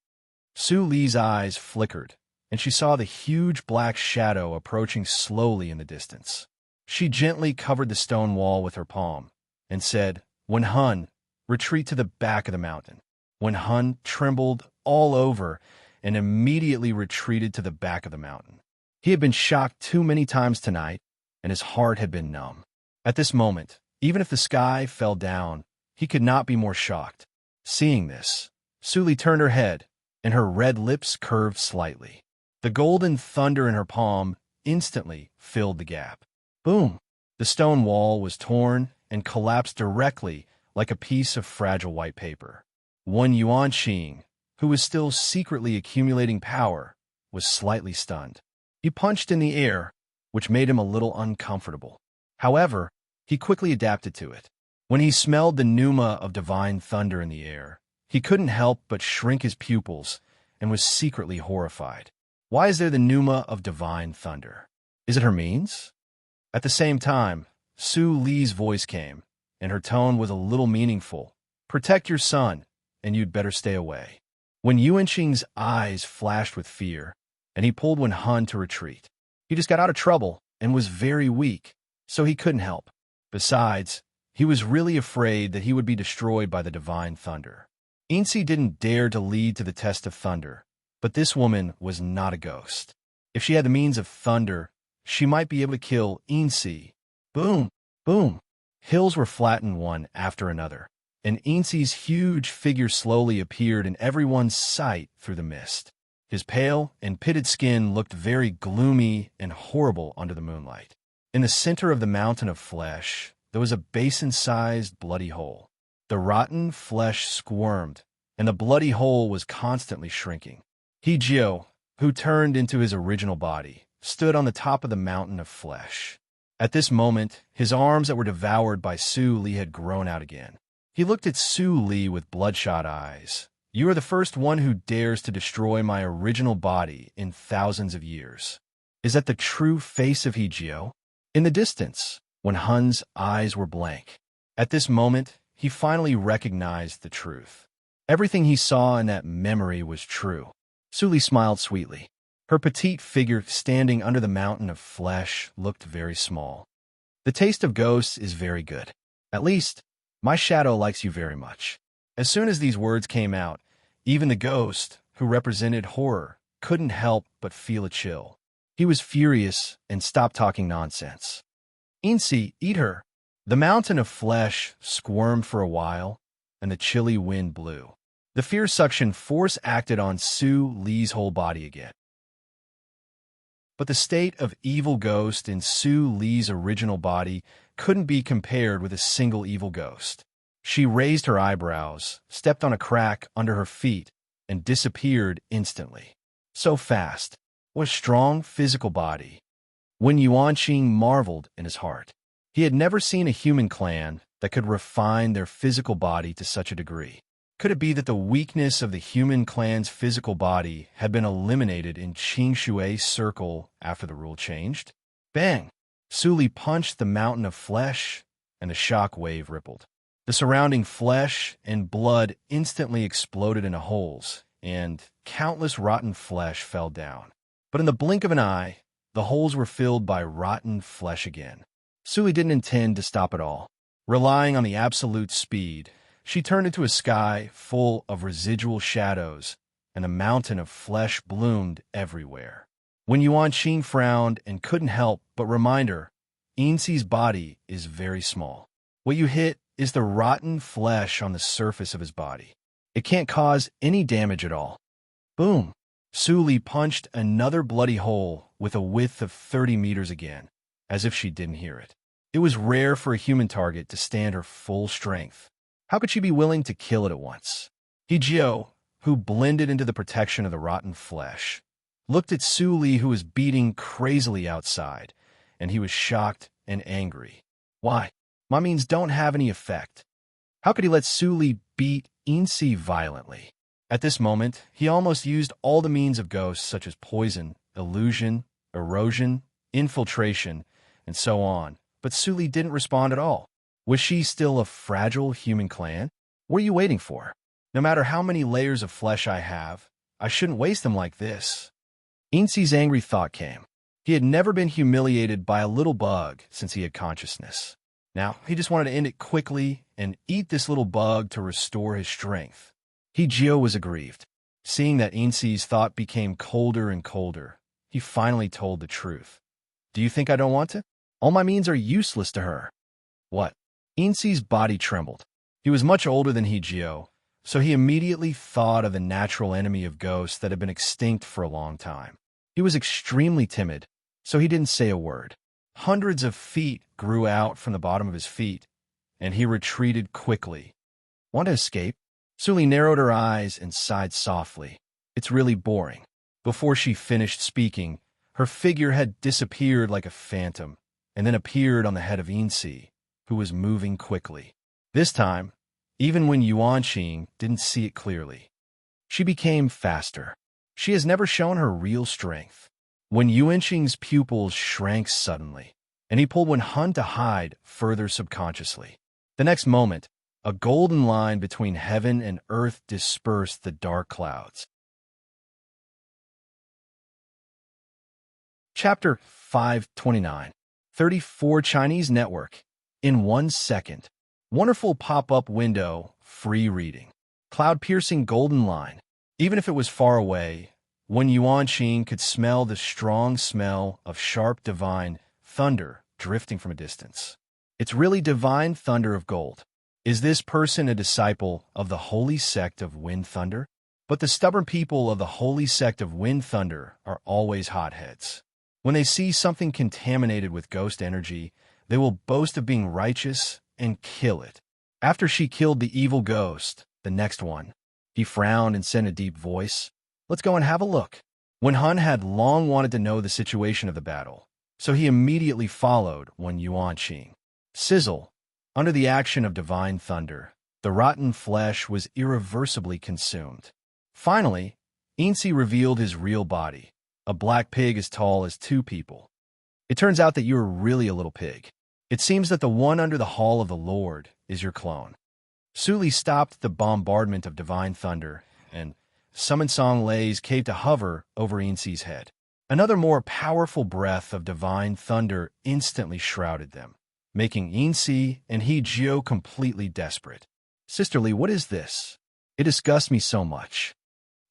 Su Li's eyes flickered, and she saw the huge black shadow approaching slowly in the distance. She gently covered the stone wall with her palm and said, Wenhan, retreat to the back of the mountain. Wenhan trembled all over and immediately retreated to the back of the mountain. He had been shocked too many times tonight, and his heart had been numb. At this moment, even if the sky fell down, he could not be more shocked. Seeing this, Su Li turned her head and her red lips curved slightly. The golden thunder in her palm instantly filled the gap. Boom! The stone wall was torn and collapsed directly like a piece of fragile white paper. One Yuanqing, who was still secretly accumulating power, was slightly stunned. He punched in the air, which made him a little uncomfortable. However, he quickly adapted to it. When he smelled the pneuma of divine thunder in the air, he couldn't help but shrink his pupils and was secretly horrified. Why is there the pneuma of divine thunder? Is it her means? At the same time, Su Li's voice came, and her tone was a little meaningful. Protect your son, and you'd better stay away. When Yuanqing's eyes flashed with fear, and he pulled Wen Hun to retreat. He just got out of trouble and was very weak, so he couldn't help. Besides, he was really afraid that he would be destroyed by the divine thunder. Insi didn't dare to lead to the test of thunder, but this woman was not a ghost. If she had the means of thunder, she might be able to kill Insi. Boom! Boom! Hills were flattened one after another, and Insi's huge figure slowly appeared in everyone's sight through the mist. His pale and pitted skin looked very gloomy and horrible under the moonlight. In the center of the mountain of flesh, there was a basin-sized bloody hole. The rotten flesh squirmed, and the bloody hole was constantly shrinking. Hijio, who turned into his original body, stood on the top of the mountain of flesh. At this moment, his arms that were devoured by Su Li had grown out again. He looked at Su Li with bloodshot eyes. You are the first one who dares to destroy my original body in thousands of years. Is that the true face of Hijio? In the distance, Wen Hun's eyes were blank. At this moment, he finally recognized the truth. Everything he saw in that memory was true. Su Li smiled sweetly. Her petite figure standing under the mountain of flesh looked very small. The taste of ghosts is very good. At least, my shadow likes you very much. As soon as these words came out, even the ghost, who represented horror, couldn't help but feel a chill. He was furious and stopped talking nonsense. Insi, eat her. The mountain of flesh squirmed for a while, and the chilly wind blew. The fear suction force acted on Su Li's whole body again. But the state of evil ghost in Su Li's original body couldn't be compared with a single evil ghost. She raised her eyebrows, stepped on a crack under her feet, and disappeared instantly. So fast. What a strong physical body. Wen Yuanqing marveled in his heart. He had never seen a human clan that could refine their physical body to such a degree. Could it be that the weakness of the human clan's physical body had been eliminated in Qingshui's circle after the rule changed? Bang! Su Li punched the mountain of flesh, and the shock wave rippled. The surrounding flesh and blood instantly exploded into holes, and countless rotten flesh fell down. But in the blink of an eye, the holes were filled by rotten flesh again. Su Li didn't intend to stop at all. Relying on the absolute speed, she turned into a sky full of residual shadows, and a mountain of flesh bloomed everywhere. When Yuanqing frowned and couldn't help but remind her, Insi's body is very small. What you hit is the rotten flesh on the surface of his body. It can't cause any damage at all. Boom! Su Li punched another bloody hole with a width of 30 meters again, as if she didn't hear it. It was rare for a human target to stand her full strength. How could she be willing to kill it at once? Hijio, who blended into the protection of the rotten flesh, looked at Su Li, who was beating crazily outside, and he was shocked and angry. Why? My means don't have any effect. How could he let Su Li beat Insi violently? At this moment, he almost used all the means of ghosts such as poison, illusion, erosion, infiltration, and so on, but Su Li didn't respond at all. Was she still a fragile human clan? What are you waiting for? No matter how many layers of flesh I have, I shouldn't waste them like this. Insi's angry thought came. He had never been humiliated by a little bug since he had consciousness. Now, he just wanted to end it quickly and eat this little bug to restore his strength. Hijio was aggrieved. Seeing that Insi's thought became colder and colder, he finally told the truth. Do you think I don't want to? All my means are useless to her. What? Insi's body trembled. He was much older than Hijio, So he immediately thought of the natural enemy of ghosts that had been extinct for a long time. He was extremely timid, so he didn't say a word. Hundreds of feet grew out from the bottom of his feet, and he retreated quickly. Want to escape? Suli narrowed her eyes and sighed softly. It's really boring. Before she finished speaking, her figure had disappeared like a phantom, and then appeared on the head of Insi, who was moving quickly. This time, even when Yuanqing didn't see it clearly, she became faster. She has never shown her real strength. When Yuanqing's pupils shrank suddenly, and he pulled Wen Hun to hide further subconsciously. The next moment, a golden line between heaven and earth dispersed the dark clouds. Chapter 529. 34 Chinese Network. In 1 second. Wonderful pop-up window, free reading. Cloud-piercing golden line. Even if it was far away, when Yuanqing could smell the strong smell of sharp divine thunder drifting from a distance. It's really divine thunder of gold. Is this person a disciple of the holy sect of Wind Thunder? But the stubborn people of the holy sect of Wind Thunder are always hotheads. When they see something contaminated with ghost energy, they will boast of being righteous and kill it. After she killed the evil ghost, the next one, he frowned and said in a deep voice, "Let's go and have a look." Wen Hun had long wanted to know the situation of the battle, so he immediately followed when Yuanqing. Sizzle. Under the action of divine thunder, the rotten flesh was irreversibly consumed. Finally, Insi revealed his real body, a black pig as tall as 2 people. It turns out that you are really a little pig. It seems that the one under the hall of the Lord is your clone. Suli stopped the bombardment of divine thunder and summoned Song Lei's cave to hover over Insi's head. Another more powerful breath of divine thunder instantly shrouded them, making Insi and He Jiao completely desperate. Sisterly, what is this? It disgusts me so much.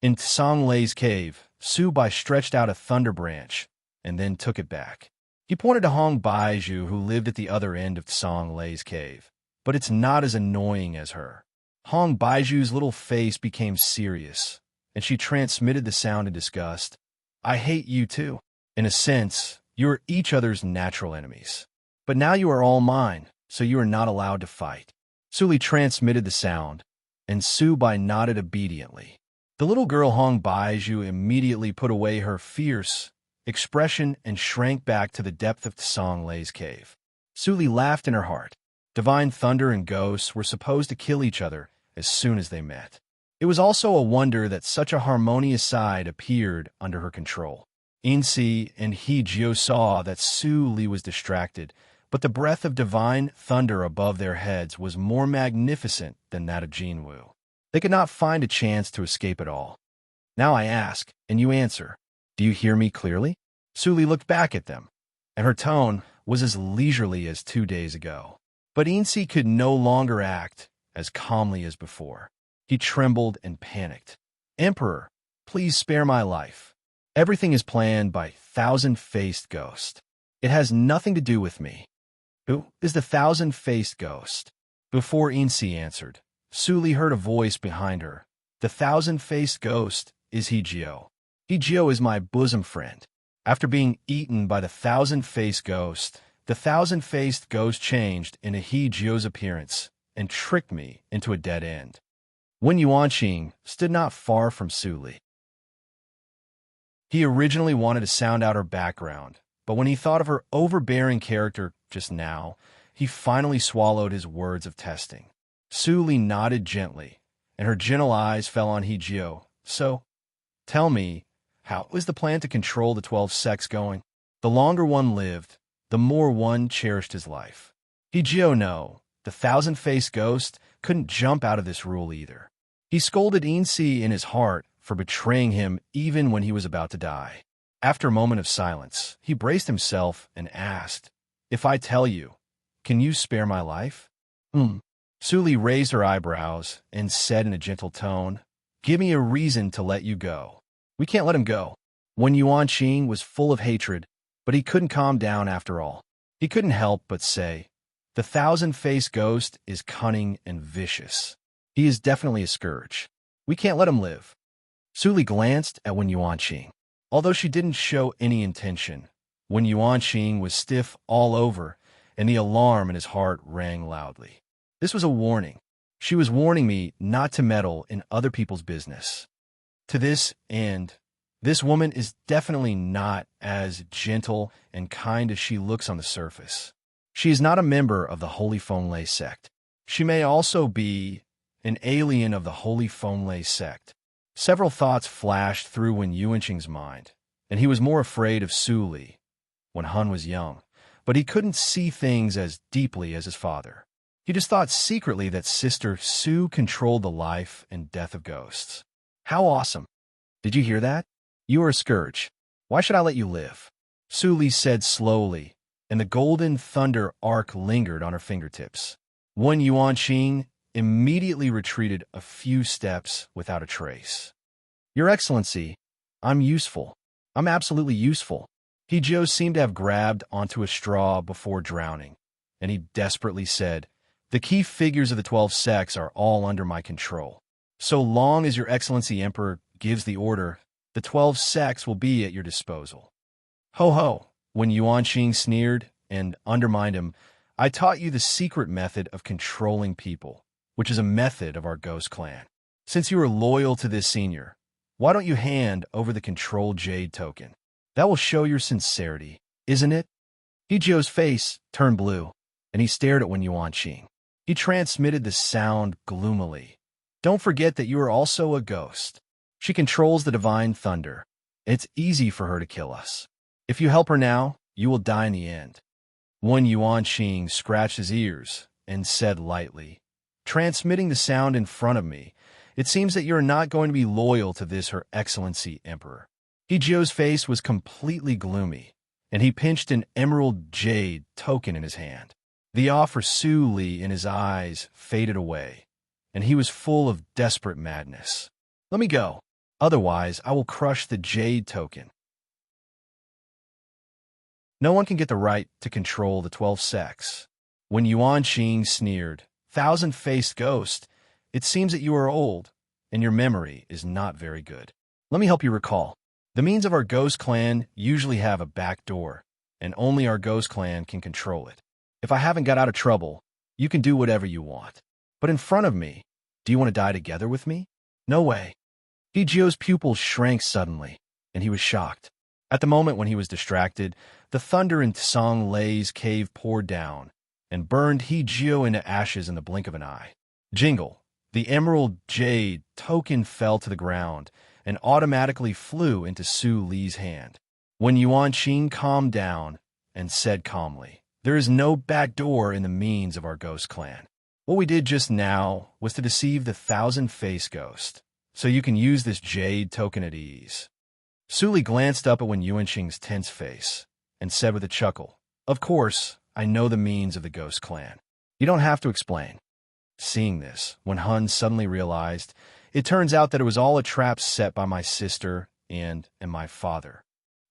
In Song Lei's cave, Su Bai stretched out a thunder branch and then took it back. He pointed to Hong Baizhu, who lived at the other end of Song Lei's cave, but it's not as annoying as her. Hong Baizhu's little face became serious, and she transmitted the sound in disgust. I hate you too. In a sense, you are each other's natural enemies. But now you are all mine, so you are not allowed to fight. Suli transmitted the sound, and Su Bai nodded obediently. The little girl Hong Baizhu immediately put away her fierce expression and shrank back to the depth of Song Lei's cave. Suli laughed in her heart. Divine thunder and ghosts were supposed to kill each other as soon as they met. It was also a wonder that such a harmonious side appeared under her control. Insi and He Jiao saw that Suli was distracted, but the breath of divine thunder above their heads was more magnificent than that of Jinwu. They could not find a chance to escape at all. Now I ask, and you answer, do you hear me clearly? Suli looked back at them, and her tone was as leisurely as 2 days ago. But Insi could no longer act as calmly as before. He trembled and panicked. Emperor, please spare my life. Everything is planned by thousand-faced ghost. It has nothing to do with me. Who is the thousand-faced ghost? Before Insi answered, Suli heard a voice behind her. The thousand-faced ghost is He Jiao. He Jiao is my bosom friend. After being eaten by the thousand-faced ghost, the thousand-faced ghost changed into He Jiao's appearance and tricked me into a dead end. Wen Yuanqing stood not far from Suli. He originally wanted to sound out her background, but when he thought of her overbearing character just now, he finally swallowed his words of testing. Suli nodded gently, and her gentle eyes fell on He Jiao. So, tell me, how is the plan to control the 12 sects going? The longer one lived, the more one cherished his life. He Jiao no, the thousand-faced ghost couldn't jump out of this rule either. He scolded Insi in his heart for betraying him even when he was about to die. After a moment of silence, he braced himself and asked, if I tell you, can you spare my life? Suli raised her eyebrows and said in a gentle tone, give me a reason to let you go. We can't let him go. Wen Yuanqing was full of hatred, but he couldn't calm down after all. He couldn't help but say, the thousand-faced ghost is cunning and vicious. He is definitely a scourge. We can't let him live. Suli glanced at Wen Yuanqing. Although she didn't show any intention, Wen Yuanqing was stiff all over, and the alarm in his heart rang loudly. This was a warning. She was warning me not to meddle in other people's business. To this end, this woman is definitely not as gentle and kind as she looks on the surface. She is not a member of the Holy Fonlei sect. She may also be an alien of the Holy Fonlei sect. Several thoughts flashed through Wen Yuanqing's mind, and he was more afraid of Suli when Han was young, but he couldn't see things as deeply as his father. He just thought secretly that Sister Su controlled the life and death of ghosts. How awesome! Did you hear that? You are a scourge. Why should I let you live? Suli said slowly, and the golden thunder arc lingered on her fingertips. Wen Yuanqing immediately retreated a few steps without a trace. Your Excellency, I'm useful. I'm absolutely useful. He seemed to have grabbed onto a straw before drowning, and he desperately said, the key figures of the 12 sects are all under my control. So long as Your Excellency Emperor gives the order, the 12 sects will be at your disposal. Ho ho, when Yuanqing sneered and undermined him, I taught you the secret method of controlling people, which is a method of our ghost clan. Since you are loyal to this senior, why don't you hand over the control jade token? That will show your sincerity, isn't it? Hijio's face turned blue, and he stared at Wen Yuanqing. He transmitted the sound gloomily. Don't forget that you are also a ghost. She controls the divine thunder. It's easy for her to kill us. If you help her now, you will die in the end. Wen Yuanqing scratched his ears and said lightly, transmitting the sound in front of me, it seems that you are not going to be loyal to this Her Excellency Emperor. Hijio's face was completely gloomy, and he pinched an emerald jade token in his hand. The awe for Suli in his eyes faded away, and he was full of desperate madness. Let me go, otherwise I will crush the jade token. No one can get the right to control the 12 sects. When Yuanqing sneered, thousand-faced ghost, it seems that you are old, and your memory is not very good. Let me help you recall. The means of our ghost clan usually have a back door, and only our ghost clan can control it. If I haven't got out of trouble, you can do whatever you want. But in front of me, do you want to die together with me? No way. Hijio's pupils shrank suddenly, and he was shocked. At the moment when he was distracted, the thunder in Tsang Lei's cave poured down and burned Hijio into ashes in the blink of an eye. Jingle, the emerald jade token fell to the ground and automatically flew into Su Li's hand. When Yuanqing calmed down and said calmly, there is no back door in the means of our ghost clan. What we did just now was to deceive the thousand-face ghost, so you can use this jade token at ease. Suli glanced up at Wen Yuanqing's tense face and said with a chuckle, of course, I know the means of the ghost clan. You don't have to explain. Seeing this, when Han suddenly realized, it turns out that it was all a trap set by my sister and my father.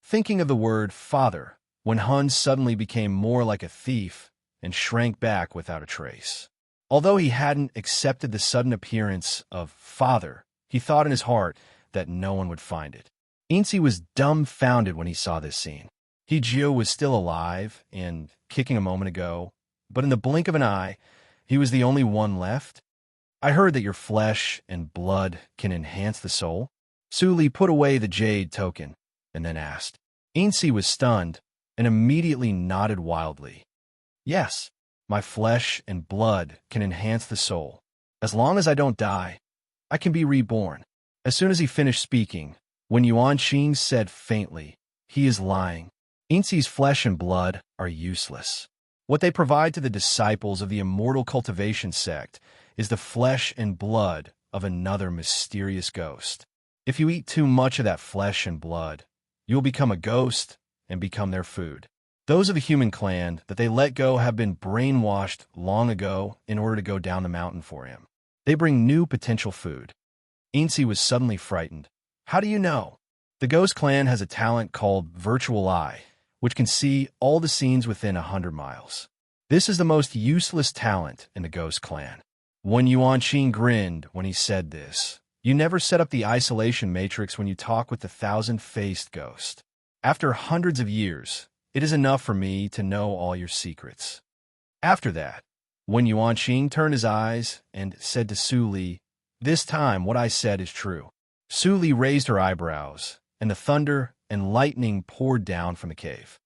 Thinking of the word father, when Han suddenly became more like a thief and shrank back without a trace. Although he hadn't accepted the sudden appearance of father, he thought in his heart that no one would find it. Incy was dumbfounded when he saw this scene. Hijio was still alive and kicking a moment ago, but in the blink of an eye, he was the only one left. I heard that your flesh and blood can enhance the soul. Suli put away the jade token and then asked. Incy was stunned and immediately nodded wildly. Yes, my flesh and blood can enhance the soul. As long as I don't die, I can be reborn. As soon as he finished speaking, when Yuanqing said faintly, he is lying. Incy's flesh and blood are useless. What they provide to the disciples of the immortal cultivation sect is the flesh and blood of another mysterious ghost. If you eat too much of that flesh and blood, you will become a ghost and become their food. Those of a human clan that they let go have been brainwashed long ago in order to go down the mountain for him. They bring new potential food. Incy was suddenly frightened. How do you know? The ghost clan has a talent called Virtual Eye, which can see all the scenes within 100 miles. This is the most useless talent in the ghost clan. Wen Yuanqing grinned when he said this. You never set up the isolation matrix when you talk with the thousand-faced ghost. After hundreds of years, it is enough for me to know all your secrets. After that, Wen Yuanqing turned his eyes and said to Su Li, this time what I said is true. Su Li raised her eyebrows, and the thunder and lightning poured down from the cave.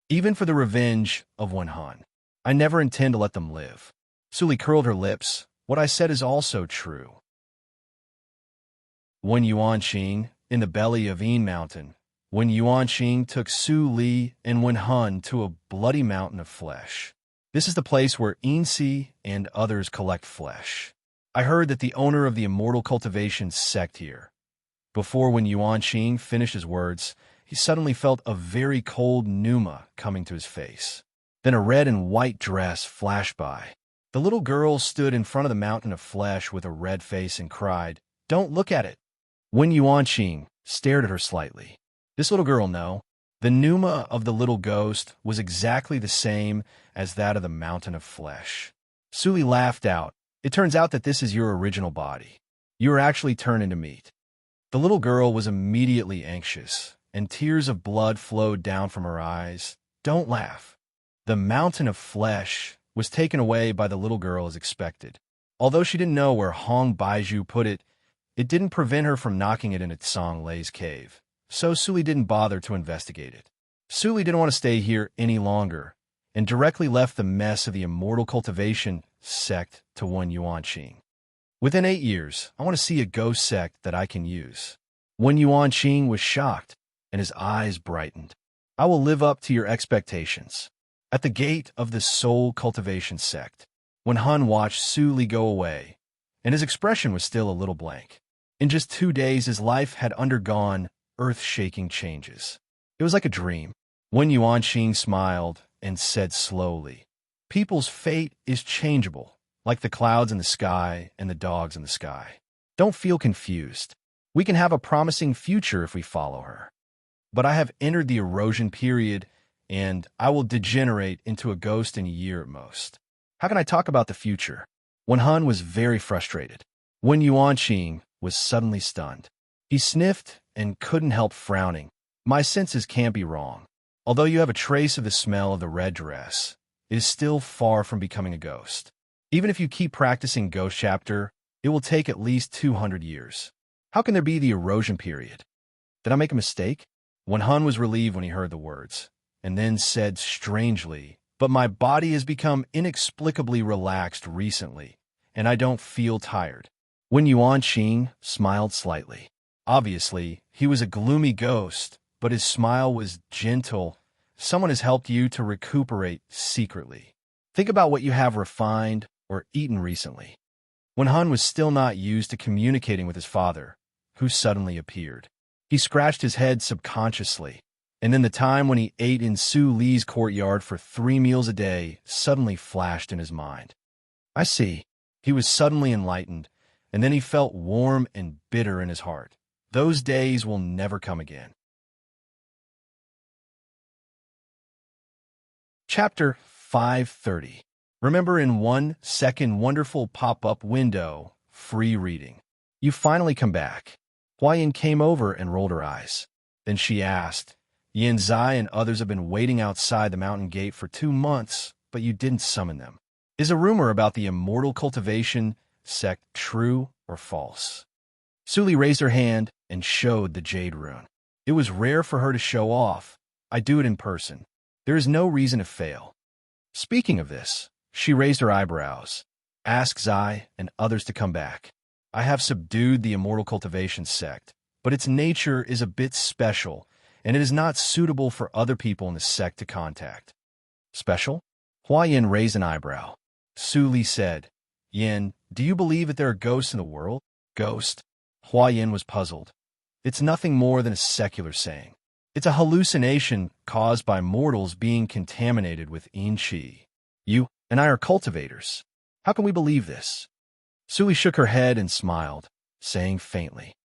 Even for the revenge of Wen Han, I never intend to let them live. Su Li curled her lips. What I said is also true. Wen Yuanqing, in the belly of Yin Mountain, Wen Yuanqing took Su Li and Wen Han to a bloody mountain of flesh. This is the place where Yin and others collect flesh. I heard that the owner of the immortal cultivation sect here. Before Wen Yuanqing finished his words, he suddenly felt a very cold pneuma coming to his face. Then a red and white dress flashed by. The little girl stood in front of the mountain of flesh with a red face and cried, "Don't look at it." Wen Yuanqing stared at her slightly. This little girl, no. The pneuma of the little ghost was exactly the same as that of the mountain of flesh. Su Li laughed out. It turns out that this is your original body. You are actually turned into meat. The little girl was immediately anxious, and tears of blood flowed down from her eyes. Don't laugh. The mountain of flesh was taken away by the little girl as expected. Although she didn't know where Hong Baizhu put it, it didn't prevent her from knocking it in its Song Lei's cave. So Su Li didn't bother to investigate it. Su Li didn't want to stay here any longer, and directly left the mess of the immortal cultivation sect to Wen Yuanqing. Within 8 years, I want to see a ghost sect that I can use. Wen Yuanqing was shocked, and his eyes brightened. I will live up to your expectations. At the gate of the soul cultivation sect, Wen Han watched Su Li go away, and his expression was still a little blank. In just 2 days, his life had undergone earth-shaking changes. It was like a dream. Wen Yuanqing smiled and said slowly, people's fate is changeable, like the clouds in the sky and the dogs in the sky. Don't feel confused. We can have a promising future if we follow her. But I have entered the erosion period, and I will degenerate into a ghost in a year at most. How can I talk about the future? Wen Han was very frustrated. Wen Yuanqing was suddenly stunned. He sniffed and couldn't help frowning. My senses can't be wrong. Although you have a trace of the smell of the red dress, it is still far from becoming a ghost. Even if you keep practicing Ghost Chapter, it will take at least 200 years. How can there be the erosion period? Did I make a mistake? Wen Han was relieved when he heard the words, and then said strangely, but my body has become inexplicably relaxed recently, and I don't feel tired. Wen Yuanqing smiled slightly. Obviously, he was a gloomy ghost, but his smile was gentle. Someone has helped you to recuperate secretly. Think about what you have refined or eaten recently. Wen Han was still not used to communicating with his father, who suddenly appeared. He scratched his head subconsciously, and then the time when he ate in Su Li's courtyard for 3 meals a day suddenly flashed in his mind. I see. He was suddenly enlightened, and then he felt warm and bitter in his heart. Those days will never come again. Chapter 530. Remember in 1 second wonderful pop-up window, free reading. You finally come back. Huayan came over and rolled her eyes. Then she asked, Yin Zai and others have been waiting outside the mountain gate for 2 months, but you didn't summon them. Is a rumor about the immortal cultivation sect true or false? Su Li raised her hand and showed the jade rune. It was rare for her to show off. I do it in person. There is no reason to fail. Speaking of this, she raised her eyebrows. Ask Zai and others to come back. I have subdued the immortal cultivation sect, but its nature is a bit special, and it is not suitable for other people in the sect to contact. Special? Huayan raised an eyebrow. Su Li said, Yin, do you believe that there are ghosts in the world? Ghost? Huayan was puzzled. It's nothing more than a secular saying. It's a hallucination caused by mortals being contaminated with yin qi. You and I are cultivators. How can we believe this? Su Li shook her head and smiled, saying faintly,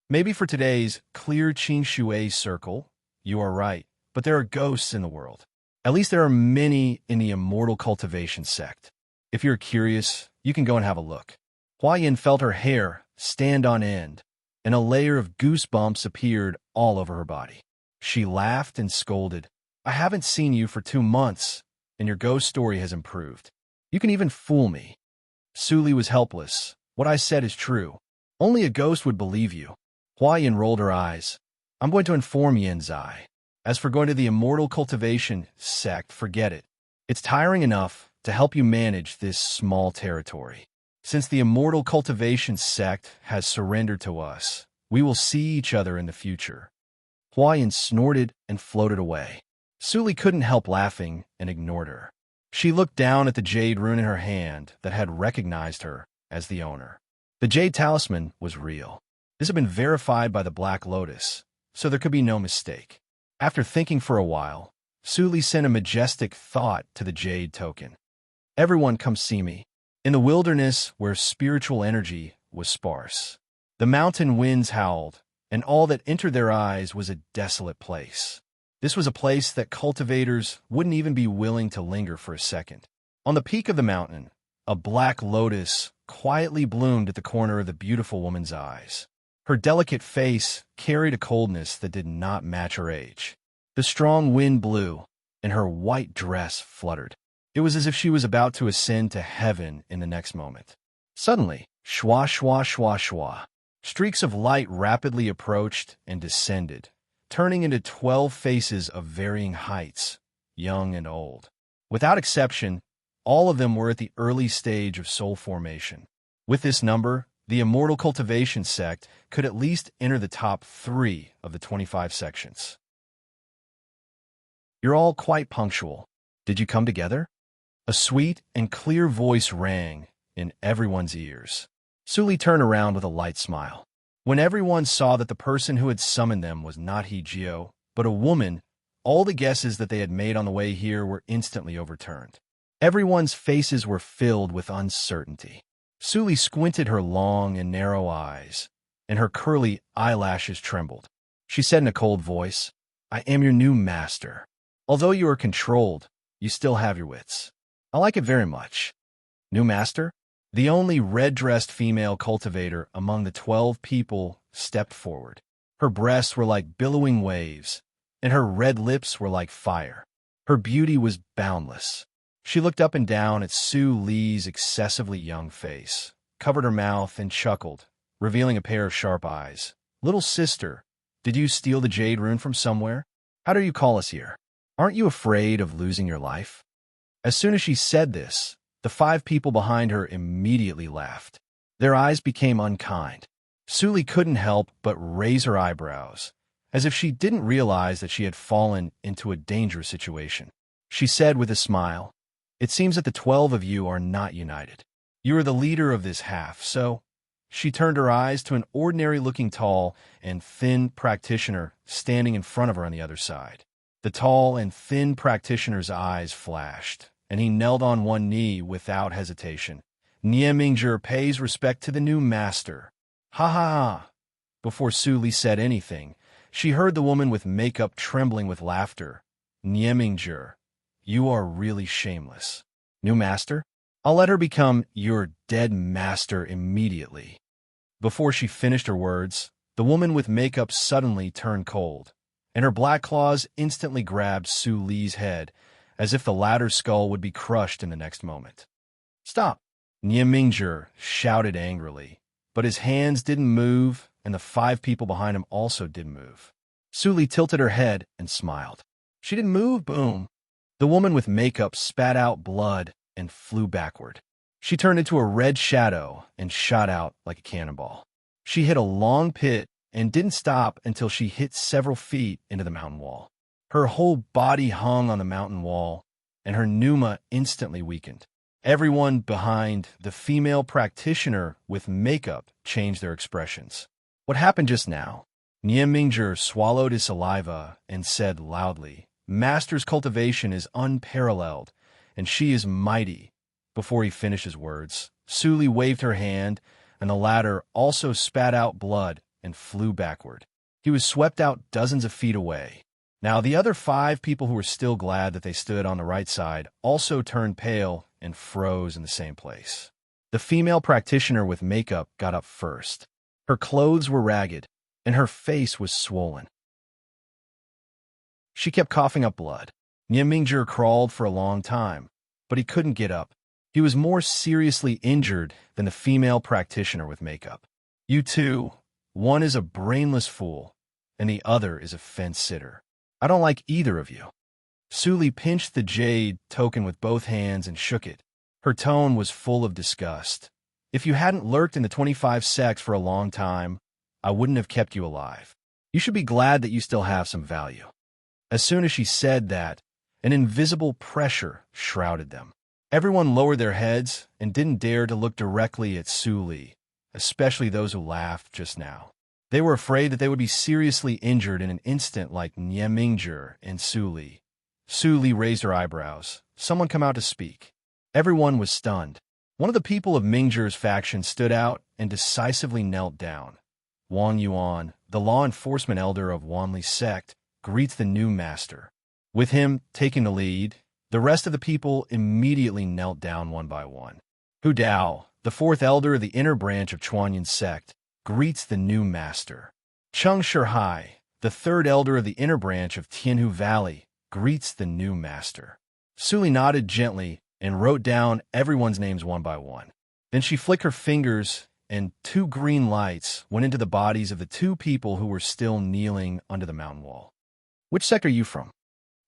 maybe for today's clear qing shui circle, you are right, but there are ghosts in the world. At least there are many in the immortal cultivation sect. If you're curious, you can go and have a look. Hua Yin felt her hair stand on end, and a layer of goosebumps appeared all over her body. She laughed and scolded. I haven't seen you for 2 months, and your ghost story has improved. You can even fool me. Su Li was helpless. What I said is true. Only a ghost would believe you. Hua Yin rolled her eyes. I'm going to inform Yin Zai. As for going to the Immortal Cultivation sect, forget it. It's tiring enough to help you manage this small territory. Since the Immortal Cultivation sect has surrendered to us, we will see each other in the future. Hua Yin snorted and floated away. Su Li couldn't help laughing and ignored her. She looked down at the jade rune in her hand that had recognized her as the owner. The jade talisman was real. This had been verified by the Black Lotus, so there could be no mistake. After thinking for a while, Su Li sent a majestic thought to the jade token. Everyone come see me. In the wilderness where spiritual energy was sparse, the mountain winds howled, and all that entered their eyes was a desolate place. This was a place that cultivators wouldn't even be willing to linger for a second. On the peak of the mountain, a black lotus quietly bloomed at the corner of the beautiful woman's eyes. Her delicate face carried a coldness that did not match her age. The strong wind blew, and her white dress fluttered. It was as if she was about to ascend to heaven in the next moment. Suddenly, shwa shwa shwa shwa, streaks of light rapidly approached and descended, turning into 12 faces of varying heights, young and old. Without exception, all of them were at the early stage of soul formation. With this number, the Immortal Cultivation sect could at least enter the top 3 of the 25 sections. You're all quite punctual. Did you come together? A sweet and clear voice rang in everyone's ears. Su Li turned around with a light smile. When everyone saw that the person who had summoned them was not He Jio, but a woman, all the guesses that they had made on the way here were instantly overturned. Everyone's faces were filled with uncertainty. Su Li squinted her long and narrow eyes, and her curly eyelashes trembled. She said in a cold voice, I am your new master. Although you are controlled, you still have your wits. I like it very much. New master? The only red-dressed female cultivator among the 12 people stepped forward. Her breasts were like billowing waves, and her red lips were like fire. Her beauty was boundless. She looked up and down at Su Li's excessively young face, covered her mouth, and chuckled, revealing a pair of sharp eyes. Little sister, did you steal the jade rune from somewhere? How do you call us here? Aren't you afraid of losing your life? As soon as she said this, the 5 people behind her immediately laughed. Their eyes became unkind. Su Li couldn't help but raise her eyebrows, as if she didn't realize that she had fallen into a dangerous situation. She said with a smile, It seems that the 12 of you are not united. You are the leader of this half, so... She turned her eyes to an ordinary-looking tall and thin practitioner standing in front of her on the other side. The tall and thin practitioner's eyes flashed, and he knelt on one knee without hesitation. Nie Mingzhi pays respect to the new master. Ha ha ha. Before Su Li said anything, she heard the woman with makeup trembling with laughter. Nie Mingzhi, you are really shameless. New master? I'll let her become your dead master immediately. Before she finished her words, the woman with makeup suddenly turned cold, and her black claws instantly grabbed Su Li's head, as if the latter's skull would be crushed in the next moment. Stop! Nie Mingzhi shouted angrily, but his hands didn't move, and the 5 people behind him also didn't move. Su Li tilted her head and smiled. She didn't move, boom. The woman with makeup spat out blood and flew backward. She turned into a red shadow and shot out like a cannonball. She hit a long pit and didn't stop until she hit several feet into the mountain wall. Her whole body hung on the mountain wall, and her pneuma instantly weakened. Everyone behind the female practitioner with makeup changed their expressions. What happened just now? Nie Mingzhi swallowed his saliva and said loudly, Master's cultivation is unparalleled, and she is mighty. Before he finished his words, Su Li waved her hand, and the latter also spat out blood and flew backward. He was swept out dozens of feet away. Now the other 5 people who were still glad that they stood on the right side also turned pale and froze in the same place. The female practitioner with makeup got up first. Her clothes were ragged, and her face was swollen. She kept coughing up blood. Niemingzhi crawled for a long time, but he couldn't get up. He was more seriously injured than the female practitioner with makeup. You two, one is a brainless fool, and the other is a fence-sitter. I don't like either of you. Suli pinched the jade token with both hands and shook it. Her tone was full of disgust. If you hadn't lurked in the 25 sects for a long time, I wouldn't have kept you alive. You should be glad that you still have some value. As soon as she said that, an invisible pressure shrouded them. Everyone lowered their heads and didn't dare to look directly at Suli, especially those who laughed just now. They were afraid that they would be seriously injured in an instant like Niemingzhi and Suli. Suli raised her eyebrows. Someone come out to speak. Everyone was stunned. One of the people of Mingzhi's faction stood out and decisively knelt down. Wang Yuan, the law enforcement elder of Wanli's sect, greets the new master. With him taking the lead, the rest of the people immediately knelt down one by one. Hu Dao, the fourth elder of the inner branch of Chuanyan's sect, greets the new master. Cheng Shihai, the third elder of the inner branch of Tianhu Valley, greets the new master. Suli nodded gently and wrote down everyone's names one by one. Then she flicked her fingers, and 2 green lights went into the bodies of the 2 people who were still kneeling under the mountain wall. Which sect are you from?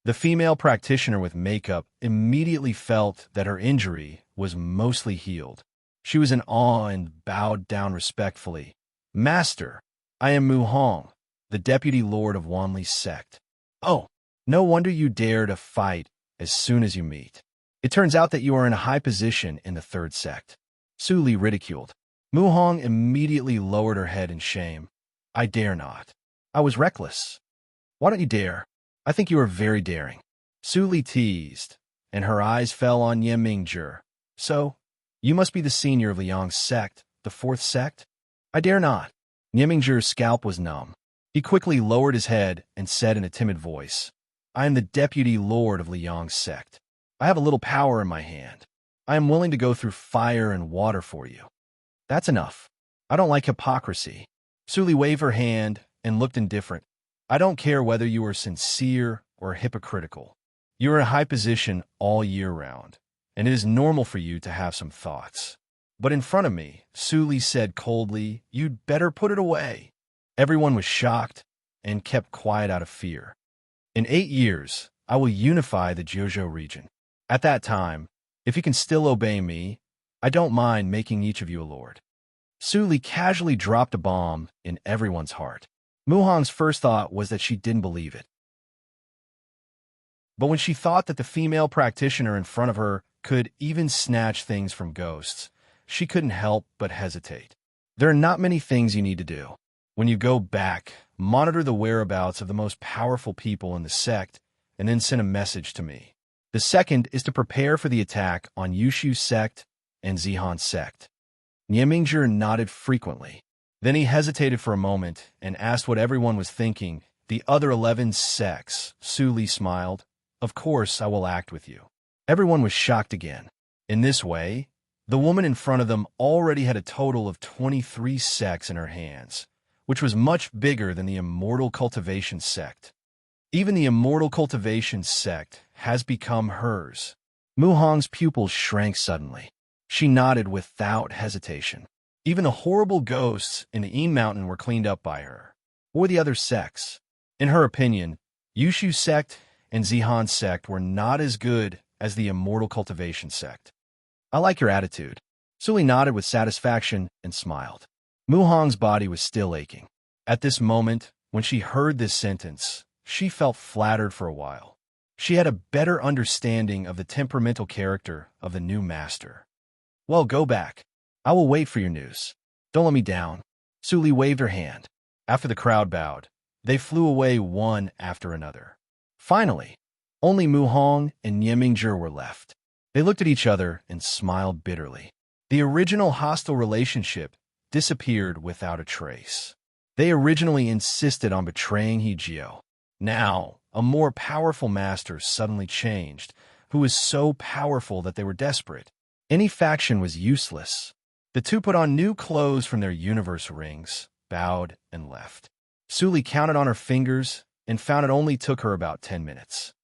The female practitioner with makeup immediately felt that her injury was mostly healed. She was in awe and bowed down respectfully. Master, I am Mu Hong, the deputy lord of Wanli's sect. Oh, no wonder you dare to fight as soon as you meet. It turns out that you are in a high position in the 3rd sect. Suli ridiculed. Mu Hong immediately lowered her head in shame. I dare not. I was reckless. Why don't you dare? I think you are very daring. Suli teased, and her eyes fell on Niemingzhi. So, you must be the senior of Liang's sect, the 4th sect? I dare not. Niemingzhi's scalp was numb. He quickly lowered his head and said in a timid voice, I am the deputy lord of Liang's sect. I have a little power in my hand. I am willing to go through fire and water for you. That's enough. I don't like hypocrisy. Suli waved her hand and looked indifferent. I don't care whether you are sincere or hypocritical. You are in a high position all year round, and it is normal for you to have some thoughts. But in front of me, Suli said coldly, you'd better put it away. Everyone was shocked and kept quiet out of fear. In 8 years, I will unify the Jiuzhou region. At that time, if you can still obey me, I don't mind making each of you a lord. Suli casually dropped a bomb in everyone's heart. Mu Hong's first thought was that she didn't believe it. But when she thought that the female practitioner in front of her could even snatch things from ghosts, she couldn't help but hesitate. There are not many things you need to do. When you go back, monitor the whereabouts of the most powerful people in the sect, and then send a message to me. The second is to prepare for the attack on Yushu's sect and Zihan's sect. Niemingzhi nodded frequently. Then he hesitated for a moment and asked what everyone was thinking. The other 11 sects. Suli smiled. Of course, I will act with you. Everyone was shocked again. In this way, the woman in front of them already had a total of 23 sects in her hands, which was much bigger than the Immortal Cultivation sect. Even the Immortal Cultivation sect has become hers. Mu Hong's pupils shrank suddenly. She nodded without hesitation. Even the horrible ghosts in the Eam Mountain were cleaned up by her, or the other sects. In her opinion, Yushu's sect and Zihan's sect were not as good as the Immortal Cultivation sect. I like your attitude. Suli nodded with satisfaction and smiled. Mu Hong's body was still aching. At this moment, when she heard this sentence, she felt flattered for a while. She had a better understanding of the temperamental character of the new master. Well, go back. I will wait for your news. Don't let me down. Suli waved her hand. After the crowd bowed, they flew away one after another. Finally, only Mu Hong and Niemingzhi were left. They looked at each other and smiled bitterly. The original hostile relationship disappeared without a trace. They originally insisted on betraying Hijio. Now, a more powerful master suddenly changed, who was so powerful that they were desperate. Any faction was useless. The two put on new clothes from their universe rings, bowed, and left. Suli counted on her fingers and found it only took her about 10 minutes.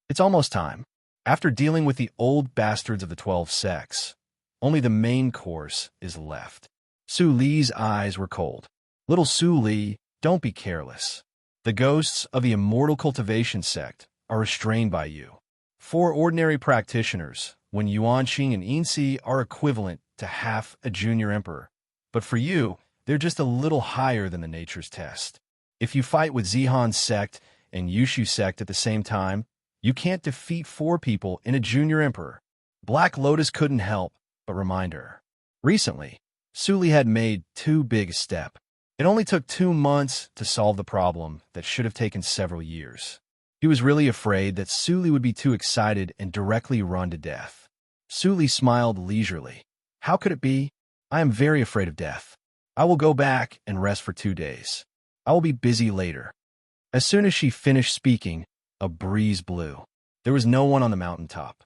It's almost time. After dealing with the old bastards of the 12 sects, only the main course is left. Su Li's eyes were cold. Little Su Li, don't be careless. The ghosts of the immortal cultivation sect are restrained by you. 4 ordinary practitioners, when Yuanqing and Yinxi, are equivalent to half a junior emperor. But for you, they're just a little higher than the nature's test. If you fight with Zihan's sect and Yushu sect at the same time, you can't defeat 4 people in a junior emperor. Black Lotus couldn't help but remind her. Recently, Suli had made too big a step. It only took 2 months to solve the problem that should have taken several years. He was really afraid that Suli would be too excited and directly run to death. Suli smiled leisurely. How could it be? I am very afraid of death. I will go back and rest for 2 days. I will be busy later. As soon as she finished speaking, a breeze blew. There was no one on the mountaintop.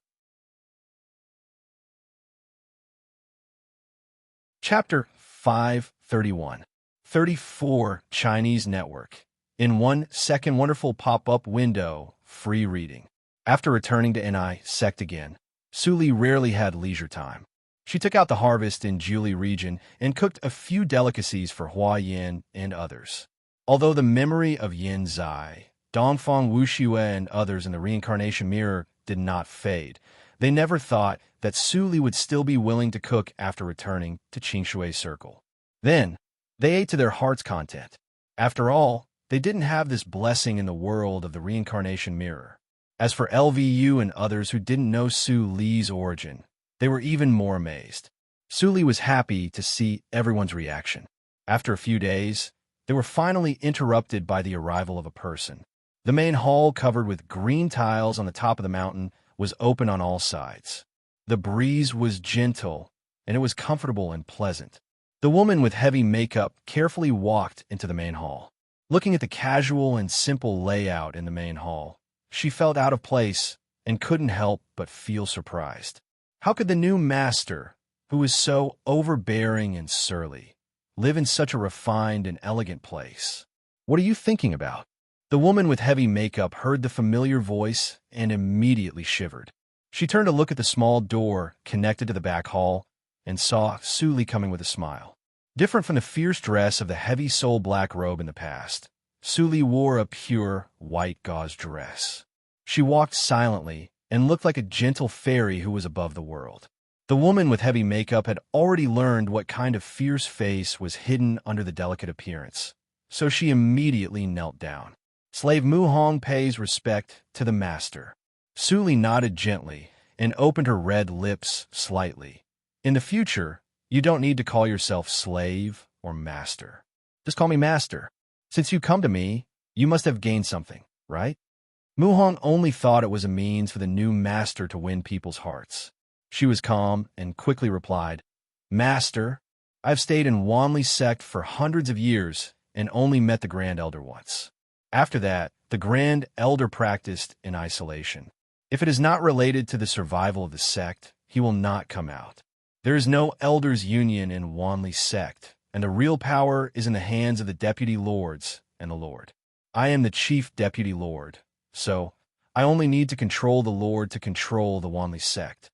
Chapter 531. 34 Chinese Network. In 1 second wonderful pop-up window, free reading. After returning to Ni sect again, Suli rarely had leisure time. She took out the harvest in Juli region and cooked a few delicacies for Hua Yin and others. Although the memory of Yin Zai, Dongfang Wuxue and others in the reincarnation mirror did not fade, they never thought that Suli would still be willing to cook after returning to Qingshui Circle. Then, they ate to their heart's content. After all, they didn't have this blessing in the world of the reincarnation mirror. As for LVU and others who didn't know Su Li's origin, they were even more amazed. Suli was happy to see everyone's reaction. After a few days, they were finally interrupted by the arrival of a person. The main hall, covered with green tiles on the top of the mountain, was open on all sides. The breeze was gentle, and it was comfortable and pleasant. The woman with heavy makeup carefully walked into the main hall. Looking at the casual and simple layout in the main hall, she felt out of place and couldn't help but feel surprised. How could the new master, who was so overbearing and surly, live in such a refined and elegant place? What are you thinking about? The woman with heavy makeup heard the familiar voice and immediately shivered. She turned to look at the small door connected to the back hall and saw Suli coming with a smile. Different from the fierce dress of the heavy soul black robe in the past, Suli wore a pure white gauze dress. She walked silently and looked like a gentle fairy who was above the world. The woman with heavy makeup had already learned what kind of fierce face was hidden under the delicate appearance, so she immediately knelt down. Slave Mu Hong pays respect to the master. Suli nodded gently and opened her red lips slightly. In the future, you don't need to call yourself slave or master. Just call me master. Since you come to me, you must have gained something, right? Mu Hong only thought it was a means for the new master to win people's hearts. She was calm and quickly replied, Master, I've stayed in Wanli sect for hundreds of years and only met the Grand Elder once. After that, the Grand Elder practiced in isolation. If it is not related to the survival of the sect, he will not come out. There is no Elders' Union in Wanli sect, and the real power is in the hands of the Deputy Lords and the Lord. I am the Chief Deputy Lord, so I only need to control the Lord to control the Wanli sect.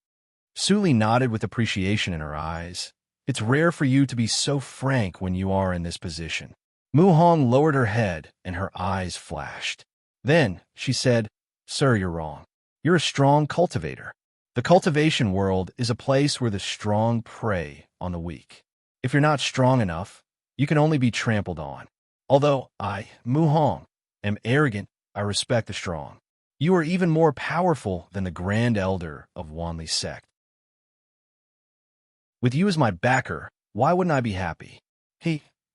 Suli nodded with appreciation in her eyes. It's rare for you to be so frank when you are in this position. Mu Hong lowered her head and her eyes flashed. Then she said, Sir, you're wrong. You're a strong cultivator. The cultivation world is a place where the strong prey on the weak. If you're not strong enough, you can only be trampled on. Although I, Mu Hong, am arrogant, I respect the strong. You are even more powerful than the Grand Elder of Wanli sect. With you as my backer, why wouldn't I be happy?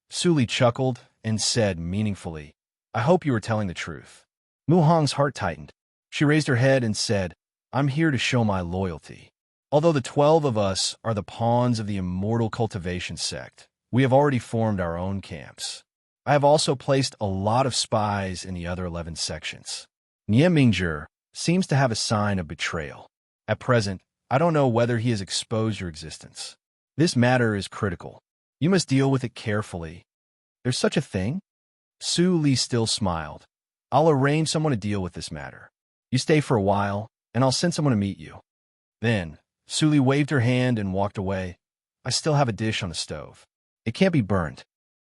Suli chuckled and said meaningfully, I hope you are telling the truth. Mu Hong's heart tightened. She raised her head and said, I'm here to show my loyalty. Although the 12 of us are the pawns of the immortal cultivation sect, we have already formed our own camps. I have also placed a lot of spies in the other 11 sections. Nie Mingzhi seems to have a sign of betrayal. At present, I don't know whether he has exposed your existence. This matter is critical. You must deal with it carefully. There's such a thing? Su Li still smiled. I'll arrange someone to deal with this matter. You stay for a while, and I'll send someone to meet you. Then, Su Li waved her hand and walked away. I still have a dish on the stove. It can't be burnt.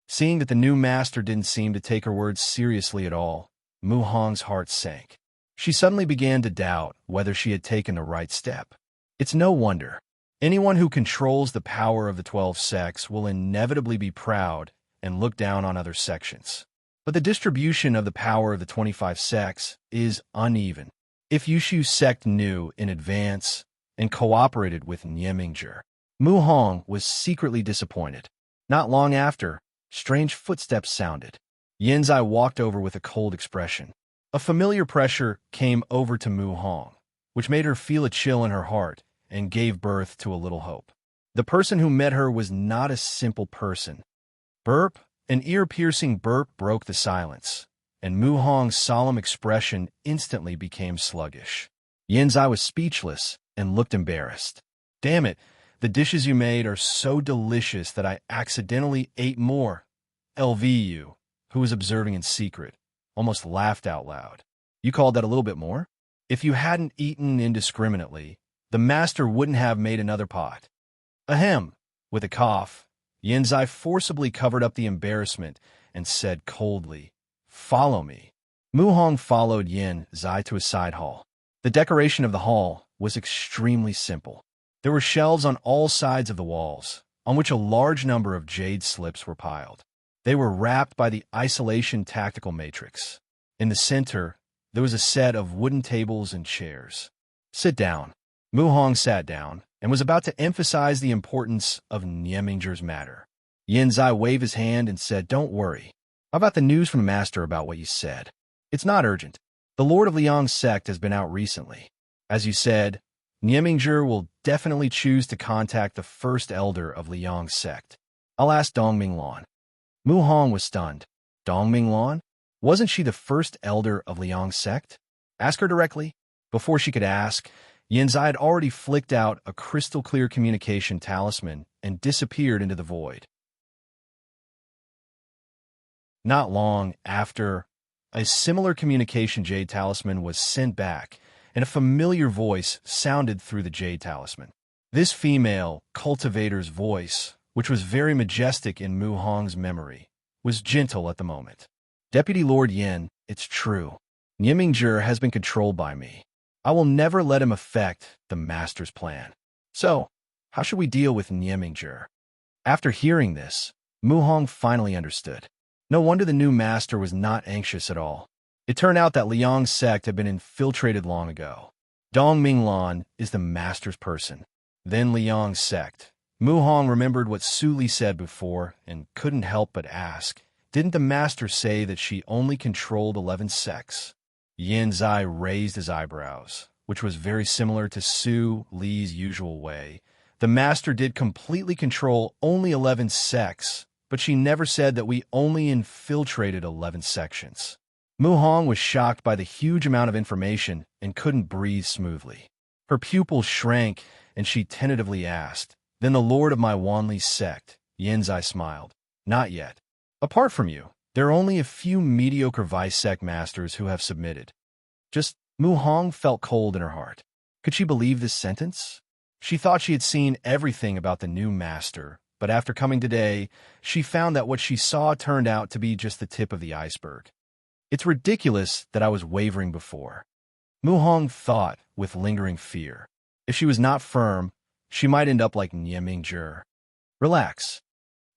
Seeing that the new master didn't seem to take her words seriously at all, Mu Hong's heart sank. She suddenly began to doubt whether she had taken the right step. It's no wonder. Anyone who controls the power of the 12 sects will inevitably be proud and look down on other sections. But the distribution of the power of the 25 sects is uneven. If Yushu sect knew in advance and cooperated with Niemingzhi, Mu Hong was secretly disappointed. Not long after, strange footsteps sounded. Yanzai walked over with a cold expression. A familiar pressure came over to Mu Hong, which made her feel a chill in her heart and gave birth to a little hope. The person who met her was not a simple person. Burp, an ear-piercing burp broke the silence, and Mu Hong's solemn expression instantly became sluggish. Yanzai was speechless and looked embarrassed. Damn it, the dishes you made are so delicious that I accidentally ate more. LVU, who was observing in secret, almost laughed out loud. You called that a little bit more? If you hadn't eaten indiscriminately, the master wouldn't have made another pot. Ahem. With a cough, Yanzai forcibly covered up the embarrassment and said coldly, Follow me. Mu Hong followed Yanzai to a side hall. The decoration of the hall was extremely simple. There were shelves on all sides of the walls, on which a large number of jade slips were piled. They were wrapped by the isolation tactical matrix. In the center, there was a set of wooden tables and chairs. Sit down. Mu Hong sat down and was about to emphasize the importance of Niemingzhi's matter. Yanzai waved his hand and said, Don't worry. How about the news from the master about what you said? It's not urgent. The Lord of Liang's sect has been out recently. As you said, Niemingzhi will definitely choose to contact the first elder of Liang's sect. I'll ask Dongming Lan. Mu Hong was stunned. Dongming Lan? Wasn't she the first elder of Liang's sect? Ask her directly. Before she could ask, Yanzai had already flicked out a crystal-clear communication talisman and disappeared into the void. Not long after, a similar communication jade talisman was sent back, and a familiar voice sounded through the jade talisman. This female cultivator's voice, which was very majestic in Mu Hong's memory, was gentle at the moment. Deputy Lord Yin, it's true. Niemingzhi has been controlled by me. I will never let him affect the master's plan. So, how should we deal with Niemingzhi? After hearing this, Mu Hong finally understood. No wonder the new master was not anxious at all. It turned out that Liang's sect had been infiltrated long ago. Dongming Lan is the master's person. Then Liang's sect. Mu Hong remembered what Su Li said before and couldn't help but ask, didn't the master say that she only controlled 11 sects? Yanzai raised his eyebrows, which was very similar to Su Li's usual way. The master did completely control only 11 sects, but she never said that we only infiltrated 11 sections. Mu Hong was shocked by the huge amount of information and couldn't breathe smoothly. Her pupils shrank, and she tentatively asked, Then the lord of my Wanli sect? Yanzai smiled. Not yet. Apart from you, there are only a few mediocre vice sect masters who have submitted. Mu Hong felt cold in her heart. Could she believe this sentence? She thought she had seen everything about the new master, but after coming today, she found that what she saw turned out to be just the tip of the iceberg. It's ridiculous that I was wavering before. Mu Hong thought with lingering fear. If she was not firm, she might end up like Niemingzhi. Relax.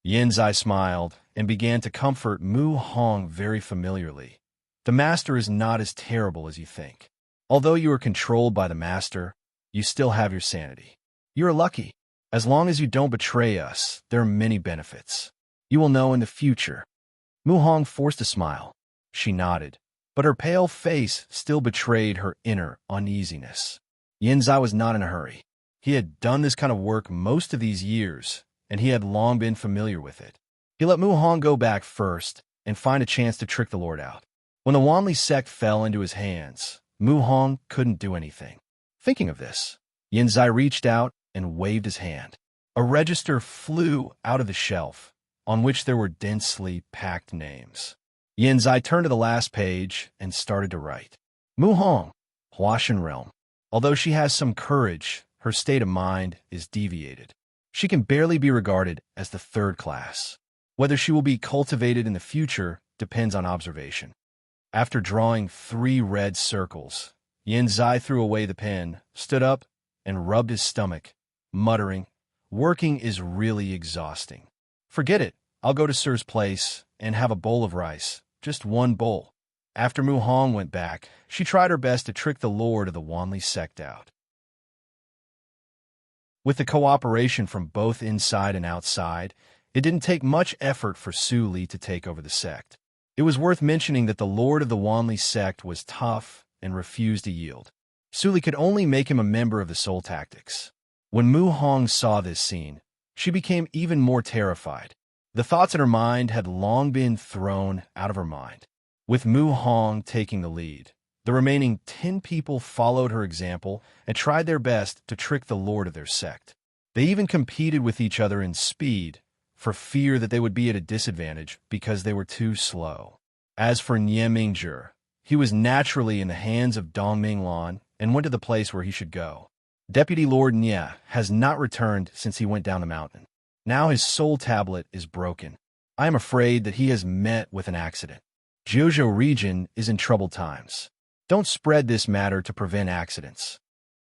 Yanzai smiled and began to comfort Mu Hong very familiarly. The master is not as terrible as you think. Although you are controlled by the master, you still have your sanity. You are lucky. As long as you don't betray us, there are many benefits. You will know in the future. Mu Hong forced a smile. She nodded, but her pale face still betrayed her inner uneasiness. Yanzai was not in a hurry. He had done this kind of work most of these years, and he had long been familiar with it. He let Mu Hong go back first and find a chance to trick the Lord out. When the Wanli sect fell into his hands, Mu Hong couldn't do anything. Thinking of this, Yanzai reached out and waved his hand. A register flew out of the shelf, on which there were densely packed names. Yin Zai turned to the last page and started to write. Mu Hong, Huashan Realm. Although she has some courage, her state of mind is deviated. She can barely be regarded as the third class. Whether she will be cultivated in the future depends on observation. After drawing 3 red circles, Yin Zai threw away the pen, stood up, and rubbed his stomach, muttering, "Working is really exhausting. Forget it, I'll go to Sir's place and have a bowl of rice, just one bowl." After Mu Hong went back, she tried her best to trick the lord of the Wanli sect out. With the cooperation from both inside and outside, it didn't take much effort for Su Li to take over the sect. It was worth mentioning that the lord of the Wanli sect was tough and refused to yield. Su Li could only make him a member of the Soul Tactics. When Mu Hong saw this scene, she became even more terrified. The thoughts in her mind had long been thrown out of her mind. With Mu Hong taking the lead, the remaining 10 people followed her example and tried their best to trick the lord of their sect. They even competed with each other in speed, for fear that they would be at a disadvantage because they were too slow. As for Nie Mingjie, he was naturally in the hands of Dong Minglan and went to the place where he should go. Deputy Lord Nie has not returned since he went down the mountain. Now his soul tablet is broken. I am afraid that he has met with an accident. Jiuzhou region is in troubled times. Don't spread this matter to prevent accidents.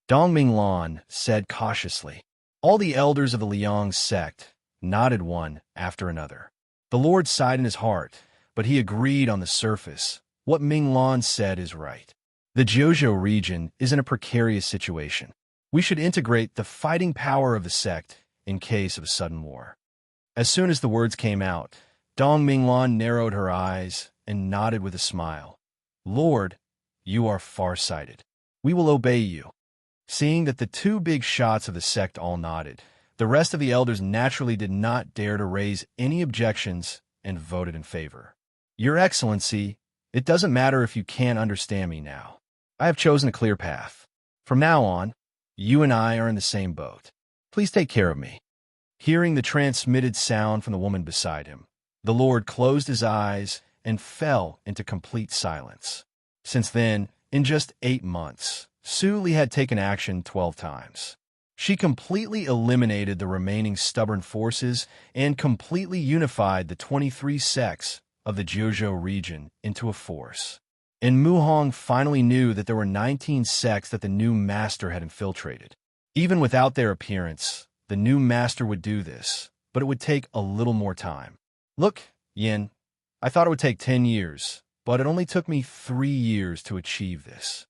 Dong Minglan said cautiously. All the elders of the Liang sect nodded one after another. The Lord sighed in his heart, but he agreed on the surface. What Minglan said is right. The Jiuzhou region is in a precarious situation. We should integrate the fighting power of the sect in case of a sudden war. As soon as the words came out, Dong Minglan narrowed her eyes and nodded with a smile. Lord, you are far-sighted. We will obey you. Seeing that the 2 big shots of the sect all nodded, the rest of the elders naturally did not dare to raise any objections and voted in favor. Your Excellency, it doesn't matter if you can't understand me now. I have chosen a clear path. From now on, you and I are in the same boat. Please take care of me. Hearing the transmitted sound from the woman beside him, the Lord closed his eyes and fell into complete silence. Since then, in just 8 months, Su Li had taken action 12 times. She completely eliminated the remaining stubborn forces and completely unified the 23 sects of the Jiuzhou region into a force. And Mu Hong finally knew that there were 19 sects that the new master had infiltrated. Even without their appearance, the new master would do this, but it would take a little more time. Look, Yin, I thought it would take 10 years, but it only took me 3 years to achieve this.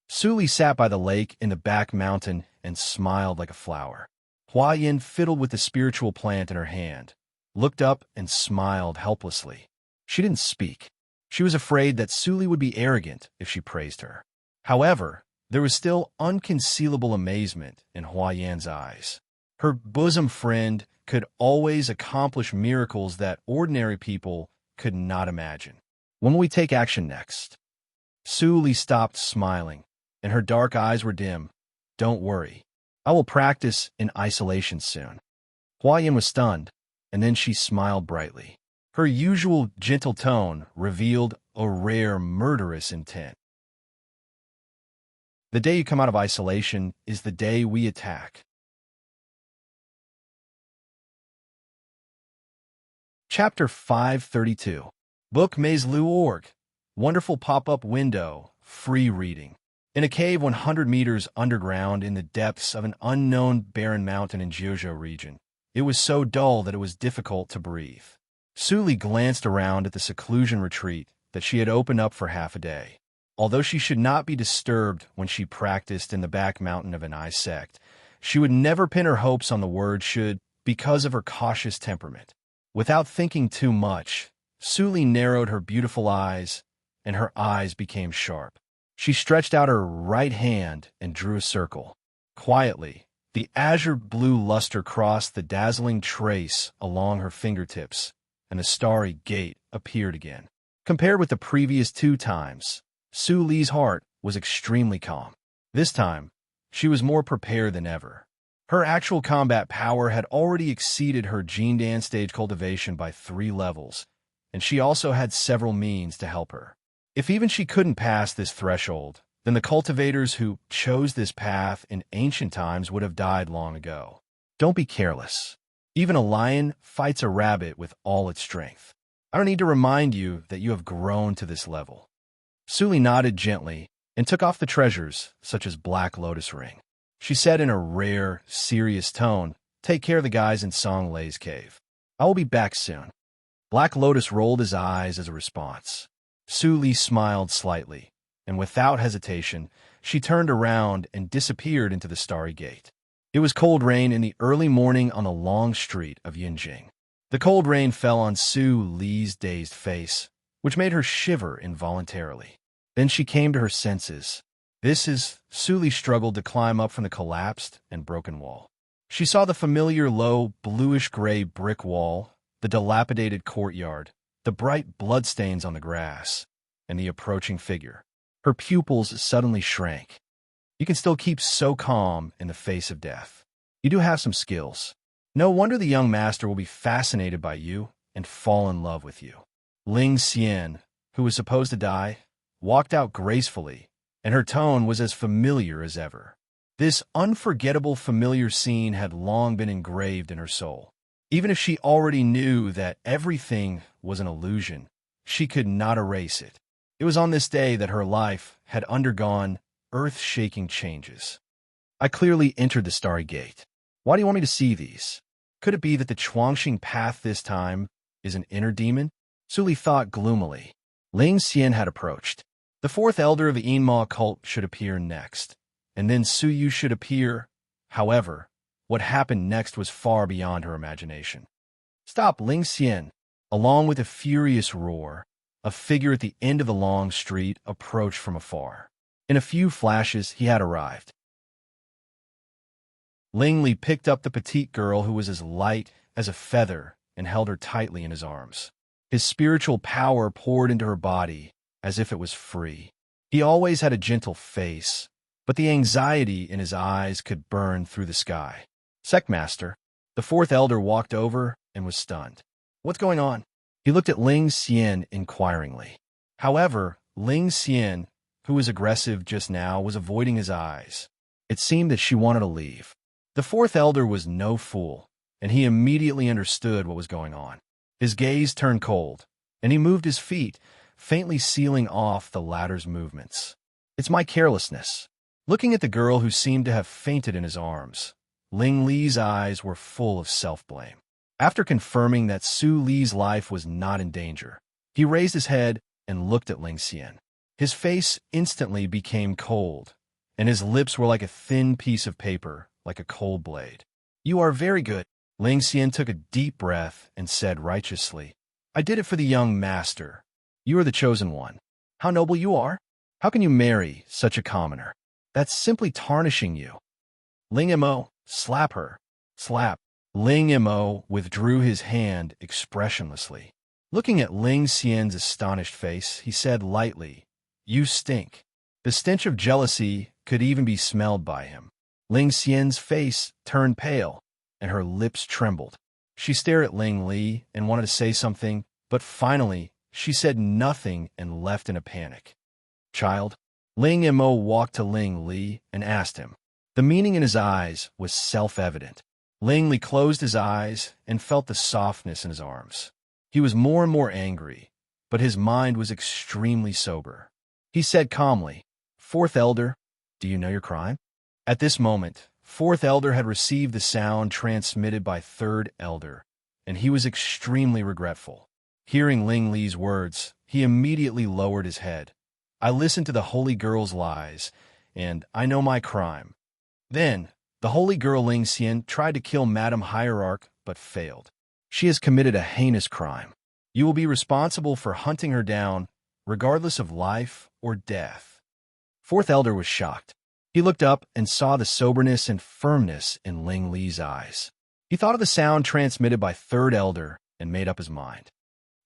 Su Li sat by the lake in the back mountain and smiled like a flower. Hua Yin fiddled with the spiritual plant in her hand, looked up and smiled helplessly. She didn't speak. She was afraid that Su Li would be arrogant if she praised her. However, there was still unconcealable amazement in Hua Yan's eyes. Her bosom friend could always accomplish miracles that ordinary people could not imagine. When will we take action next? Su Li stopped smiling, and her dark eyes were dim. Don't worry. I will practice in isolation soon. Hua Yan was stunned, and then she smiled brightly. Her usual gentle tone revealed a rare murderous intent. The day you come out of isolation is the day we attack. Chapter 532. Book Maze.org. Wonderful pop-up window. Free reading. In a cave 100 meters underground in the depths of an unknown barren mountain in Jiuzhou region, it was so dull that it was difficult to breathe. Su Li glanced around at the seclusion retreat that she had opened up for half a day. Although she should not be disturbed when she practiced in the back mountain of an eye sect, she would never pin her hopes on the word should because of her cautious temperament. Without thinking too much, Su Li narrowed her beautiful eyes, and her eyes became sharp. She stretched out her right hand and drew a circle. Quietly, the azure blue luster crossed the dazzling trace along her fingertips, and the starry gate appeared again. Compared with the previous 2 times, Su Li's heart was extremely calm. This time, she was more prepared than ever. Her actual combat power had already exceeded her gene dance stage cultivation by 3 levels, and she also had several means to help her. If even she couldn't pass this threshold, then the cultivators who chose this path in ancient times would have died long ago. Don't be careless. Even a lion fights a rabbit with all its strength. I don't need to remind you that you have grown to this level. Suli nodded gently and took off the treasures, such as Black Lotus Ring. She said in a rare, serious tone, "Take care of the guys in Song Lei's cave. I will be back soon." Black Lotus rolled his eyes as a response. Suli smiled slightly, and without hesitation, she turned around and disappeared into the Starry Gate. It was cold rain in the early morning on the long street of Yinjing. The cold rain fell on Su Li's dazed face, which made her shiver involuntarily. Then she came to her senses. Su Li struggled to climb up from the collapsed and broken wall. She saw the familiar low, bluish-gray brick wall, the dilapidated courtyard, the bright bloodstains on the grass, and the approaching figure. Her pupils suddenly shrank. You can still keep so calm in the face of death. You do have some skills. No wonder the young master will be fascinated by you and fall in love with you. Ling Xian, who was supposed to die, walked out gracefully, and her tone was as familiar as ever. This unforgettable familiar scene had long been engraved in her soul. Even if she already knew that everything was an illusion, she could not erase it. It was on this day that her life had undergone earth-shaking changes. I clearly entered the Starry Gate. Why do you want me to see these? Could it be that the Chuangxing path this time is an inner demon? Suli thought gloomily. Ling Xian had approached. The 4th elder of the Yinma cult should appear next, and then Su Yu should appear. However, what happened next was far beyond her imagination. "Stop, Ling Xian!" Along with a furious roar, a figure at the end of the long street approached from afar. In a few flashes, he had arrived. Ling Li picked up the petite girl who was as light as a feather and held her tightly in his arms. His spiritual power poured into her body as if it was free. He always had a gentle face, but the anxiety in his eyes could burn through the sky. "Sectmaster." The 4th elder walked over and was stunned. "What's going on?" He looked at Ling Xian inquiringly. However, Ling Xian, who was aggressive just now, was avoiding his eyes. It seemed that she wanted to leave. The 4th elder was no fool, and he immediately understood what was going on. His gaze turned cold, and he moved his feet, faintly sealing off the latter's movements. "It's my carelessness." Looking at the girl who seemed to have fainted in his arms, Ling Li's eyes were full of self-blame. After confirming that Su Li's life was not in danger, he raised his head and looked at Ling Xian. His face instantly became cold, and his lips were like a thin piece of paper, like a cold blade. "You are very good." Ling Xian took a deep breath and said righteously, "I did it for the young master. You are the chosen one. How noble you are! How can you marry such a commoner? That's simply tarnishing you." "Ling Mo, slap her." "Slap." Ling Mo withdrew his hand expressionlessly. Looking at Ling Xian's astonished face, he said lightly, "You stink." The stench of jealousy could even be smelled by him. Ling Xian's face turned pale, and her lips trembled. She stared at Ling Li and wanted to say something, but finally, she said nothing and left in a panic. "Child?" Ling Mo walked to Ling Li and asked him. The meaning in his eyes was self-evident. Ling Li closed his eyes and felt the softness in his arms. He was more and more angry, but his mind was extremely sober. He said calmly, "4th elder, do you know your crime?" At this moment, 4th elder had received the sound transmitted by 3rd elder, and he was extremely regretful. Hearing Ling Li's words, he immediately lowered his head. "I listened to the holy girl's lies, and I know my crime." Then, the holy girl Ling Xian tried to kill Madam Hierarch, but failed. She has committed a heinous crime. You will be responsible for hunting her down, regardless of life or death. 4th elder was shocked. He looked up and saw the soberness and firmness in Ling Li's eyes. He thought of the sound transmitted by 3rd elder and made up his mind.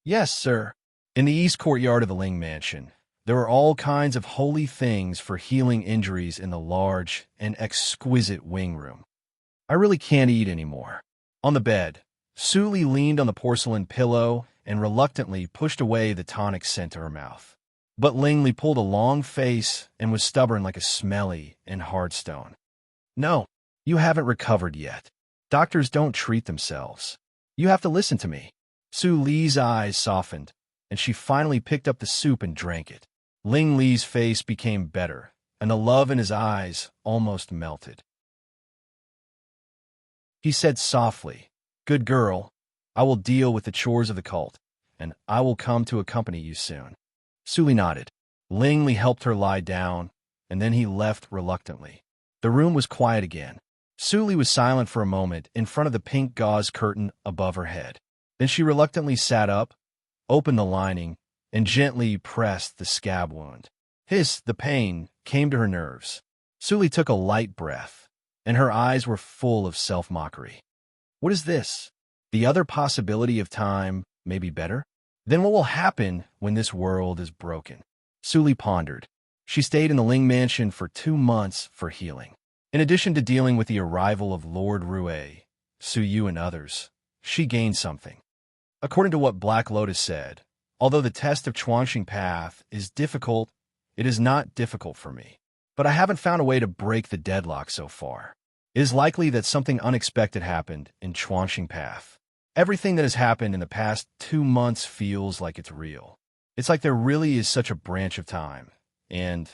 "Yes, sir." In the east courtyard of the Ling Mansion, there were all kinds of holy things for healing injuries in the large and exquisite wing room. I really can't eat anymore. On the bed, Suli leaned on the porcelain pillow and reluctantly pushed away the tonic scent to her mouth. But Lingley pulled a long face and was stubborn like a smelly and hard stone. No, you haven't recovered yet. Doctors don't treat themselves. You have to listen to me. Su Li's eyes softened, and she finally picked up the soup and drank it. Ling Li's face became better, and the love in his eyes almost melted. He said softly, "Good girl, I will deal with the chores of the cult, and I will come to accompany you soon." Suli nodded. Ling Li helped her lie down, and then he left reluctantly. The room was quiet again. Suli was silent for a moment in front of the pink gauze curtain above her head. Then she reluctantly sat up, opened the lining, and gently pressed the scab wound. The pain, came to her nerves. Suli took a light breath, and her eyes were full of self-mockery. What is this? The other possibility of time may be better? Then what will happen when this world is broken? Suli pondered. She stayed in the Ling mansion for 2 months for healing. In addition to dealing with the arrival of Lord Rue, Su Yu and others, she gained something. According to what Black Lotus said, although the test of Chuanxing Path is difficult, it is not difficult for me. But I haven't found a way to break the deadlock so far. It is likely that something unexpected happened in Chuanxing Path. Everything that has happened in the past 2 months feels like it's real. It's like there really is such a branch of time. And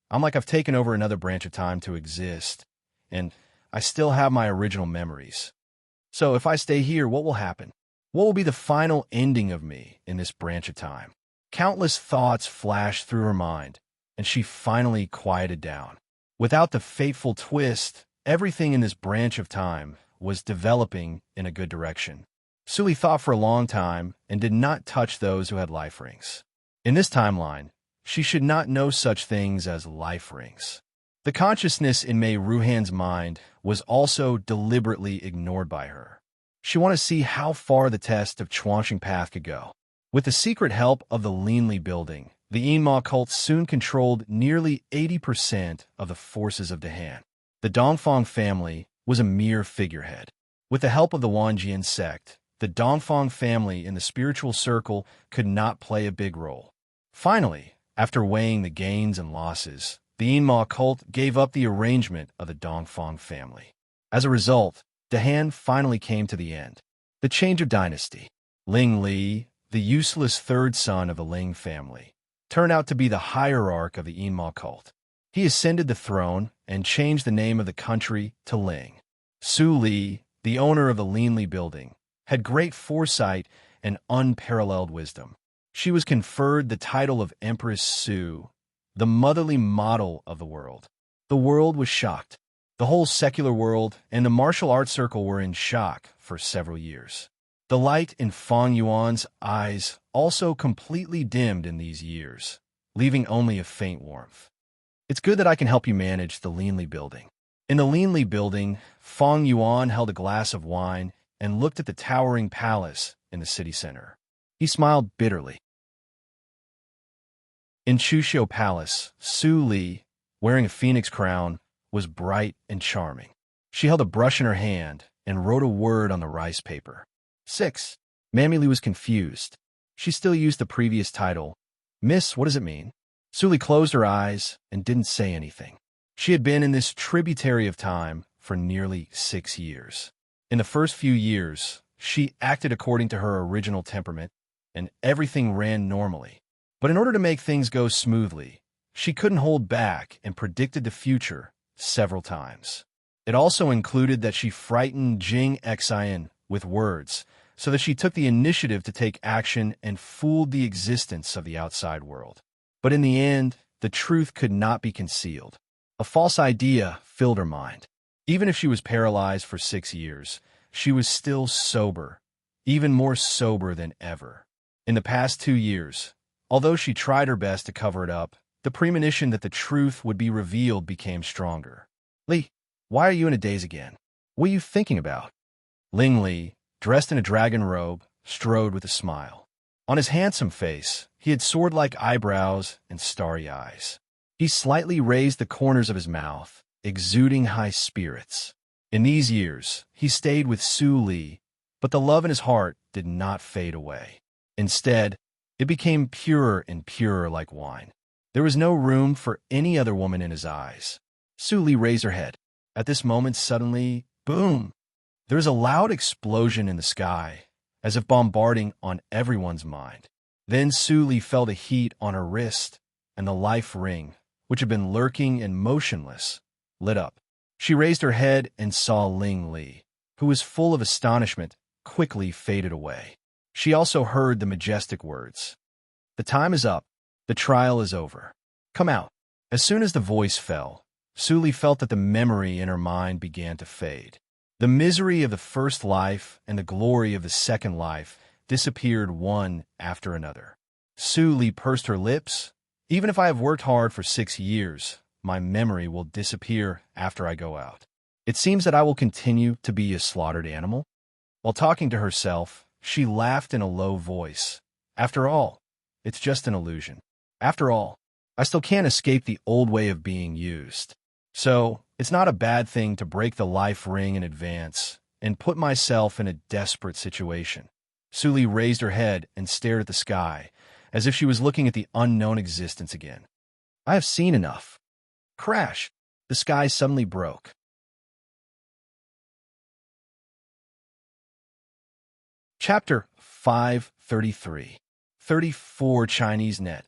I'm like I've taken over another branch of time to exist. And I still have my original memories. So if I stay here, what will happen? What will be the final ending of me in this branch of time? Countless thoughts flashed through her mind, and she finally quieted down. Without the fateful twist, everything in this branch of time was developing in a good direction. Suli thought for a long time and did not touch those who had life rings. In this timeline, she should not know such things as life rings. The consciousness in Mei Ruhan's mind was also deliberately ignored by her. She wanted to see how far the test of Chuanxing Path could go. With the secret help of the Linley building, the Yinma cult soon controlled nearly 80% of the forces of Dahan. The Dongfang family was a mere figurehead. With the help of the Wanjian sect, the Dongfang family in the spiritual circle could not play a big role. Finally, after weighing the gains and losses, the Yinma cult gave up the arrangement of the Dongfang family. As a result, Dahan finally came to the end. The change of dynasty. Ling Li, the useless third son of the Ling family, turned out to be the hierarch of the Yinma cult. He ascended the throne and changed the name of the country to Ling. Su Li, the owner of the Linley building, had great foresight and unparalleled wisdom. She was conferred the title of Empress Su, the motherly model of the world. The world was shocked. The whole secular world and the martial arts circle were in shock for several years. The light in Fang Yuan's eyes also completely dimmed in these years, leaving only a faint warmth. It's good that I can help you manage the Linley building. In the Linley building, Fang Yuan held a glass of wine and looked at the towering palace in the city center. He smiled bitterly. In Chuxiu Palace, Su Li, wearing a phoenix crown, was bright and charming. She held a brush in her hand and wrote a word on the rice paper. 6. Mammy Li was confused. She still used the previous title. Miss, what does it mean? Su Li closed her eyes and didn't say anything. She had been in this tributary of time for nearly 6 years. In the first few years, she acted according to her original temperament, and everything ran normally. But in order to make things go smoothly, she couldn't hold back and predicted the future several times. It also included that she frightened Jing Xian with words, so that she took the initiative to take action and fooled the existence of the outside world. But in the end, the truth could not be concealed. A false idea filled her mind. Even if she was paralyzed for 6 years, she was still sober, even more sober than ever. In the past 2 years, although she tried her best to cover it up, the premonition that the truth would be revealed became stronger. Li, why are you in a daze again? What are you thinking about? Ling Li, dressed in a dragon robe, strode with a smile. On his handsome face, he had sword-like eyebrows and starry eyes. He slightly raised the corners of his mouth, exuding high spirits. In these years, he stayed with Su Li, but the love in his heart did not fade away. Instead, it became purer and purer like wine. There was no room for any other woman in his eyes. Su Li raised her head. At this moment, suddenly, boom! There was a loud explosion in the sky, as if bombarding on everyone's mind. Then Su Li felt a heat on her wrist, and the life ring, which had been lurking and motionless, lit up. She raised her head and saw Ling Li, who was full of astonishment, quickly faded away. She also heard the majestic words, "The time is up. The trial is over. Come out." As soon as the voice fell, Su Li felt that the memory in her mind began to fade. The misery of the first life and the glory of the second life disappeared one after another. Su Li pursed her lips. Even if I have worked hard for 6 years, my memory will disappear after I go out. It seems that I will continue to be a slaughtered animal. While talking to herself, she laughed in a low voice. After all, it's just an illusion. After all, I still can't escape the old way of being used. So, it's not a bad thing to break the life ring in advance and put myself in a desperate situation. Su Li raised her head and stared at the sky, as if she was looking at the unknown existence again. I have seen enough. Crash! The sky suddenly broke. Chapter 533. 34 Chinese Net.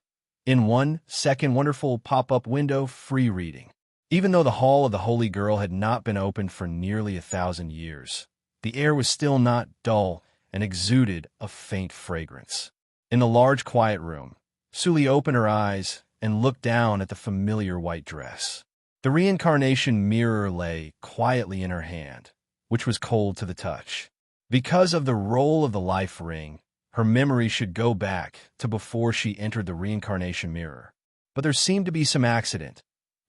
In 1 second, wonderful pop-up window, free reading. Even though the Hall of the Holy Girl had not been opened for nearly 1,000 years, the air was still not dull and exuded a faint fragrance. In the large, quiet room, Su Li opened her eyes and looked down at the familiar white dress. The reincarnation mirror lay quietly in her hand, which was cold to the touch. Because of the role of the life ring, her memory should go back to before she entered the reincarnation mirror. But there seemed to be some accident,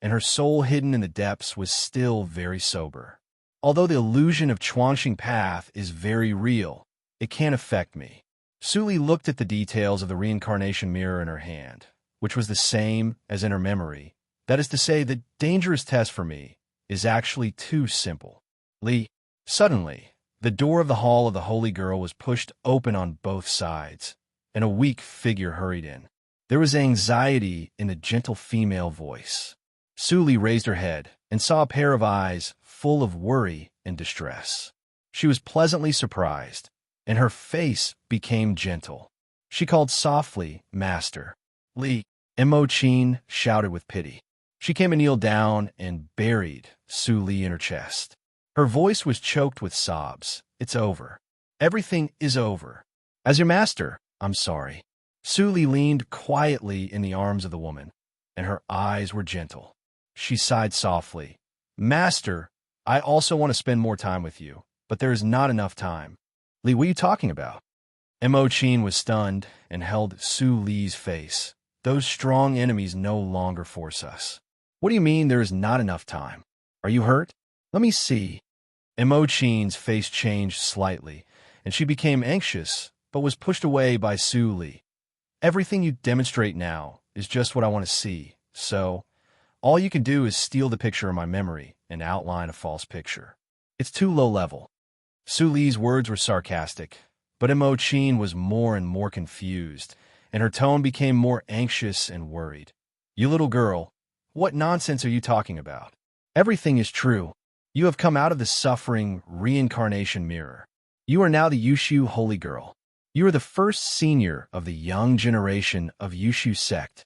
and her soul hidden in the depths was still very sober. Although the illusion of Chuangxing Path is very real, it can't affect me. Su Li looked at the details of the reincarnation mirror in her hand, which was the same as in her memory. That is to say, the dangerous test for me is actually too simple. Suddenly, the door of the Hall of the Holy Girl was pushed open on both sides, and a weak figure hurried in. There was anxiety in the gentle female voice. Su Li raised her head and saw a pair of eyes full of worry and distress. She was pleasantly surprised, and her face became gentle. She called softly, "Master." "Li," Mo Qin shouted with pity. She came and kneeled down and buried Su Li in her chest. Her voice was choked with sobs. "It's over. Everything is over. As your master, I'm sorry." Su Li leaned quietly in the arms of the woman, and her eyes were gentle. She sighed softly. "Master, I also want to spend more time with you, but there is not enough time." "Li, what are you talking about?" Mo Qin was stunned and held Su Li's face. "Those strong enemies no longer force us." "What do you mean there is not enough time? Are you hurt? Let me see." Mo Qin's face changed slightly, and she became anxious, but was pushed away by Su Li. "Everything you demonstrate now is just what I want to see, so all you can do is steal the picture of my memory and outline a false picture. It's too low level." Su Li's words were sarcastic, but Mo Qin was more and more confused, and her tone became more anxious and worried. "You little girl, what nonsense are you talking about? Everything is true. You have come out of the suffering reincarnation mirror. You are now the Yushu Holy Girl. You are the first senior of the young generation of Yushu sect.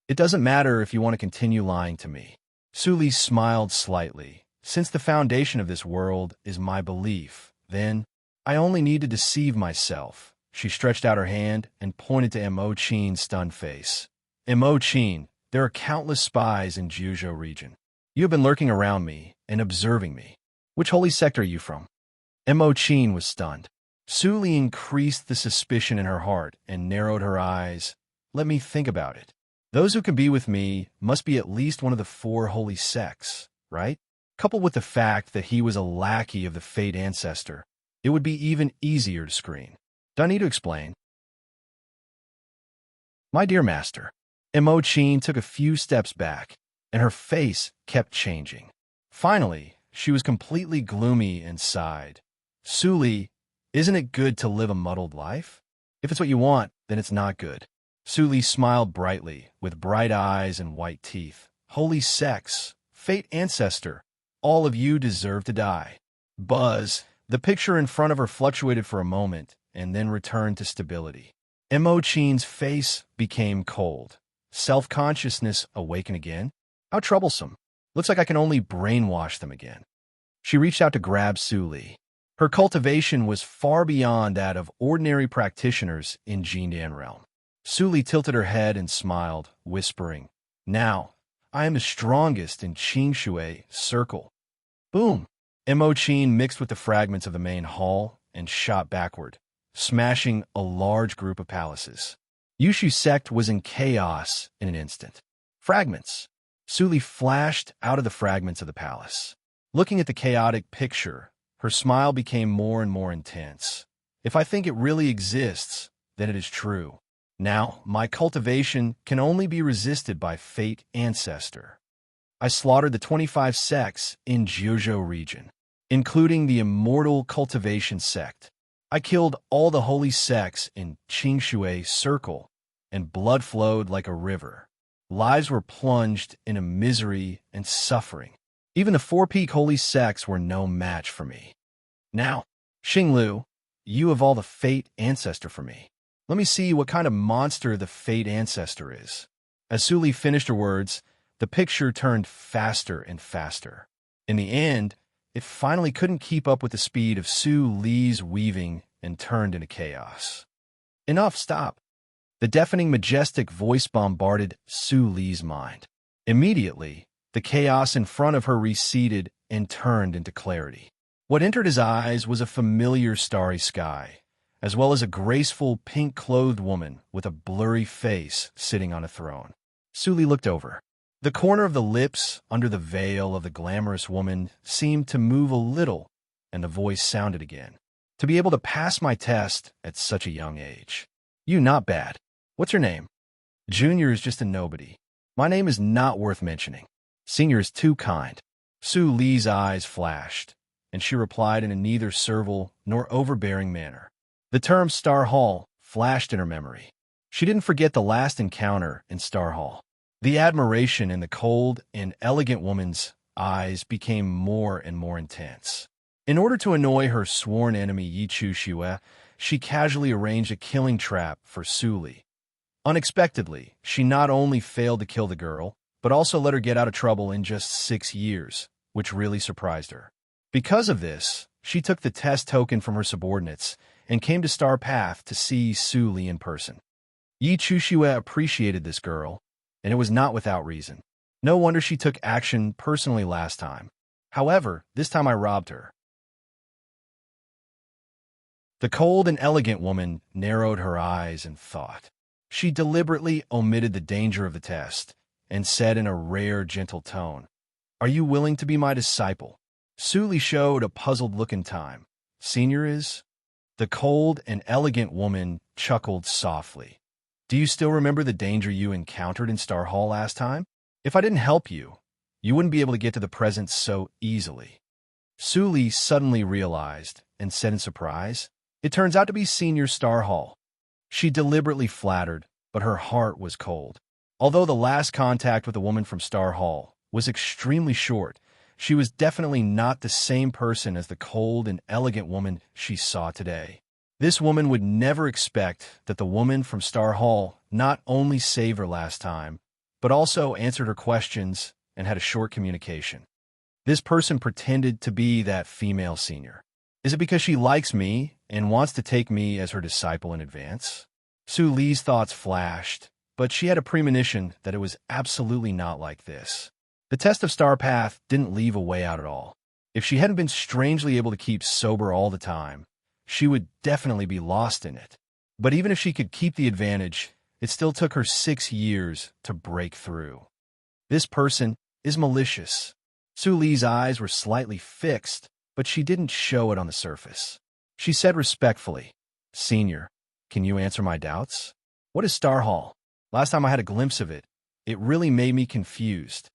It doesn't matter if you want to continue lying to me." Su Li smiled slightly. "Since the foundation of this world is my belief, then I only need to deceive myself." She stretched out her hand and pointed to Mo Qin's stunned face. "Mo Qin, there are countless spies in Juzhou region. You have been lurking around me and observing me. Which holy sect are you from?" Mo Qin was stunned. Su Li increased the suspicion in her heart and narrowed her eyes. "Let me think about it. Those who can be with me must be at least one of the 4 holy sects, right? Coupled with the fact that he was a lackey of the Fate ancestor, it would be even easier to screen. Do I need to explain?" "My dear master." Mo Qin took a few steps back, and her face kept changing. Finally, She was completely gloomy and sighed. Suli, isn't it good to live a muddled life? If it's what you want, then it's not good. Suli smiled brightly, with bright eyes and white teeth. Holy sex, fate ancestor, all of you deserve to die. Buzz, the picture in front of her fluctuated for a moment, and then returned to stability. Emochin's face became cold. Self-consciousness awakened again? How troublesome. Looks like I can only brainwash them again. She reached out to grab Suli. Her cultivation was far beyond that of ordinary practitioners in Jindan realm. Suli tilted her head and smiled, whispering, "Now, I am the strongest in Qingshui circle." Boom! Emochin mixed with the fragments of the main hall and shot backward, smashing a large group of palaces. Yushu sect was in chaos in an instant. Fragments. Suli flashed out of the fragments of the palace. Looking at the chaotic picture, her smile became more and more intense. If I think it really exists, then it is true. Now, my cultivation can only be resisted by fate ancestor. I slaughtered the 25 sects in Jiuzhou region, including the immortal cultivation sect. I killed all the holy sects in Qingshui circle, and blood flowed like a river. Lives were plunged into misery and suffering. Even the four-peak holy sects were no match for me. Now, Xinglu, you have all the fate ancestor for me. Let me see what kind of monster the fate ancestor is. As Suli finished her words, the picture turned faster and faster. In the end, it finally couldn't keep up with the speed of Su Li's weaving and turned into chaos. Enough, stop. The deafening, majestic voice bombarded Su Li's mind. Immediately, the chaos in front of her receded and turned into clarity. What entered his eyes was a familiar starry sky, as well as a graceful, pink-clothed woman with a blurry face sitting on a throne. Suli looked over. The corner of the lips under the veil of the glamorous woman seemed to move a little, and the voice sounded again. To be able to pass my test at such a young age. You not bad. What's your name? Junior is just a nobody. My name is not worth mentioning. Senior is too kind. Su Li's eyes flashed, and she replied in a neither servile nor overbearing manner. The term Star Hall flashed in her memory. She didn't forget the last encounter in Star Hall. The admiration in the cold and elegant woman's eyes became more and more intense. In order to annoy her sworn enemy Yichu Xue, she casually arranged a killing trap for Suli. Unexpectedly, she not only failed to kill the girl, but also let her get out of trouble in just 6 years, which really surprised her. Because of this, she took the test token from her subordinates and came to Star Path to see Suli in person. Yi Chushue appreciated this girl, and it was not without reason. No wonder she took action personally last time. However, this time I robbed her. The cold and elegant woman narrowed her eyes and thought. She deliberately omitted the danger of the test and said in a rare, gentle tone, "Are you willing to be my disciple?" Suli showed a puzzled look in time. Senior is? The cold and elegant woman chuckled softly. Do you still remember the danger you encountered in Star Hall last time? If I didn't help you, you wouldn't be able to get to the present so easily. Suli suddenly realized and said in surprise, "It turns out to be Senior Star Hall." She deliberately flattered, but her heart was cold. Although the last contact with the woman from Star Hall was extremely short, she was definitely not the same person as the cold and elegant woman she saw today. This woman would never expect that the woman from Star Hall not only saved her last time, but also answered her questions and had a short communication. This person pretended to be that female senior. Is it because she likes me and wants to take me as her disciple in advance? Su Li's thoughts flashed, but she had a premonition that it was absolutely not like this. The test of Star Path didn't leave a way out at all. If she hadn't been strangely able to keep sober all the time, she would definitely be lost in it. But even if she could keep the advantage, it still took her 6 years to break through. This person is malicious. Su Li's eyes were slightly fixed, but she didn't show it on the surface. She said respectfully, "Senior, can you answer my doubts? What is Star Hall? Last time I had a glimpse of it, it really made me confused.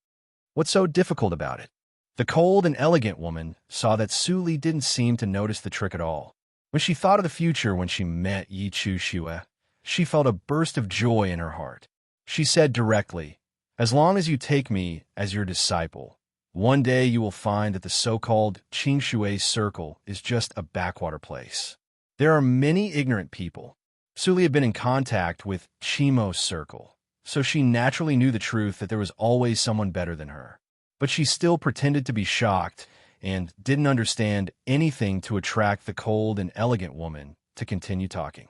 What's so difficult about it?" The cold and elegant woman saw that Su Li didn't seem to notice the trick at all. When she thought of the future when she met Yi Chu Xue, she felt a burst of joy in her heart. She said directly, "As long as you take me as your disciple, one day you will find that the so-called Qing Shui circle is just a backwater place. There are many ignorant people." Su Li had been in contact with Qimo's circle, so she naturally knew the truth that there was always someone better than her. But she still pretended to be shocked and didn't understand anything to attract the cold and elegant woman to continue talking.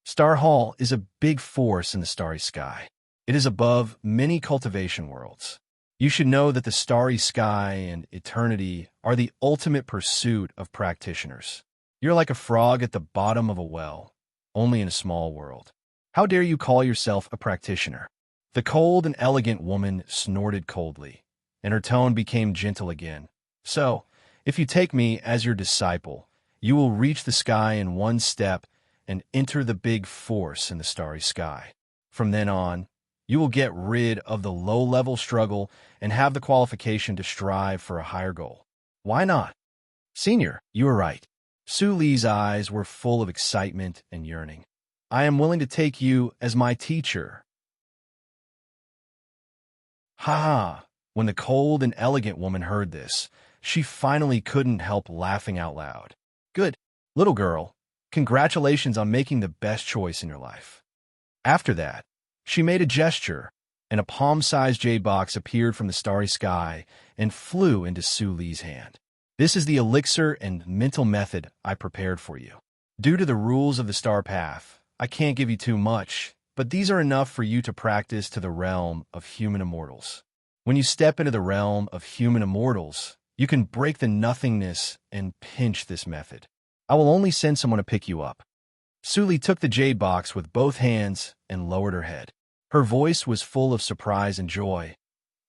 Star Hall is a big force in the starry sky. It is above many cultivation worlds. You should know that the starry sky and eternity are the ultimate pursuit of practitioners. You're like a frog at the bottom of a well, only in a small world. How dare you call yourself a practitioner? The cold and elegant woman snorted coldly, and her tone became gentle again. So, if you take me as your disciple, you will reach the sky in one step and enter the big force in the starry sky. From then on, you will get rid of the low-level struggle and have the qualification to strive for a higher goal. Why not? Senior, you are right. Su Li's eyes were full of excitement and yearning. I am willing to take you as my teacher. Ha ha! When the cold and elegant woman heard this, she finally couldn't help laughing out loud. Good, little girl. Congratulations on making the best choice in your life. After that, she made a gesture, and a palm-sized jade box appeared from the starry sky and flew into Su Li's hand. This is the elixir and mental method I prepared for you. Due to the rules of the star path, I can't give you too much, but these are enough for you to practice to the realm of human immortals. When you step into the realm of human immortals, you can break the nothingness and pinch this method. I will only send someone to pick you up. Su Li took the jade box with both hands and lowered her head. Her voice was full of surprise and joy.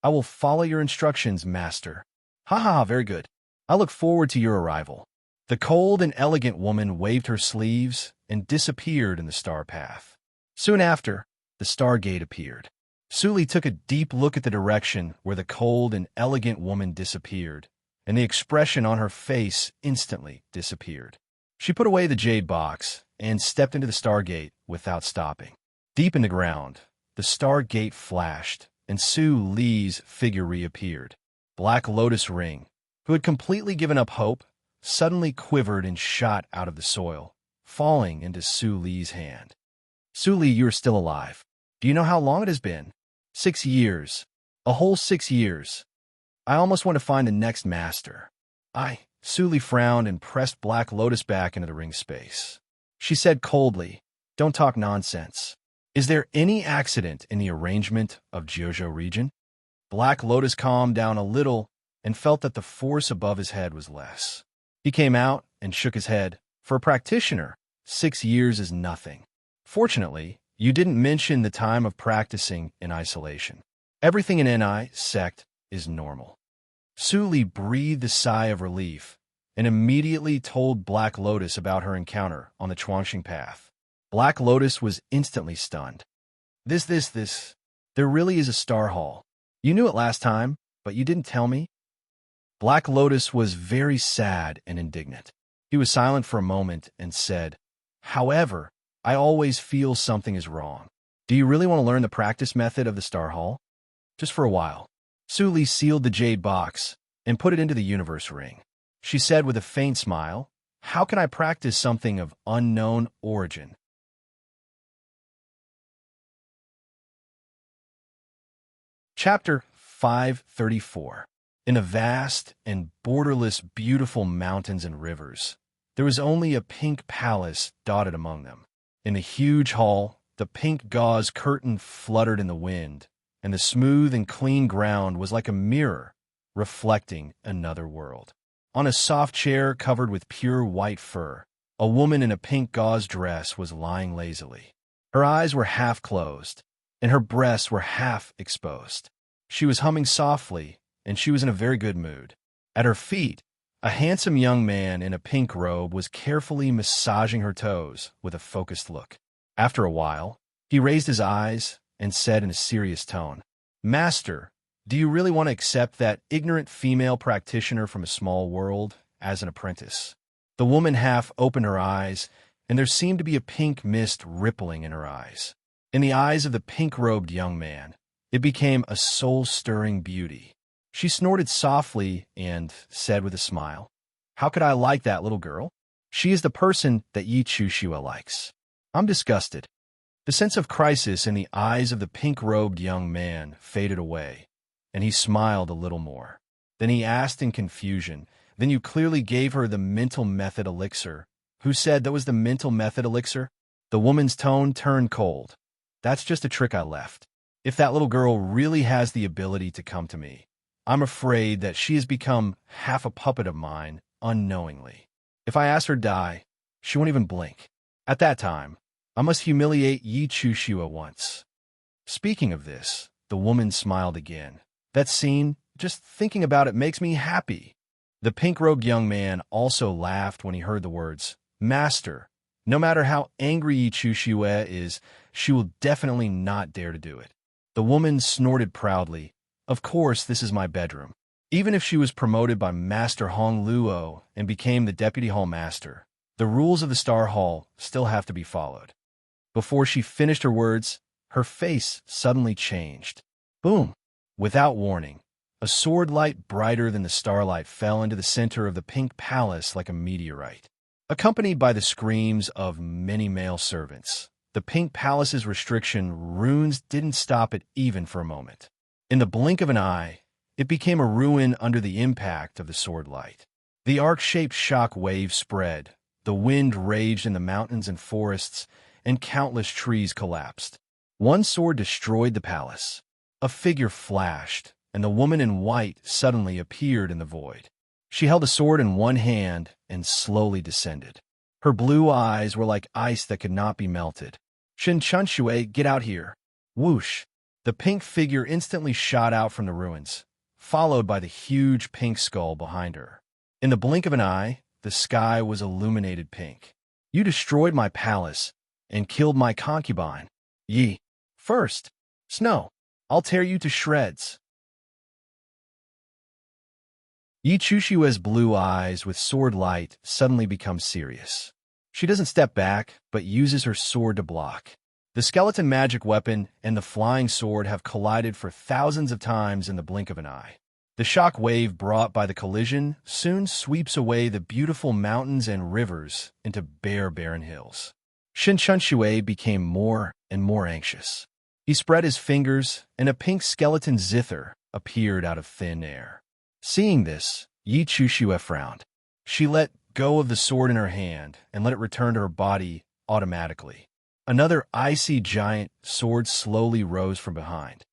I will follow your instructions, master. Ha ha, very good. I look forward to your arrival. The cold and elegant woman waved her sleeves and disappeared in the star path. Soon after, the star gate appeared. Su Li took a deep look at the direction where the cold and elegant woman disappeared, and the expression on her face instantly disappeared. She put away the jade box and stepped into the stargate without stopping. Deep in the ground, the stargate flashed, and Su Li's figure reappeared. Black Lotus Ring, who had completely given up hope, suddenly quivered and shot out of the soil, falling into Su Li's hand. Su Li, you are still alive. Do you know how long it has been? 6 years. A whole 6 years. I almost want to find the next master. Su Li frowned and pressed Black Lotus back into the ring space. She said coldly, don't talk nonsense. Is there any accident in the arrangement of Jiuzhou region? Black Lotus calmed down a little and felt that the force above his head was less. He came out and shook his head. For a practitioner, 6 years is nothing. Fortunately, you didn't mention the time of practicing in isolation. Everything in NI sect is normal. Su Li breathed a sigh of relief and immediately told Black Lotus about her encounter on the Chuangxing path. Black Lotus was instantly stunned. There really is a star hall. You knew it last time, but you didn't tell me? Black Lotus was very sad and indignant. He was silent for a moment and said, however, I always feel something is wrong. Do you really want to learn the practice method of the Star Hall? Just for a while. Su Li sealed the jade box and put it into the universe ring. She said with a faint smile, how can I practice something of unknown origin? Chapter 534. In the vast and borderless beautiful mountains and rivers, there was only a pink palace dotted among them. In the huge hall, the pink gauze curtain fluttered in the wind, and the smooth and clean ground was like a mirror, reflecting another world. On a soft chair covered with pure white fur, a woman in a pink gauze dress was lying lazily. Her eyes were half closed, and her breasts were half exposed. She was humming softly, and she was in a very good mood. At her feet, a handsome young man in a pink robe was carefully massaging her toes with a focused look. After a while, he raised his eyes and said in a serious tone, Master, Do you really want to accept that ignorant female practitioner from a small world as an apprentice? The woman half opened her eyes, and there seemed to be a pink mist rippling in her eyes. In the eyes of the pink-robed young man, it became a soul-stirring beauty. She snorted softly and said with a smile, "How could I like that little girl? She is the person that Yi Chushua likes." I'm disgusted. The sense of crisis in the eyes of the pink-robed young man faded away, and he smiled a little more. Then he asked in confusion, "Then you clearly gave her the mental method elixir." "Who said that was the mental method elixir?" The woman's tone turned cold. "That's just a trick I left. If that little girl really has the ability to come to me, I'm afraid that she has become half a puppet of mine unknowingly. If I ask her to die, she won't even blink. At that time, I must humiliate Yi Chushua once." Speaking of this, the woman smiled again. "That scene, just thinking about it makes me happy." The pink-robed young man also laughed when he heard the words, "Master, no matter how angry Yi Chushua is, she will definitely not dare to do it." The woman snorted proudly. "Of course, this is my bedroom." Even if she was promoted by Master Hong Luo and became the deputy hall master, the rules of the Star Hall still have to be followed. Before she finished her words, her face suddenly changed. Boom! Without warning, a sword light brighter than the starlight fell into the center of the pink palace like a meteorite. Accompanied by the screams of many male servants, the pink palace's restriction runes didn't stop it even for a moment. In the blink of an eye, it became a ruin under the impact of the sword light. The arc-shaped shock wave spread, the wind raged in the mountains and forests, and countless trees collapsed. One sword destroyed the palace. A figure flashed, and the woman in white suddenly appeared in the void. She held a sword in one hand and slowly descended. Her blue eyes were like ice that could not be melted. "Shin Chunshui, get out here!" Whoosh! The pink figure instantly shot out from the ruins, followed by the huge pink skull behind her. In the blink of an eye, the sky was illuminated pink. "You destroyed my palace and killed my concubine. Yi, first, Snow, I'll tear you to shreds." Yi Chushua's blue eyes with sword light suddenly become serious. She doesn't step back, but uses her sword to block. The skeleton magic weapon and the flying sword have collided for thousands of times in the blink of an eye. The shock wave brought by the collision soon sweeps away the beautiful mountains and rivers into bare, barren hills. Shin Chunshui became more and more anxious. He spread his fingers, and a pink skeleton zither appeared out of thin air. Seeing this, Yi Chushua frowned. She let go of the sword in her hand and let it return to her body automatically. Another icy giant sword slowly rose from behind.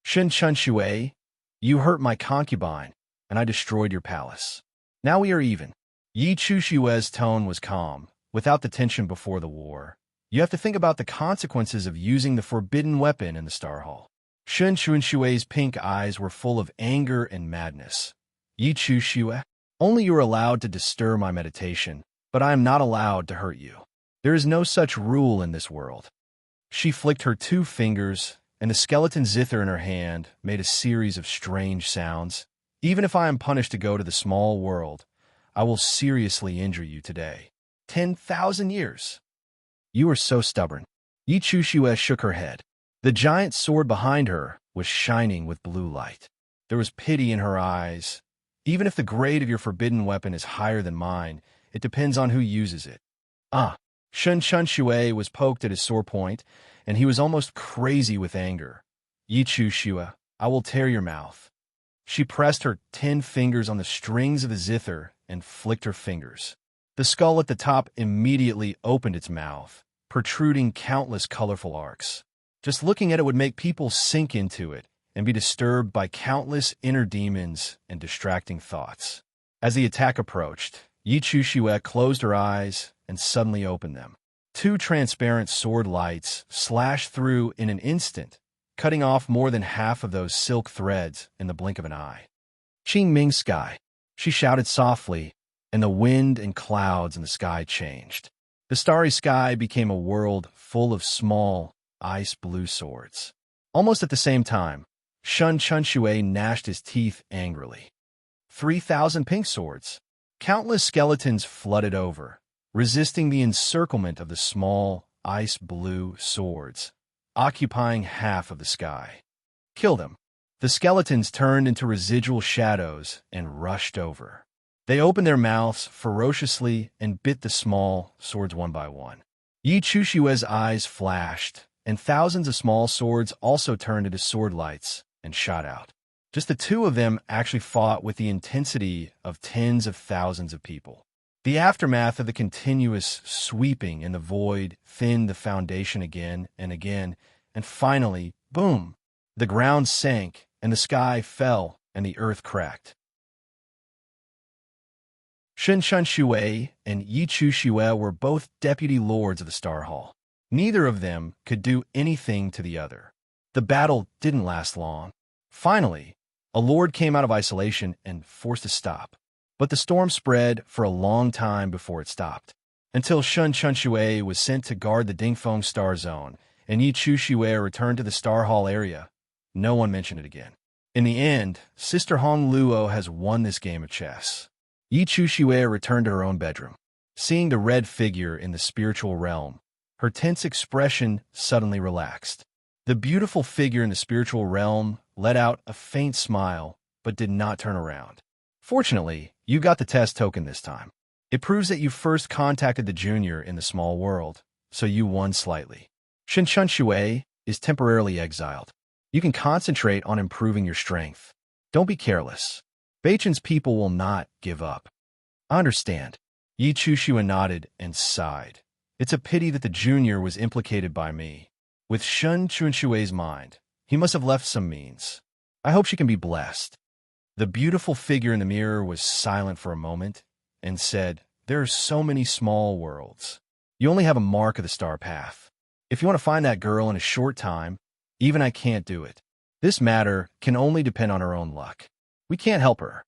"Shin Chunshui, you hurt my concubine, and I destroyed your palace. Now we are even." Yi Chushua's tone was calm, without the tension before the war. "You have to think about the consequences of using the forbidden weapon in the Star Hall." Shin Chunshui's pink eyes were full of anger and madness. "Yi Chushua, only you are allowed to disturb my meditation, but I am not allowed to hurt you. There is no such rule in this world." She flicked her 2 fingers, and the skeleton zither in her hand made a series of strange sounds. "Even if I am punished to go to the small world, I will seriously injure you today. 10,000 years. You are so stubborn." Yi Chushua shook her head. The giant sword behind her was shining with blue light. There was pity in her eyes. "Even if the grade of your forbidden weapon is higher than mine, it depends on who uses it." Shin Chunshui was poked at his sore point, and he was almost crazy with anger. "Yi Chushua, I will tear your mouth." She pressed her 10 fingers on the strings of the zither and flicked her fingers. The skull at the top immediately opened its mouth, protruding countless colorful arcs. Just looking at it would make people sink into it and be disturbed by countless inner demons and distracting thoughts. As the attack approached, Yi Chushua closed her eyes and suddenly opened them. 2 transparent sword lights slashed through in an instant, cutting off more than half of those silk threads in the blink of an eye. "Qing Ming sky," she shouted softly, and the wind and clouds in the sky changed. The starry sky became a world full of small, ice-blue swords. Almost at the same time, Shun Chunshue gnashed his teeth angrily. 3,000 pink swords. Countless skeletons flooded over, resisting the encirclement of the small, ice-blue swords, occupying half of the sky. Kill them. The skeletons turned into residual shadows and rushed over. They opened their mouths ferociously and bit the small swords one by one. Yi Chushue's eyes flashed, and thousands of small swords also turned into sword lights and shot out. Just the two of them actually fought with the intensity of tens of thousands of people. The aftermath of the continuous sweeping in the void thinned the foundation again, and finally, boom! The ground sank, and the sky fell, and the earth cracked. Shen Chunshue and Yi Chushue were both deputy lords of the Star Hall. Neither of them could do anything to the other. The battle didn't last long. Finally, a lord came out of isolation and forced a stop. But the storm spread for a long time before it stopped, until Shun Chunshue was sent to guard the Dingfeng Star Zone, and Yi Chushue returned to the Star Hall area. No one mentioned it again. In the end, Sister Hong Luo has won this game of chess. Yi Chushue returned to her own bedroom. Seeing the red figure in the spiritual realm, her tense expression suddenly relaxed. The beautiful figure in the spiritual realm let out a faint smile, but did not turn around. Fortunately, you got the test token this time. It proves that you first contacted the junior in the small world, so you won slightly. Shen Chunshue is temporarily exiled. You can concentrate on improving your strength. Don't be careless. Beichen's people will not give up. I understand. Yi Chushue nodded and sighed. It's a pity that the junior was implicated by me. With Shun Chunshue's mind, he must have left some means. I hope she can be blessed. The beautiful figure in the mirror was silent for a moment and said, "There are so many small worlds. You only have a mark of the star path. If you want to find that girl in a short time, even I can't do it. This matter can only depend on her own luck. We can't help her."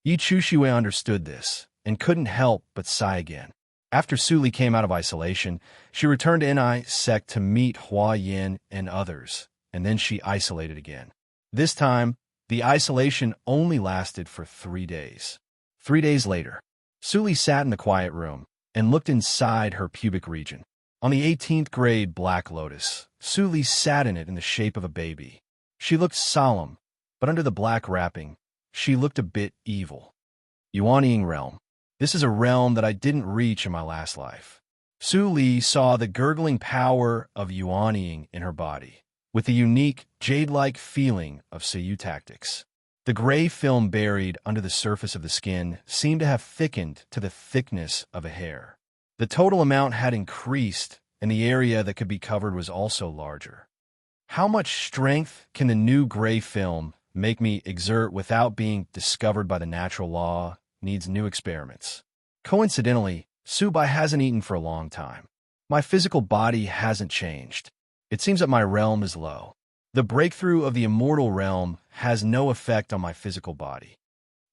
Yi Chushue understood this and couldn't help but sigh again. After Suli came out of isolation, she returned to Ni sect to meet Hua Yin and others, and then she isolated again. This time, the isolation only lasted for 3 days. 3 days later, Suli sat in the quiet room and looked inside her pubic region. On the 18th grade Black Lotus, Suli sat in it in the shape of a baby. She looked solemn, but under the black wrapping, she looked a bit evil. Yuanying realm. This is a realm that I didn't reach in my last life. Su Li saw the gurgling power of Yuanying in her body, with the unique, jade-like feeling of Seiyu tactics. The gray film buried under the surface of the skin seemed to have thickened to the thickness of a hair. The total amount had increased, and the area that could be covered was also larger. How much strength can the new gray film make me exert without being discovered by the natural law needs new experiments. Coincidentally, Subai hasn't eaten for a long time. My physical body hasn't changed. It seems that my realm is low. The breakthrough of the immortal realm has no effect on my physical body.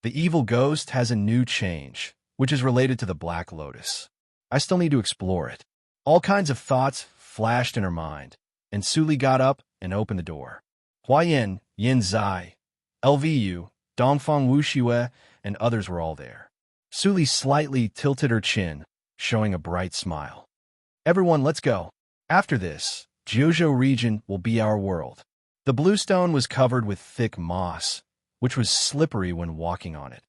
The evil ghost has a new change, which is related to the Black Lotus. I still need to explore it. All kinds of thoughts flashed in her mind, and Suli got up and opened the door. Huayan, Yin Zai, LVU, Dongfang Wuxue, and others were all there. Suli slightly tilted her chin, showing a bright smile. "Everyone, let's go. After this, Jiuzhou region will be our world." The bluestone was covered with thick moss, which was slippery when walking on it.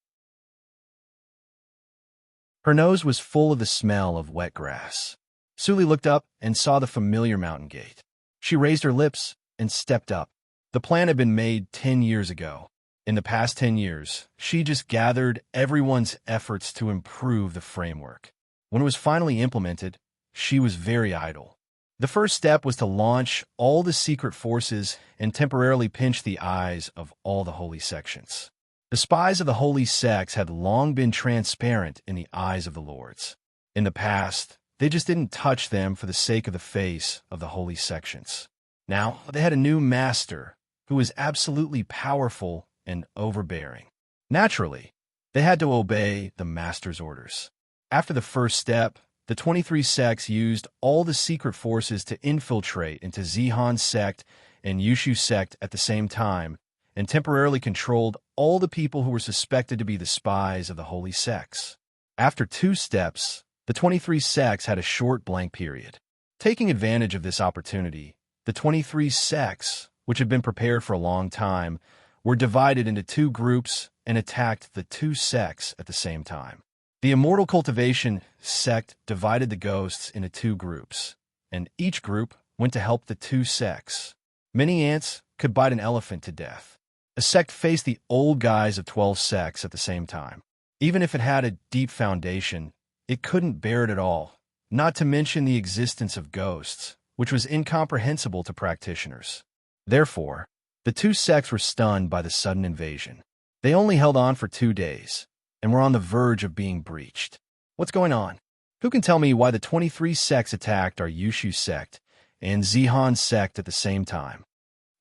Her nose was full of the smell of wet grass. Suli looked up and saw the familiar mountain gate. She raised her lips and stepped up. The plan had been made 10 years ago. In the past 10 years, she just gathered everyone's efforts to improve the framework. When it was finally implemented, she was very idle. The first step was to launch all the secret forces and temporarily pinch the eyes of all the holy sections. The spies of the holy sects had long been transparent in the eyes of the lords. In the past, they just didn't touch them for the sake of the face of the holy sections. Now, they had a new master who was absolutely powerful and overbearing. Naturally, they had to obey the master's orders. After the first step, the 23 sects used all the secret forces to infiltrate into Zihan sect and Yushu sect at the same time and temporarily controlled all the people who were suspected to be the spies of the holy sects. After 2 steps, the 23 sects had a short blank period. Taking advantage of this opportunity, the 23 sects, which had been prepared for a long time, were divided into 2 groups and attacked the 2 sects at the same time. The Immortal Cultivation sect divided the ghosts into 2 groups, and each group went to help the 2 sects. Many ants could bite an elephant to death. A sect faced the old guys of 12 sects at the same time. Even if it had a deep foundation, it couldn't bear it at all, not to mention the existence of ghosts, which was incomprehensible to practitioners. Therefore, the 2 sects were stunned by the sudden invasion. They only held on for 2 days, and were on the verge of being breached. What's going on? Who can tell me why the 23 sects attacked our Yushu sect and Zihan sect at the same time?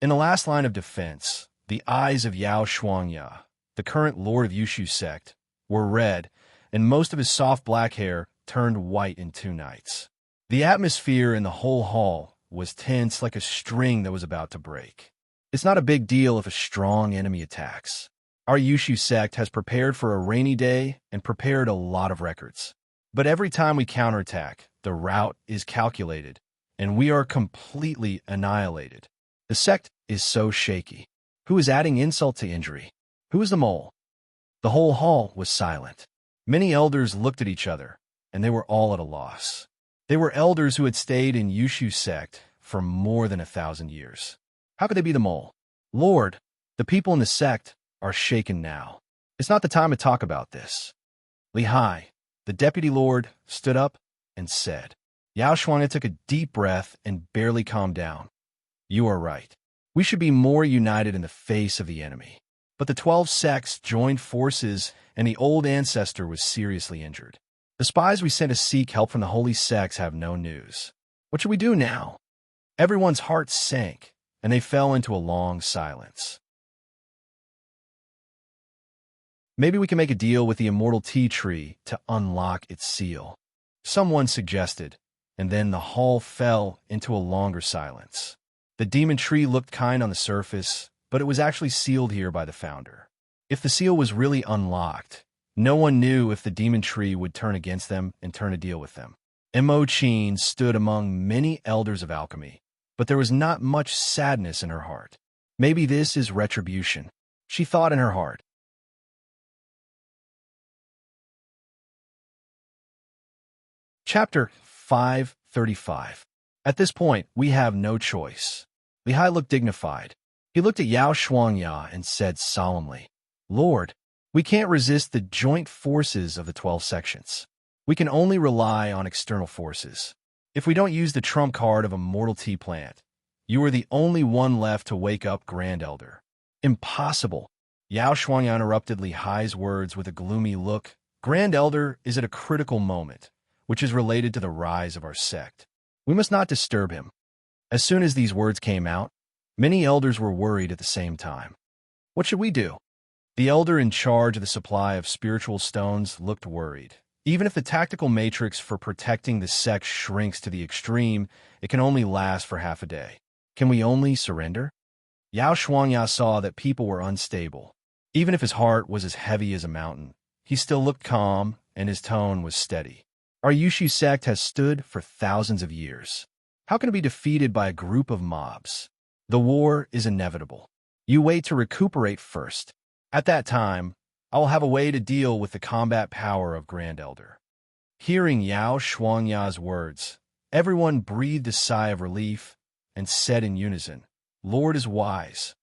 In the last line of defense, the eyes of Yao Shuangya, the current lord of Yushu sect, were red, and most of his soft black hair turned white in 2 nights. The atmosphere in the whole hall was tense like a string that was about to break. It's not a big deal if a strong enemy attacks. Our Yushu sect has prepared for a rainy day and prepared a lot of records. But every time we counterattack, the rout is calculated, and we are completely annihilated. The sect is so shaky. Who is adding insult to injury? Who is the mole? The whole hall was silent. Many elders looked at each other, and they were all at a loss. They were elders who had stayed in Yushu sect for more than 1,000 years. How could they be the mole? Lord, the people in the sect are shaken now. It's not the time to talk about this. Lihai, the deputy lord, stood up and said. Yao Shuangya took a deep breath and barely calmed down. You are right. We should be more united in the face of the enemy. But the 12 sects joined forces, and the old ancestor was seriously injured. The spies we sent to seek help from the holy sects have no news. What should we do now? Everyone's hearts sank, and they fell into a long silence. Maybe we can make a deal with the immortal tea tree to unlock its seal. Someone suggested, and then the hall fell into a longer silence. The demon tree looked kind on the surface, but it was actually sealed here by the founder. If the seal was really unlocked, no one knew if the demon tree would turn against them and turn a deal with them. Mo Qin stood among many elders of alchemy, but there was not much sadness in her heart. Maybe this is retribution, she thought in her heart. Chapter 535. At this point, we have no choice. Lihai looked dignified. He looked at Yao Shuangya and said solemnly, Lord, we can't resist the joint forces of the 12 sections. We can only rely on external forces. If we don't use the trump card of a mortal tea plant, you are the only one left to wake up Grand Elder. Impossible. Yao Shuangya interrupted Lihai's words with a gloomy look. Grand Elder is at a critical moment, which is related to the rise of our sect. We must not disturb him. As soon as these words came out, many elders were worried at the same time. What should we do? The elder in charge of the supply of spiritual stones looked worried. Even if the tactical matrix for protecting the sect shrinks to the extreme, it can only last for half a day. Can we only surrender? Yao Shuangya saw that people were unstable. Even if his heart was as heavy as a mountain, he still looked calm and his tone was steady. Our Yushu sect has stood for thousands of years. How can it be defeated by a group of mobs? The war is inevitable. You wait to recuperate first. At that time, I will have a way to deal with the combat power of Grand Elder. Hearing Yao Shuangya's words, everyone breathed a sigh of relief and said in unison, Lord is wise.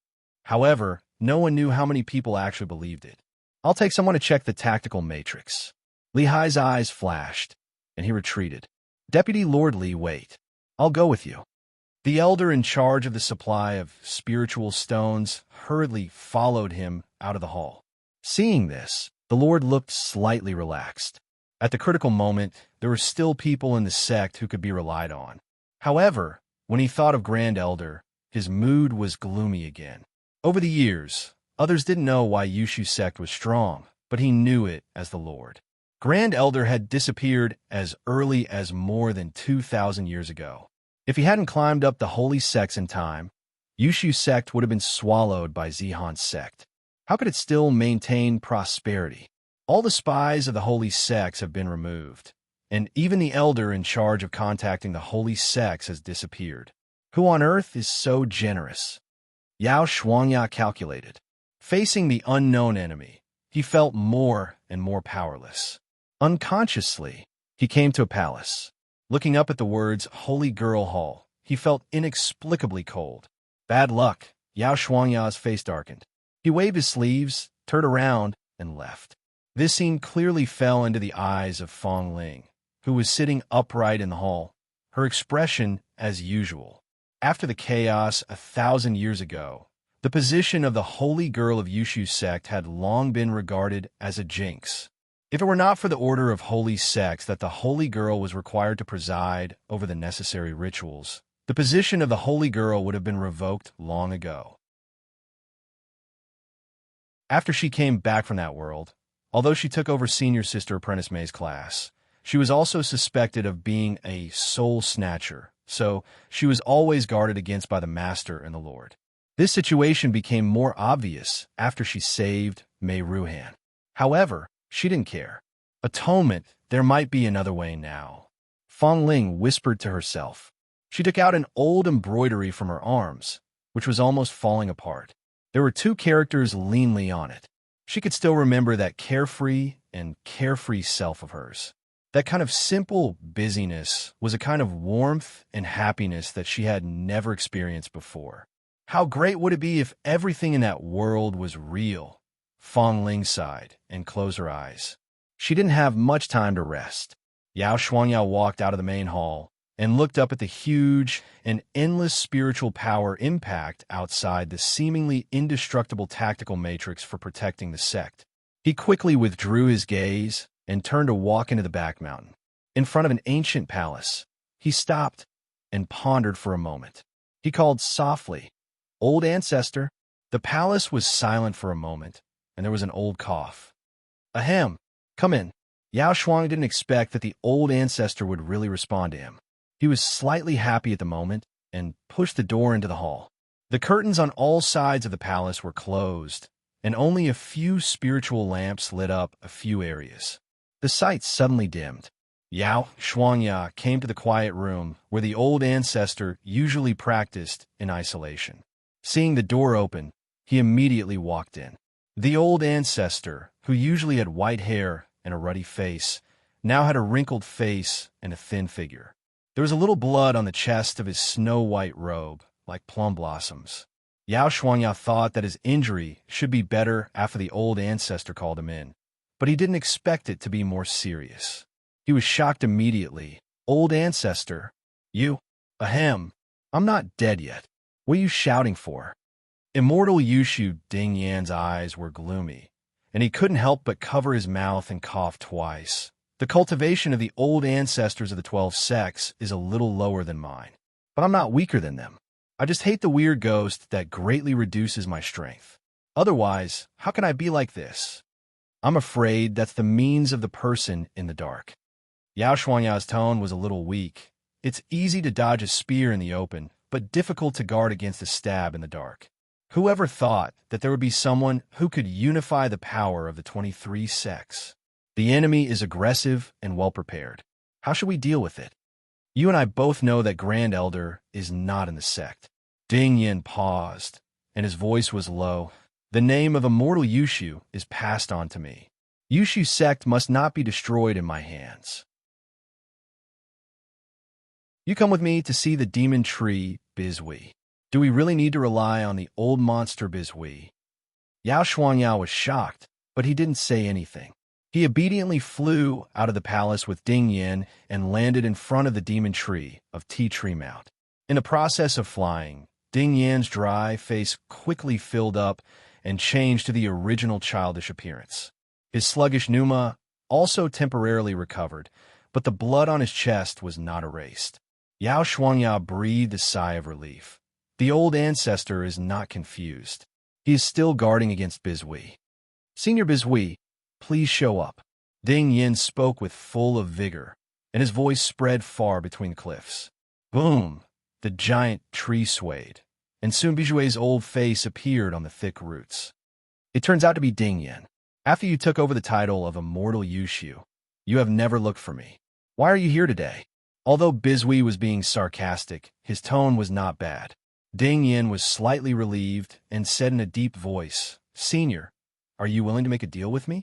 However, no one knew how many people actually believed it. I'll take someone to check the tactical matrix. Lihai's eyes flashed, and he retreated. Deputy Lord Li, wait. I'll go with you. The elder in charge of the supply of spiritual stones hurriedly followed him out of the hall. Seeing this, the Lord looked slightly relaxed. At the critical moment, there were still people in the sect who could be relied on. However, when he thought of Grand Elder, his mood was gloomy again. Over the years, others didn't know why Yushu sect was strong, but he knew it as the Lord. Grand Elder had disappeared as early as more than 2,000 years ago. If he hadn't climbed up the holy sects in time, Yushu sect would have been swallowed by Zihan's sect. How could it still maintain prosperity? All the spies of the holy sects have been removed, and even the elder in charge of contacting the holy sects has disappeared. Who on earth is so generous? Yao Shuangya calculated. Facing the unknown enemy, he felt more and more powerless. Unconsciously, he came to a palace. Looking up at the words Holy Girl Hall, he felt inexplicably cold. Bad luck. Yao Shuangya's face darkened. He waved his sleeves, turned around, and left. This scene clearly fell into the eyes of Fong Ling, who was sitting upright in the hall, her expression as usual. After the chaos 1,000 years ago, the position of the holy girl of Yushu sect had long been regarded as a jinx. If it were not for the order of holy sects that the holy girl was required to preside over the necessary rituals, the position of the holy girl would have been revoked long ago. After she came back from that world, although she took over senior sister Apprentice May's class, she was also suspected of being a soul snatcher, so she was always guarded against by the Master and the Lord. This situation became more obvious after she saved Mei Ruhan. However, she didn't care. Atonement, there might be another way now. Fong Ling whispered to herself. She took out an old embroidery from her arms, which was almost falling apart. There were 2 characters leanly on it. She could still remember that carefree self of hers. That kind of simple busyness was a kind of warmth and happiness that she had never experienced before. How great would it be if everything in that world was real? Fong Ling sighed and closed her eyes. She didn't have much time to rest. Yao Shuangya walked out of the main hall and looked up at the huge and endless spiritual power impact outside the seemingly indestructible tactical matrix for protecting the sect. He quickly withdrew his gaze and turned to walk into the back mountain. In front of an ancient palace, he stopped and pondered for a moment. He called softly, "Old ancestor." The palace was silent for a moment, and there was an old cough. "Ahem, come in." Yao Shuang didn't expect that the old ancestor would really respond to him. He was slightly happy at the moment and pushed the door into the hall. The curtains on all sides of the palace were closed, and only a few spiritual lamps lit up a few areas. The sight suddenly dimmed. Yao Shuangya came to the quiet room where the old ancestor usually practiced in isolation. Seeing the door open, he immediately walked in. The old ancestor, who usually had white hair and a ruddy face, now had a wrinkled face and a thin figure. There was a little blood on the chest of his snow-white robe, like plum blossoms. Yao Shuangya thought that his injury should be better after the old ancestor called him in, but he didn't expect it to be more serious. He was shocked immediately. "Old ancestor, you? Ahem, I'm not dead yet. What are you shouting for?" Immortal Yushu Ding Yan's eyes were gloomy, and he couldn't help but cover his mouth and cough twice. The cultivation of the old ancestors of the 12 sects is a little lower than mine, but I'm not weaker than them. I just hate the weird ghost that greatly reduces my strength. Otherwise, how can I be like this? I'm afraid that's the means of the person in the dark. Yao Shuangya's tone was a little weak. It's easy to dodge a spear in the open, but difficult to guard against a stab in the dark. Whoever thought that there would be someone who could unify the power of the 23 sects? The enemy is aggressive and well-prepared. How should we deal with it? You and I both know that Grand Elder is not in the sect. Ding Yin paused, and his voice was low. The name of immortal Yushu is passed on to me. Yushu sect must not be destroyed in my hands. You come with me to see the demon tree, Bizhui. Do we really need to rely on the old monster Bizhui? Yao Shuangya was shocked, but he didn't say anything. He obediently flew out of the palace with Ding Yin and landed in front of the demon tree of Tea Tree Mount. In the process of flying, Ding Yan's dry face quickly filled up and changed to the original childish appearance. His sluggish pneuma also temporarily recovered, but the blood on his chest was not erased. Yao Shuangya breathed a sigh of relief. The old ancestor is not confused. He is still guarding against Bizhui. Senior Bizhui, please show up. Ding Yin spoke with full of vigor, and his voice spread far between the cliffs. Boom! The giant tree swayed, and soon Bijue's old face appeared on the thick roots. It turns out to be Ding Yin. After you took over the title of Immortal Yushu, you have never looked for me. Why are you here today? Although Bizui was being sarcastic, his tone was not bad. Ding Yin was slightly relieved and said in a deep voice, Senior, are you willing to make a deal with me?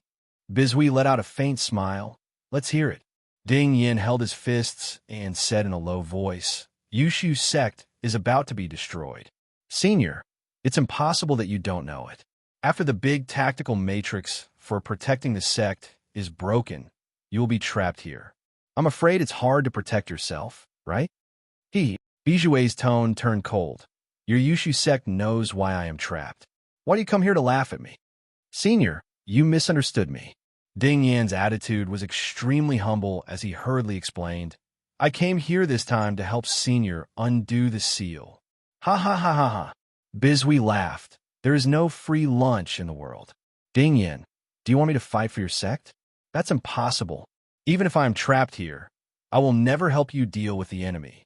Bizui let out a faint smile. Let's hear it. Ding Yin held his fists and said in a low voice, Yushu's sect is about to be destroyed. Senior, it's impossible that you don't know it. After the big tactical matrix for protecting the sect is broken, you will be trapped here. I'm afraid it's hard to protect yourself, right? Bijue's tone turned cold. Your Yushu sect knows why I am trapped. Why do you come here to laugh at me? Senior, you misunderstood me. Ding Yan's attitude was extremely humble as he hurriedly explained, I came here this time to help Senior undo the seal. Ha ha ha ha ha. Bizui laughed. There is no free lunch in the world. Ding Yan, do you want me to fight for your sect? That's impossible. Even if I am trapped here, I will never help you deal with the enemy.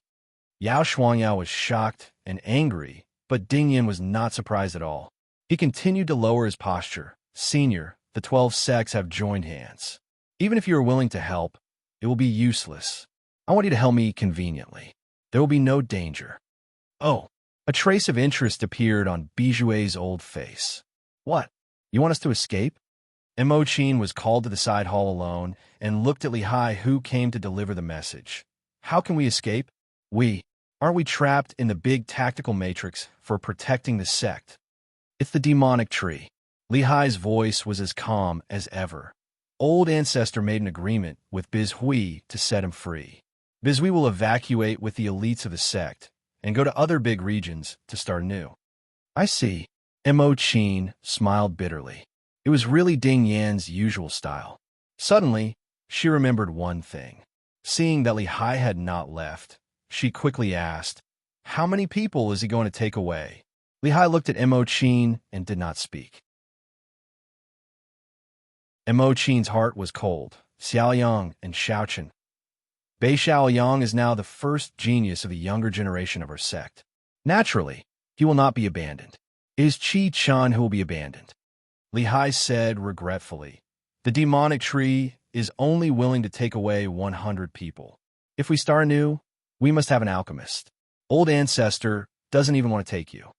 Yao Shuangyao was shocked and angry, but Ding Yan was not surprised at all. He continued to lower his posture. Senior, the 12 sects have joined hands. Even if you are willing to help, it will be useless. I want you to help me conveniently. There will be no danger. Oh, a trace of interest appeared on Bijue's old face. What? You want us to escape? Mo Qin was called to the side hall alone and looked at Li Hai, who came to deliver the message. How can we escape? Aren't we trapped in the big tactical matrix for protecting the sect? It's the demonic tree. Li Hai's voice was as calm as ever. Old Ancestor made an agreement with Bizhui to set him free. Bizhui will evacuate with the elites of the sect and go to other big regions to start anew. I see. Mo Qin smiled bitterly. It was really Ding Yan's usual style. Suddenly, she remembered one thing. Seeing that Li Hai had not left, she quickly asked, How many people is he going to take away? Li Hai looked at Mo Qin and did not speak. Mo Qin's heart was cold. Xiaoyang and Xiaochen. Bei Xiaoyang is now the first genius of the younger generation of our sect. Naturally, he will not be abandoned. It is Qi Chan who will be abandoned. Li Hai said regretfully, The demonic tree is only willing to take away 100 people. If we start anew, we must have an alchemist. Old Ancestor doesn't even want to take you.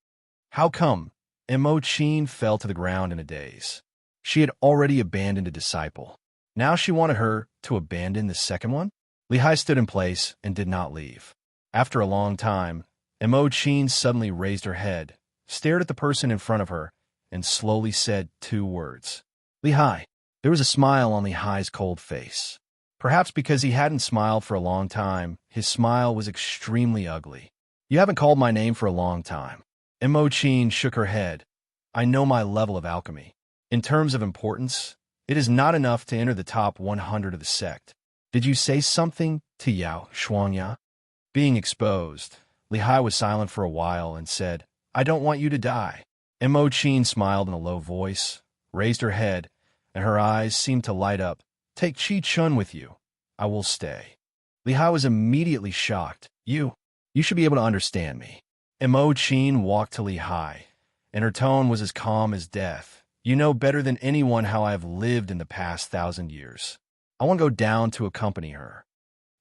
How come? Mo Qin fell to the ground in a daze. She had already abandoned a disciple. Now she wanted her to abandon the second one? Li Hai stood in place and did not leave. After a long time, Mo Qin suddenly raised her head, stared at the person in front of her, and slowly said 2 words. Li Hai. There was a smile on Li Hai's cold face. Perhaps because he hadn't smiled for a long time, his smile was extremely ugly. You haven't called my name for a long time. Mo Qin shook her head. I know my level of alchemy. In terms of importance, it is not enough to enter the top 100 of the sect. Did you say something to Yao Shuangya? Being exposed, Li Hai was silent for a while and said, I don't want you to die. Mo Qin smiled in a low voice, raised her head, and her eyes seemed to light up. Take Qi Chun with you. I will stay. Li Hai was immediately shocked. You should be able to understand me. Mo Qin walked to Li Hai, and her tone was as calm as death. You know better than anyone how I have lived in the past 1,000 years. I want to go down to accompany her.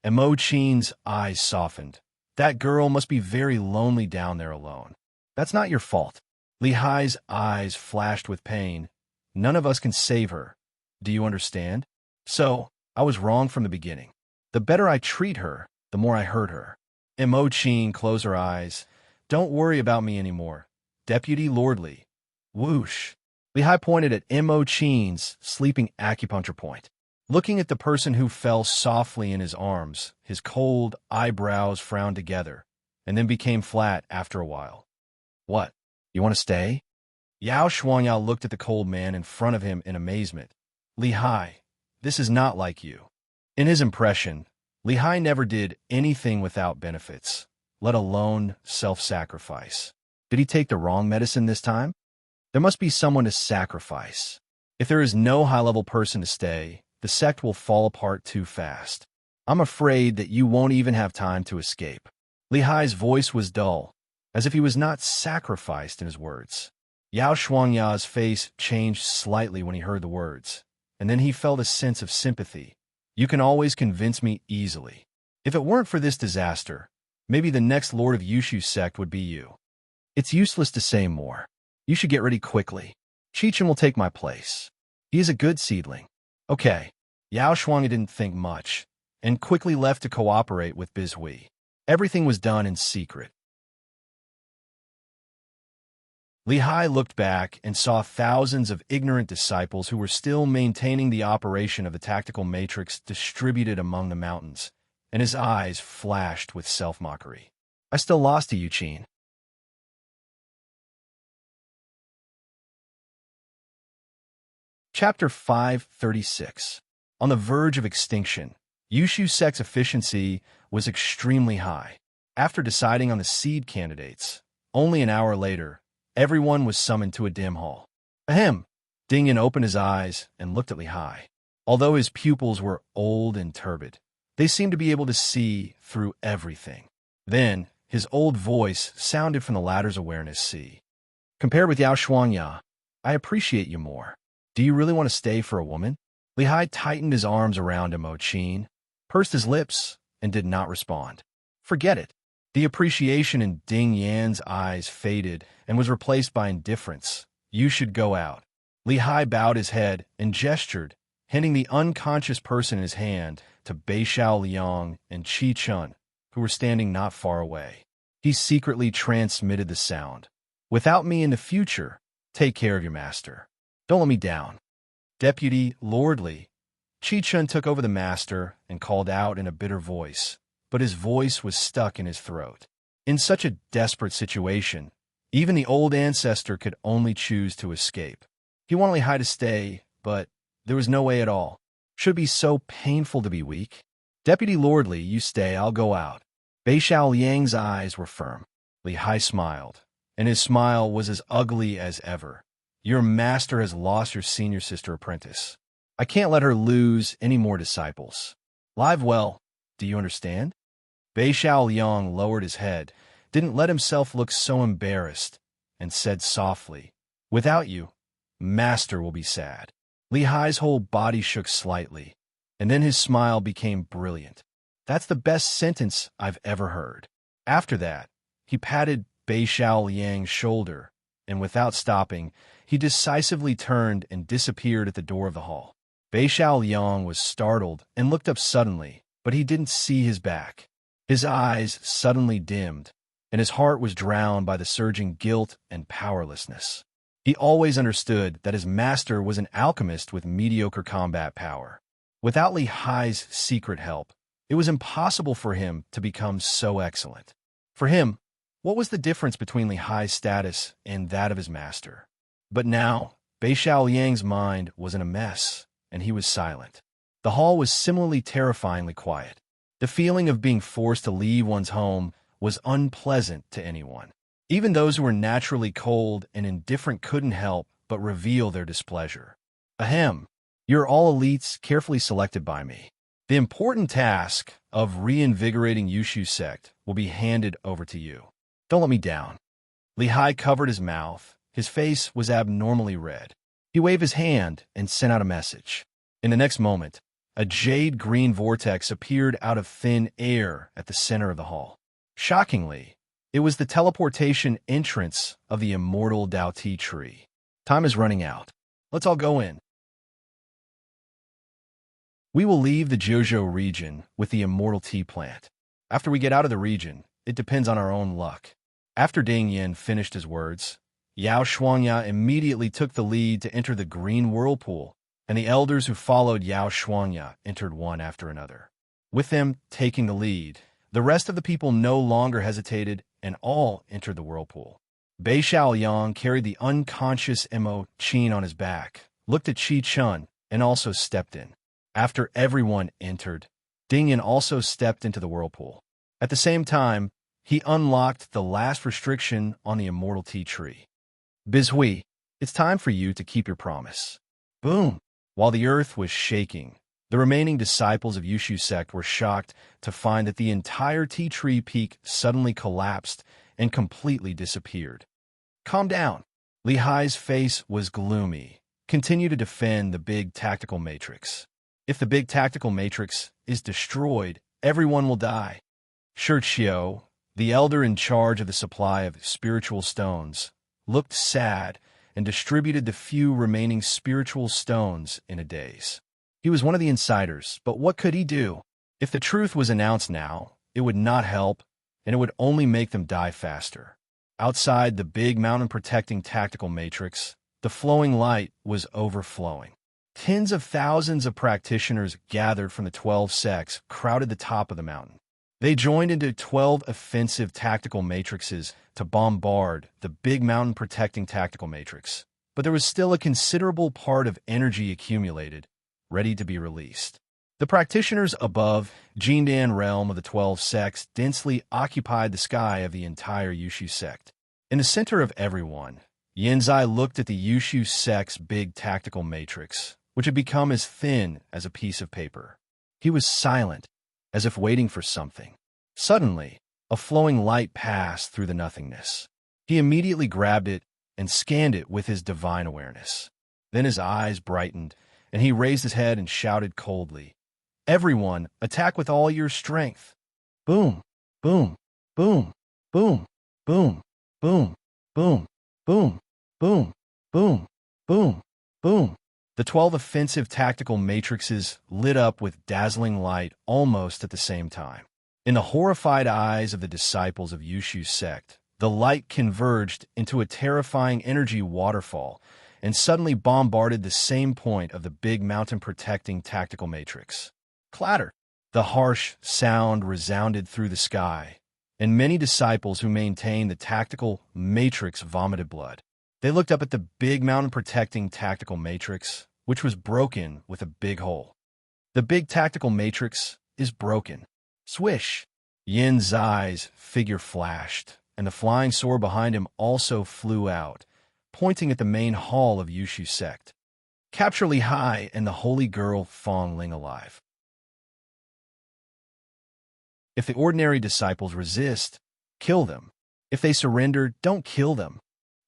Mo Qin's eyes softened. That girl must be very lonely down there alone. That's not your fault. Li Hai's eyes flashed with pain. None of us can save her. Do you understand? So, I was wrong from the beginning. The better I treat her, the more I hurt her. Mo Qin closed her eyes. Don't worry about me anymore. Deputy Lordly. Whoosh. Li Hai pointed at Mo Qin's sleeping acupuncture point. Looking at the person who fell softly in his arms, his cold eyebrows frowned together, and then became flat after a while. What? You want to stay? Yao Shuangyao looked at the cold man in front of him in amazement. Li Hai, this is not like you. In his impression, Li Hai never did anything without benefits, let alone self-sacrifice. Did he take the wrong medicine this time? There must be someone to sacrifice. If there is no high-level person to stay, the sect will fall apart too fast. I'm afraid that you won't even have time to escape. Li Hai's voice was dull. as if he was not sacrificed in his words. Yao Shuangya's face changed slightly when he heard the words, and then he felt a sense of sympathy. You can always convince me easily. If it weren't for this disaster, maybe the next lord of Yushu sect would be you. It's useless to say more. You should get ready quickly. Chichen will take my place. He is a good seedling. Okay. Yao Shuangya didn't think much, and quickly left to cooperate with Bizhui. Everything was done in secret. Li Hai looked back and saw thousands of ignorant disciples who were still maintaining the operation of the tactical matrix distributed among the mountains, and his eyes flashed with self-mockery. I still lost to you, Qin. Chapter 536. On the verge of extinction, Yushu sect's efficiency was extremely high. After deciding on the seed candidates, only an hour later, everyone was summoned to a dim hall. Ahem! Dingyan opened his eyes and looked at Li Hai. Although his pupils were old and turbid, they seemed to be able to see through everything. Then, his old voice sounded from the latter's awareness sea. Compared with Yao Shuangya, I appreciate you more. Do you really want to stay for a woman? Li Hai tightened his arms around him, Qin, pursed his lips, and did not respond. Forget it. The appreciation in Ding Yan's eyes faded and was replaced by indifference. You should go out. Li Hai bowed his head and gestured, handing the unconscious person in his hand to Beishao Liang and Qi Chun, who were standing not far away. He secretly transmitted the sound. Without me in the future, take care of your master. Don't let me down. Deputy Lordly. Qi Chun took over the master and called out in a bitter voice, but his voice was stuck in his throat. In such a desperate situation, even the old ancestor could only choose to escape. He wanted Li Hai to stay, but there was no way at all. Should it be so painful to be weak? Deputy Lordly, you stay, I'll go out. Beishao Liang's eyes were firm. Li Hai smiled, and his smile was as ugly as ever. Your master has lost your senior sister apprentice. I can't let her lose any more disciples. Live well, do you understand? Beishao Liang lowered his head, didn't let himself look so embarrassed, and said softly, without you, master will be sad. Li Hai's whole body shook slightly, and then his smile became brilliant. That's the best sentence I've ever heard. After that, he patted Beishao Liang's shoulder, and without stopping, he decisively turned and disappeared at the door of the hall. Beishao Liang was startled and looked up suddenly, but he didn't see his back. His eyes suddenly dimmed, and his heart was drowned by the surging guilt and powerlessness. He always understood that his master was an alchemist with mediocre combat power. Without Li Hai's secret help, it was impossible for him to become so excellent. For him, what was the difference between Li Hai's status and that of his master? But now, Beishao Liang's mind was in a mess, and he was silent. The hall was similarly terrifyingly quiet. The feeling of being forced to leave one's home was unpleasant to anyone. Even those who were naturally cold and indifferent couldn't help but reveal their displeasure. Ahem, you're all elites carefully selected by me. The important task of reinvigorating Yushu sect will be handed over to you. Don't let me down. Li Hai covered his mouth. His face was abnormally red. He waved his hand and sent out a message. In the next moment, a jade-green vortex appeared out of thin air at the center of the hall. Shockingly, it was the teleportation entrance of the immortal Dao Ti tree. Time is running out. Let's all go in. We will leave the Jiuzhou region with the immortal tea plant. After we get out of the region, it depends on our own luck. After Ding Yan finished his words, Yao Shuangya immediately took the lead to enter the green whirlpool, and the elders who followed Yao Shuangya entered one after another. With them taking the lead, the rest of the people no longer hesitated and all entered the whirlpool. Beishao Liang carried the unconscious Mo Qin on his back, looked at Qi Chun, and also stepped in. After everyone entered, Ding Yan also stepped into the whirlpool. At the same time, he unlocked the last restriction on the immortal tea tree. Bizhui, it's time for you to keep your promise. Boom! While the earth was shaking, the remaining disciples of Yushu sect were shocked to find that the entire tea tree peak suddenly collapsed and completely disappeared. Calm down. Lehai's face was gloomy. Continue to defend the big tactical matrix. If the big tactical matrix is destroyed, everyone will die. Shurchio, the elder in charge of the supply of spiritual stones, looked sad and distributed the few remaining spiritual stones in a daze. He was one of the insiders, but what could he do? If the truth was announced now, it would not help, and it would only make them die faster. Outside the big mountain-protecting tactical matrix, the flowing light was overflowing. Tens of thousands of practitioners gathered from the 12 sects crowded the top of the mountain. They joined into 12 offensive tactical matrices to bombard the big mountain-protecting tactical matrix. But there was still a considerable part of energy accumulated, ready to be released. The practitioners above Jindan realm of the 12 sects densely occupied the sky of the entire Yushu sect. In the center of everyone, Yenzai looked at the Yushu sect's big tactical matrix, which had become as thin as a piece of paper. He was silent, as if waiting for something. Suddenly, a flowing light passed through the nothingness. He immediately grabbed it and scanned it with his divine awareness. Then his eyes brightened, and he raised his head and shouted coldly, "Everyone, attack with all your strength!" Boom, boom, boom, boom, boom, boom, boom, boom, boom, boom, boom, boom. The 12 offensive tactical matrices lit up with dazzling light almost at the same time. In the horrified eyes of the disciples of Yushu's sect, the light converged into a terrifying energy waterfall and suddenly bombarded the same point of the big mountain-protecting tactical matrix. Clatter! The harsh sound resounded through the sky, and many disciples who maintained the tactical matrix vomited blood. They looked up at the big mountain-protecting tactical matrix, which was broken with a big hole. The big tactical matrix is broken. Swish! Yin Zai's figure flashed, and the flying sword behind him also flew out, pointing at the main hall of Yushu sect. Capture Lehai and the holy girl Fong Ling alive. If the ordinary disciples resist, kill them. If they surrender, don't kill them.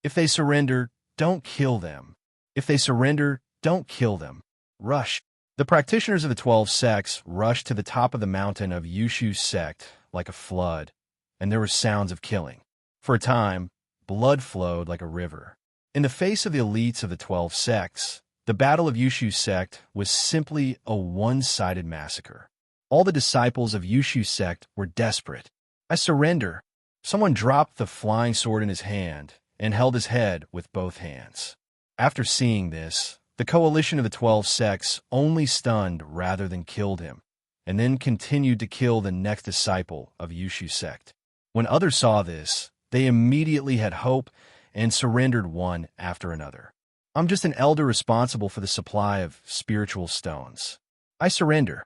If they surrender, don't kill them. If they surrender, don't kill them. Rush. The practitioners of the 12 sects rushed to the top of the mountain of Yushu's sect like a flood, and there were sounds of killing. For a time, blood flowed like a river. In the face of the elites of the 12 sects, the battle of Yushu's sect was simply a one-sided massacre. All the disciples of Yushu's sect were desperate. "I surrender." Someone dropped the flying sword in his hand and held his head with both hands. After seeing this, the coalition of the 12 sects only stunned rather than killed him, and then continued to kill the next disciple of Yushu's sect. When others saw this, they immediately had hope and surrendered one after another. "I'm just an elder responsible for the supply of spiritual stones. I surrender."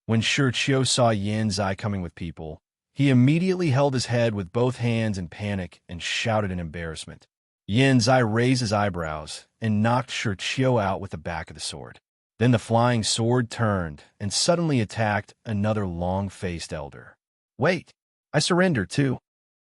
When Shurchio saw Yin Zai coming with people, he immediately held his head with both hands in panic and shouted in embarrassment. Yin Zai raised his eyebrows and knocked Shurchio out with the back of the sword. Then the flying sword turned and suddenly attacked another long-faced elder. "Wait, I surrender too."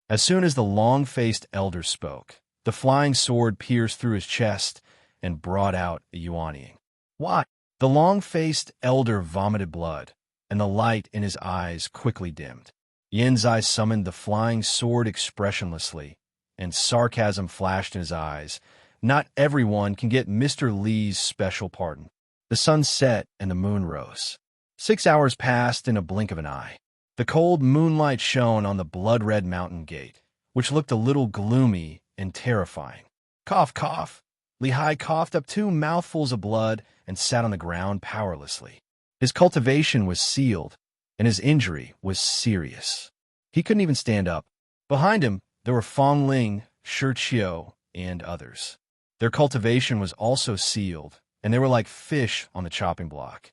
As soon as the long-faced elder spoke, the flying sword pierced through his chest and brought out a Yuanying. "What?" The long-faced elder vomited blood, and the light in his eyes quickly dimmed. Yin Zai summoned the flying sword expressionlessly, and sarcasm flashed in his eyes. "Not everyone can get Mr. Li's special pardon." The sun set and the moon rose. 6 hours passed in a blink of an eye. The cold moonlight shone on the blood-red mountain gate, which looked a little gloomy and terrifying. Cough, cough. Lehai coughed up 2 mouthfuls of blood and sat on the ground powerlessly. His cultivation was sealed, and his injury was serious. He couldn't even stand up. Behind him, there were Fong Ling, Shurchio, and others. Their cultivation was also sealed, and they were like fish on the chopping block.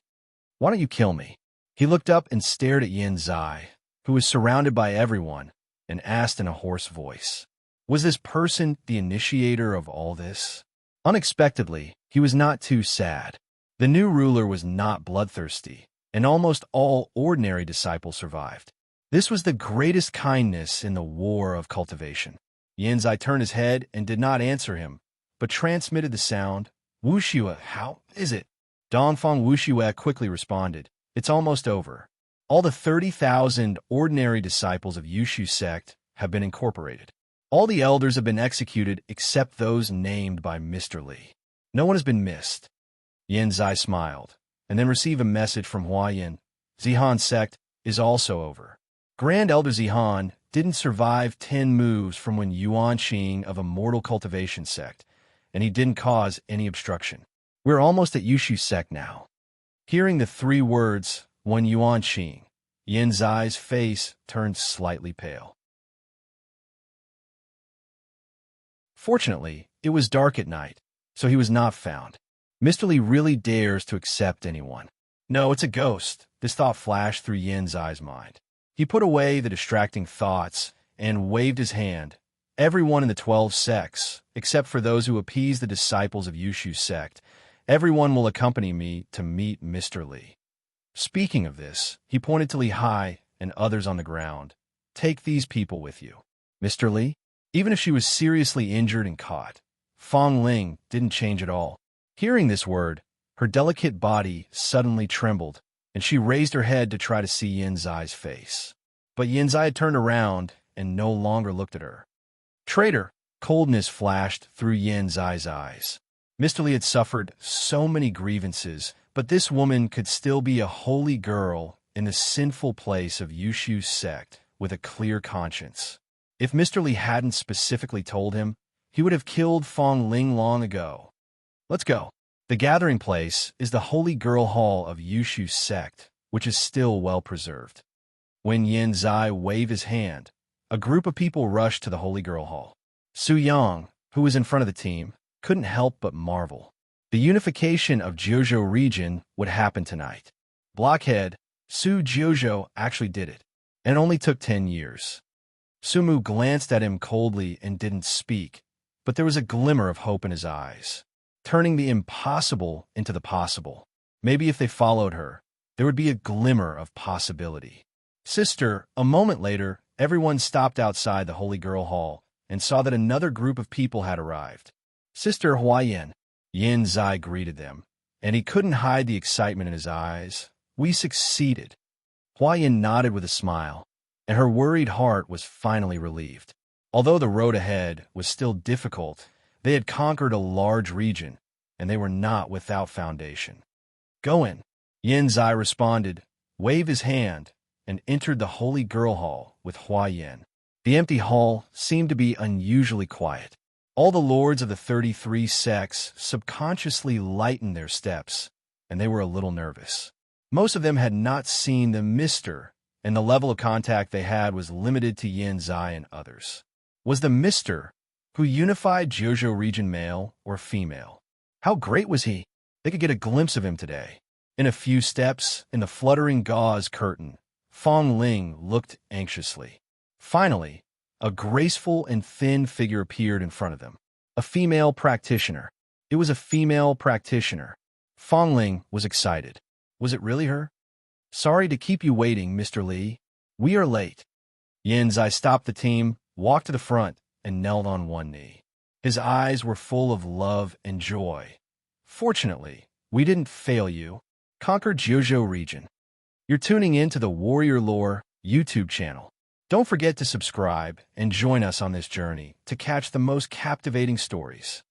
"Why don't you kill me?" He looked up and stared at Yin Zai, who was surrounded by everyone, and asked in a hoarse voice. Was this person the initiator of all this? Unexpectedly, he was not too sad. The new ruler was not bloodthirsty, and almost all ordinary disciples survived. This was the greatest kindness in the war of cultivation. Yanzai turned his head and did not answer him, but transmitted the sound. Wuxue, how is it? Dongfang Wuxue quickly responded. It's almost over. All the 30,000 ordinary disciples of Yushu sect have been incorporated. All the elders have been executed except those named by Mr. Li. No one has been missed. Yanzai smiled, and then received a message from Huayan. Zihan sect is also over. Grand Elder Zihan didn't survive 10 moves from when Yuan Qing of Immortal Cultivation sect, and he didn't cause any obstruction. We're almost at Yushu sect now. Hearing the 3 words, one Yuan Qing, Yanzai's face turned slightly pale. Fortunately, it was dark at night, so he was not found. Mr. Li really dares to accept anyone. No, it's a ghost. This thought flashed through Yanzai's mind. He put away the distracting thoughts and waved his hand. Everyone in the 12 sects, except for those who appease the disciples of Yushu sect, everyone will accompany me to meet Mr. Li. Speaking of this, he pointed to Li Hai and others on the ground. Take these people with you. Mr. Li? Even if she was seriously injured and caught, Fong Ling didn't change at all. Hearing this word, her delicate body suddenly trembled, and she raised her head to try to see Yanzai's face. But Yanzai had turned around and no longer looked at her. Traitor! Coldness flashed through Yanzai's eyes. Mr. Li had suffered so many grievances, but this woman could still be a holy girl in the sinful place of Yushu sect with a clear conscience. If Mr. Li hadn't specifically told him, he would have killed Fong Ling long ago. Let's go. The gathering place is the Holy Girl Hall of Yushu sect, which is still well preserved. When Yanzai waved his hand, a group of people rushed to the Holy Girl Hall. Su Yang, who was in front of the team, couldn't help but marvel. The unification of Jiuzhou region would happen tonight. Blockhead, Su Jiuzhou actually did it, and it only took 10 years. Sumu glanced at him coldly and didn't speak, but there was a glimmer of hope in his eyes, turning the impossible into the possible. Maybe if they followed her, there would be a glimmer of possibility. Sister, a moment later, everyone stopped outside the Holy Girl Hall and saw that another group of people had arrived. Sister Huayan, Yanzai greeted them, and he couldn't hide the excitement in his eyes. We succeeded. Huayan nodded with a smile, and her worried heart was finally relieved. Although the road ahead was still difficult, they had conquered a large region, and they were not without foundation. Go in, Yanzai responded, waved his hand, and entered the Holy Girl Hall with Huayan. The empty hall seemed to be unusually quiet. All the lords of the 33 sects subconsciously lightened their steps, and they were a little nervous. Most of them had not seen the Mr., and the level of contact they had was limited to Yanzai and others. Was the Mr. who unified Jiuzhou region male or female? How great was he? They could get a glimpse of him today. In a few steps, in the fluttering gauze curtain, Fong Ling looked anxiously. Finally, a graceful and thin figure appeared in front of them. A female practitioner. It was a female practitioner. Fong Ling was excited. Was it really her? Sorry to keep you waiting, Mr. Li. We are late. Yanzai stopped the team, walked to the front, and knelt on one knee. His eyes were full of love and joy. Fortunately, we didn't fail you. Conquer Jiuzhou region. You're tuning in to the Warrior Lore YouTube channel. Don't forget to subscribe and join us on this journey to catch the most captivating stories.